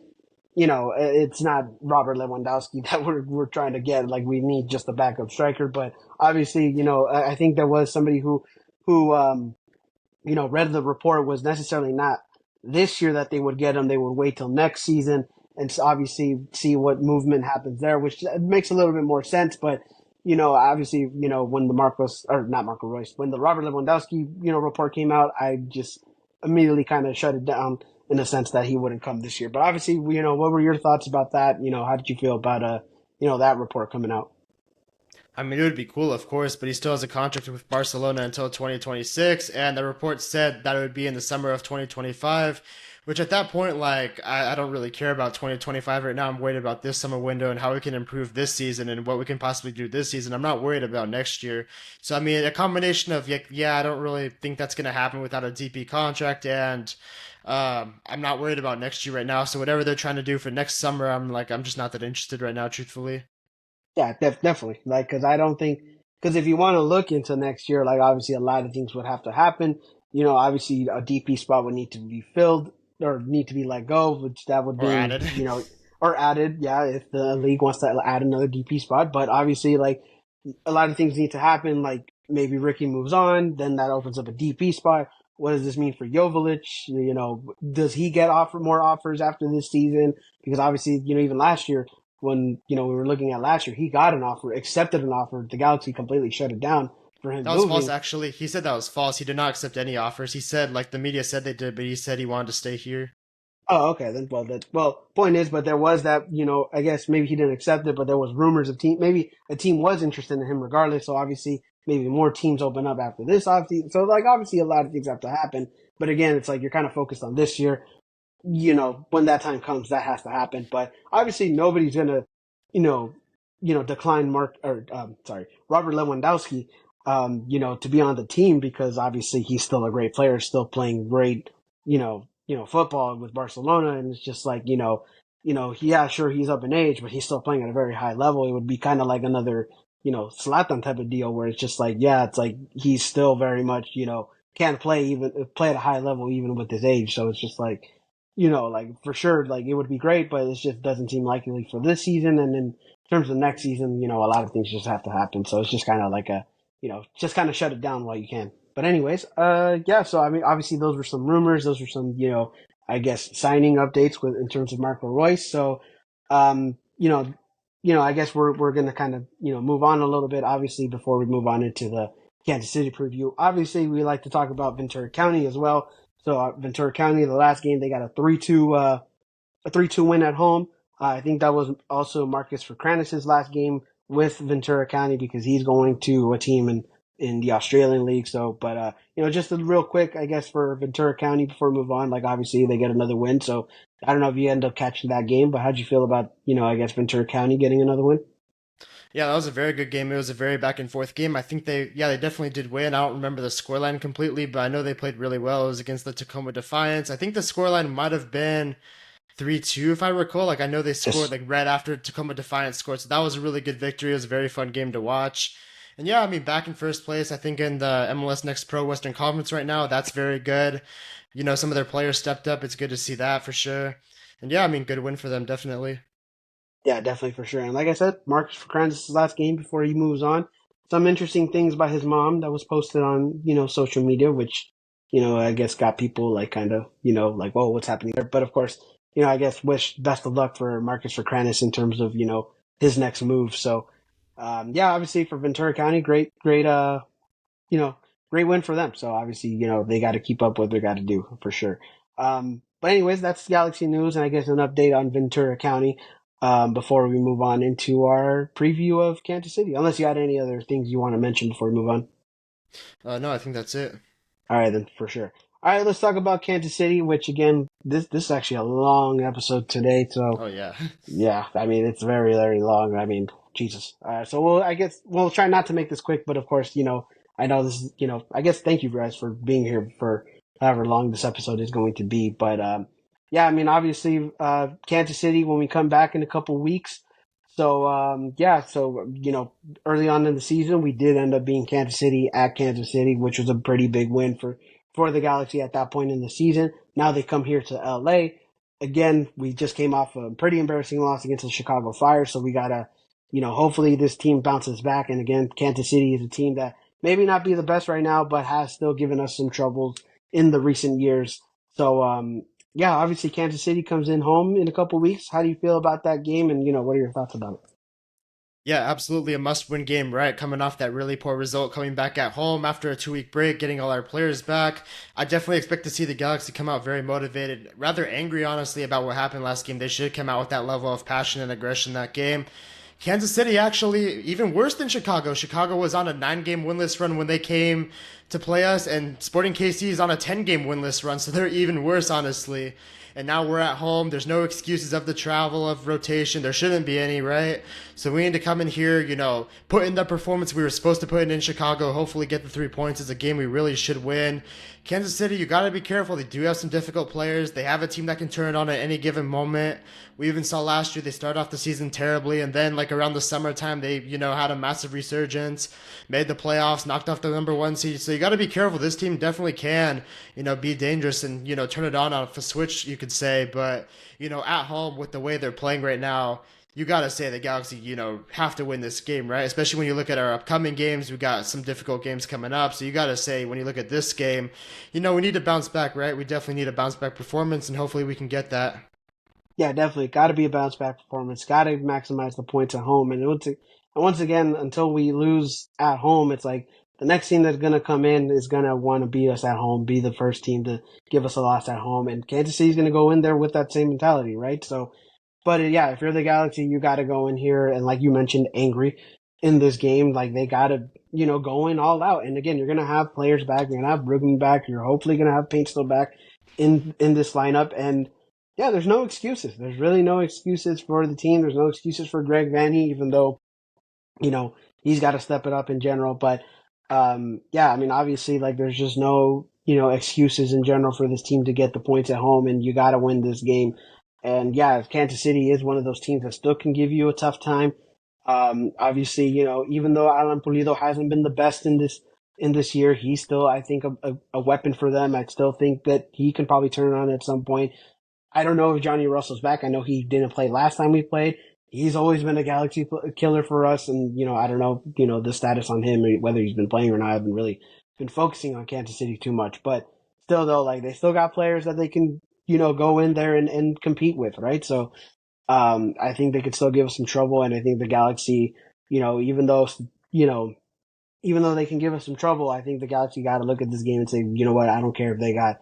it's not Robert Lewandowski that we're trying to get. Like we need just a backup striker, but obviously, I think there was somebody who read the report was necessarily not this year that they would get him. They would wait till next season and obviously see what movement happens there, which makes a little bit more sense. But obviously, when the Marcos or not Marco Royce, when the Robert Lewandowski report came out, I just immediately kind of shut it down in the sense that he wouldn't come this year. But obviously, what were your thoughts about that? How did you feel about that report coming out? I mean, it would be cool, of course, but he still has a contract with Barcelona until 2026, and the report said that it would be in the summer of 2025, which at that point, like, I don't really care about 2025 right now. I'm worried about this summer window and how we can improve this season and what we can possibly do this season. I'm not worried about next year. So, I mean, a combination of, yeah, I don't really think that's going to happen without a DP contract, and I'm not worried about next year right now. So, whatever they're trying to do for next summer, I'm just not that interested right now, truthfully. Yeah, definitely. Like, because I don't think because if you want to look into next year, like obviously a lot of things would have to happen. Obviously a DP spot would need to be filled or need to be let go, which that would Or mean added. or added. Yeah, if the league wants to add another DP spot, but obviously like a lot of things need to happen. Like maybe Ricky moves on, then that opens up a DP spot. What does this mean for Jovic? Does he get more offers after this season? Because obviously, even last year when we were looking at last year, he got an offer, accepted an offer. The Galaxy completely shut it down for him That was false, moving. actually. He said that was false. He did not accept any offers. He said, like, the media said they did, but he said he wanted to stay here. Oh, okay. Then, point is, but there was that. I guess maybe he didn't accept it, but there was rumors of maybe a team was interested in him regardless. So obviously, maybe more teams open up after this. Obviously, so like obviously a lot of things have to happen. But again, it's like you're kind of focused on this year. When that time comes, that has to happen. But obviously, nobody's gonna, you know, decline Robert Lewandowski, to be on the team because obviously he's still a great player, still playing great, football with Barcelona, and it's just like, yeah, sure, he's up in age, but he's still playing at a very high level. It would be kind of like another, Zlatan type of deal where it's just like, yeah, it's like he's still very much, can play at a high level even with his age. So it's just like, like for sure, like it would be great, but it just doesn't seem likely for this season. And in terms of next season, a lot of things just have to happen. So it's just kind of like just kind of shut it down while you can. But anyways, yeah. So I mean, obviously those were some rumors. Those were some, I guess signing updates in terms of Marco Royce. So, um, you know, I guess we're gonna kind of move on a little bit. Obviously, before we move on into the Kansas City preview, obviously we like to talk about Ventura County as well. So Ventura County, the last game they got a 3-2 win at home. I think that was also Marcus Ferkranus' last game with Ventura County because he's going to a team in the Australian League. So, but just a real quick, I guess for Ventura County before we move on. Like obviously they get another win. So I don't know if you end up catching that game, but how'd you feel about I guess Ventura County getting another win? Yeah, that was a very good game. It was a very back and forth game. I think they definitely did win. I don't remember the scoreline completely, but I know they played really well. It was against the Tacoma Defiance. I think the scoreline might have been 3-2 if I recall. Like I know they scored Yes. like right after Tacoma Defiant scored, so that was a really good victory. It was a very fun game to watch. And yeah, I mean back in first place, I think in the MLS Next Pro Western Conference right now, that's very good. Some of their players stepped up. It's good to see that for sure. And yeah, I mean good win for them definitely. Yeah, definitely for sure. And like I said, Marcus Francis' last game before he moves on. Some interesting things by his mom that was posted on, social media, which, I guess got people like kind of, like, whoa, what's happening there? But of course, I guess wish best of luck for Marcus Francis in terms of, his next move. So, yeah, obviously for Ventura County, great, you know, great win for them. So obviously, they got to keep up what they got to do for sure. But anyways, that's Galaxy news, and I guess an update on Ventura County. Before we move on into our preview of Kansas City, unless you had any other things you want to mention before we move on. No, I think that's it. All right, then for sure. All right, let's talk about Kansas City. Which again, this is actually a long episode today, so Oh yeah. yeah, I mean, it's very, very long. I mean, Jesus. So I guess we'll try not to make this quick, but of course, I know this is, I guess thank you guys for being here for however long this episode is going to be. But, yeah, I mean, obviously, Kansas City, when we come back in a couple weeks. So, yeah, so, early on in the season, we did end up being Kansas City at Kansas City, which was a pretty big win for the Galaxy at that point in the season. Now they come here to LA. Again, we just came off a pretty embarrassing loss against the Chicago Fire, so we gotta, hopefully this team bounces back. And again, Kansas City is a team that maybe not be the best right now, but has still given us some troubles in the recent years. So, yeah, obviously Kansas City comes in home in a couple weeks. How do you feel about that game? And what are your thoughts about it? Yeah, absolutely a must-win game, right? Coming off that really poor result, coming back at home after a 2-week break, getting all our players back. I definitely expect to see the Galaxy come out very motivated, rather angry, honestly, about what happened last game. They should come out with that level of passion and aggression that game. Kansas City actually even worse than Chicago. Chicago was on a 9-game winless run when they came to play us, and Sporting KC is on a 10-game winless run, so they're even worse, honestly. And now we're at home. There's no excuses of the travel, of rotation. There shouldn't be any, right? So we need to come in here, put in the performance we were supposed to put in Chicago, hopefully get the 3 points. It's a game we really should win. Kansas City, you got to be careful. They do have some difficult players. They have a team that can turn it on at any given moment. We even saw last year they started off the season terribly, and then like around the summertime they had a massive resurgence, made the playoffs, knocked off the number 1 seed. So you got to be careful. This team definitely can be dangerous and turn it on off a switch, you could say. But at home with the way they're playing right now, you got to say the Galaxy, have to win this game, right? Especially when you look at our upcoming games. We got some difficult games coming up. So you got to say, when you look at this game, we need to bounce back, right? We definitely need a bounce back performance, and hopefully we can get that. Yeah, definitely. Got to be a bounce back performance. Got to maximize the points at home. And once again, until we lose at home, it's like the next team that's going to come in is going to want to beat us at home, be the first team to give us a loss at home. And Kansas City's going to go in there with that same mentality, right? So, but yeah, if you're the Galaxy, you got to go in here and, like you mentioned, angry in this game. Like they got to, go in all out. And again, you're going to have players back. You're going to have Brugman back. You're hopefully going to have Paint still back in this lineup. And yeah, there's no excuses. There's really no excuses for the team. There's no excuses for Greg Vanny, even though, he's got to step it up in general. But, yeah, I mean, obviously, like, there's just no, excuses in general for this team to get the points at home, and you got to win this game. And yeah, Kansas City is one of those teams that still can give you a tough time. Obviously, even though Alan Pulido hasn't been the best in this year, he's still, I think, a weapon for them. I still think that he can probably turn it on at some point. I don't know if Johnny Russell's back. I know he didn't play last time we played. He's always been a Galaxy killer for us, and I don't know, the status on him, whether he's been playing or not. I haven't really been focusing on Kansas City too much, but still, though, like they still got players that they can, go in there and compete with, right? So, I think they could still give us some trouble, and I think the Galaxy, even though, you know, even though they can give us some trouble, I think the Galaxy got to look at this game and say, you know what, I don't care if they got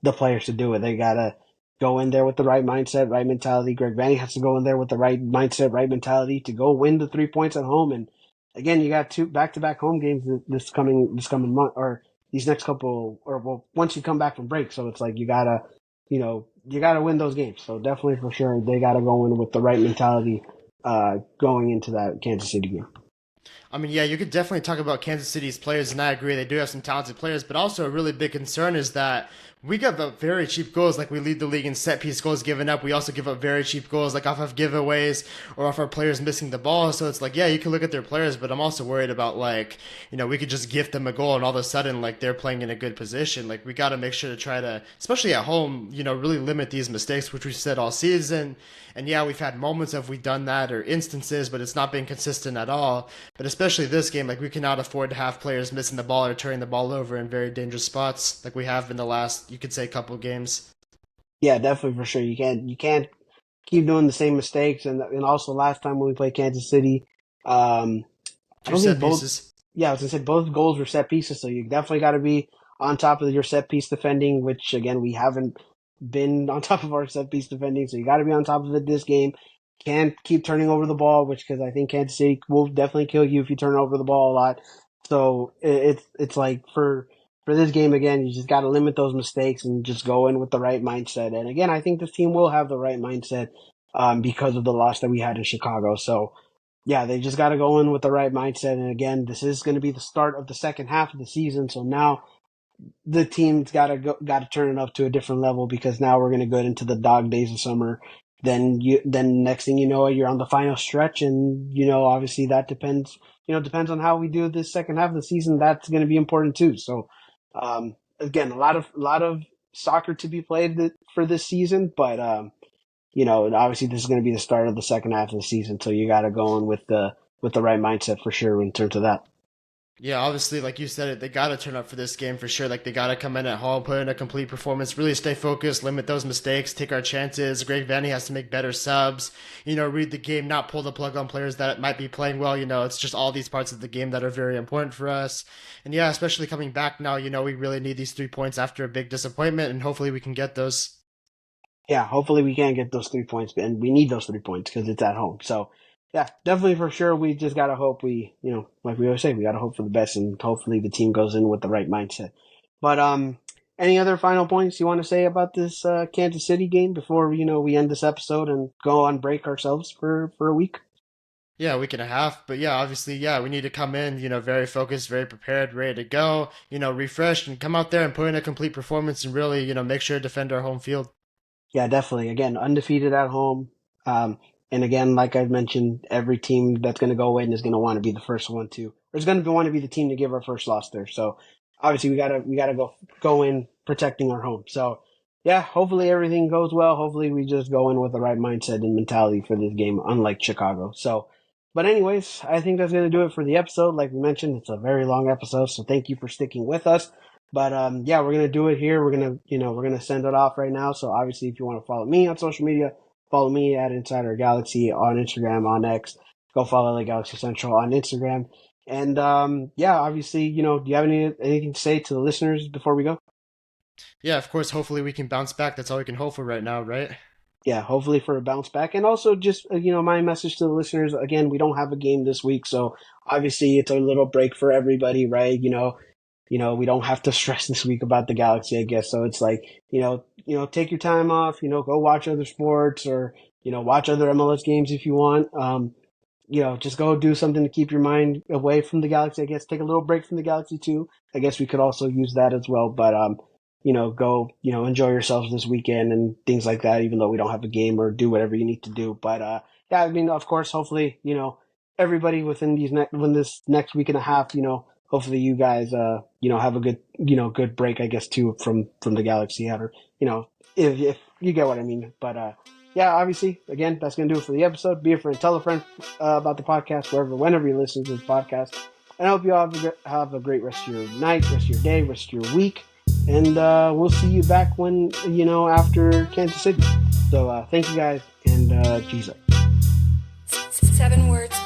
the players to do it. They gotta go in there with the right mindset, right mentality. Greg Vanny has to go in there with the right mindset, right mentality to go win the 3 points at home. And again, you got two back-to-back home games this coming month, or these next couple, or well, once you come back from break. So it's like you gotta win those games. So definitely for sure, they gotta go in with the right mentality, going into that Kansas City game. I mean, yeah, you could definitely talk about Kansas City's players, and I agree they do have some talented players. But also, a really big concern is that we give up very cheap goals. Like we lead the league in set piece goals given up. We also give up very cheap goals, like off of giveaways or off our players missing the ball. So it's like, yeah, you can look at their players, but I'm also worried about like, we could just gift them a goal, and all of a sudden, like they're playing in a good position. Like we got to make sure to try to, especially at home, really limit these mistakes, which we said all season. And yeah, we've had moments of we've done that or instances, but it's not been consistent at all. But especially this game, like we cannot afford to have players missing the ball or turning the ball over in very dangerous spots, like we have in the last, you could say, couple games. Yeah, definitely for sure. You can't keep doing the same mistakes. And also last time when we played Kansas City, um, I Two don't think set both. pieces. Yeah, I was gonna say both goals were set pieces, so you definitely got to be on top of your set piece defending. Which again, we haven't been on top of our set piece defending, so you got to be on top of it this game. Can't keep turning over the ball, which because I think Kansas City will definitely kill you if you turn over the ball a lot. So it's like for this game again, you just got to limit those mistakes and just go in with the right mindset. And again, I think this team will have the right mindset because of the loss that we had in Chicago. So yeah, they just got to go in with the right mindset. And again, this is going to be the start of the second half of the season. So now the team's got to turn it up to a different level because now we're going to go into the dog days of summer. Then next thing you know, you're on the final stretch, and obviously that depends. Depends on how we do this second half of the season. That's going to be important too. So, again, a lot of soccer to be played for this season, but obviously this is going to be the start of the second half of the season. So you got to go in with the right mindset for sure in terms of that. Yeah, obviously, like you said, they got to turn up for this game for sure. Like they got to come in at home, put in a complete performance, really stay focused, limit those mistakes, take our chances. Greg Vanny has to make better subs. Read the game, not pull the plug on players that might be playing well. It's just all these parts of the game that are very important for us. And yeah, especially coming back now, we really need these 3 points after a big disappointment, and hopefully we can get those. Yeah, hopefully we can get those 3 points, and we need those 3 points because it's at home. So, yeah, definitely for sure. We just gotta hope like we always say, we gotta hope for the best, and hopefully the team goes in with the right mindset. But any other final points you want to say about this Kansas City game before we end this episode and go on break ourselves for a week? Yeah, a week and a half. But yeah, obviously, yeah, we need to come in, very focused, very prepared, ready to go, refreshed, and come out there and put in a complete performance and really, make sure to defend our home field. Yeah, definitely. Again, undefeated at home. And again, like I mentioned, every team that's going to go in is going to want to be the first one to, or is going to want to be the team to give our first loss there. So obviously we gotta go in protecting our home. So yeah, hopefully everything goes well. Hopefully we just go in with the right mindset and mentality for this game, unlike Chicago. So, but anyways, I think that's going to do it for the episode. Like we mentioned, it's a very long episode. So thank you for sticking with us. But yeah, we're gonna do it here. We're gonna send it off right now. So obviously, if you want to follow me on social media, follow me at Insider Galaxy on Instagram, on X. Go follow the Galaxy Central on Instagram. And yeah, obviously, do you have anything to say to the listeners before we go? Yeah, of course, hopefully we can bounce back. That's all we can hope for right now, right? Yeah, hopefully for a bounce back. And also just, my message to the listeners, again, we don't have a game this week. So obviously it's a little break for everybody, right? We don't have to stress this week about the Galaxy, I guess. So it's like, take your time off, go watch other sports or, watch other MLS games if you want. Just go do something to keep your mind away from the Galaxy, I guess. Take a little break from the Galaxy too. I guess we could also use that as well. But, go, enjoy yourselves this weekend and things like that, even though we don't have a game, or do whatever you need to do. But, yeah, I mean, of course, hopefully, everybody within when this next week and a half, hopefully you guys, have a good break, I guess, too, from the Galaxy, or, if you get what I mean. But, yeah, obviously, again, that's going to do it for the episode. Be a friend, tell a friend about the podcast, whenever you listen to this podcast. And I hope you all have a great rest of your night, rest of your day, rest of your week. And we'll see you back when, after Kansas City. So thank you guys, and Jesus. 7 words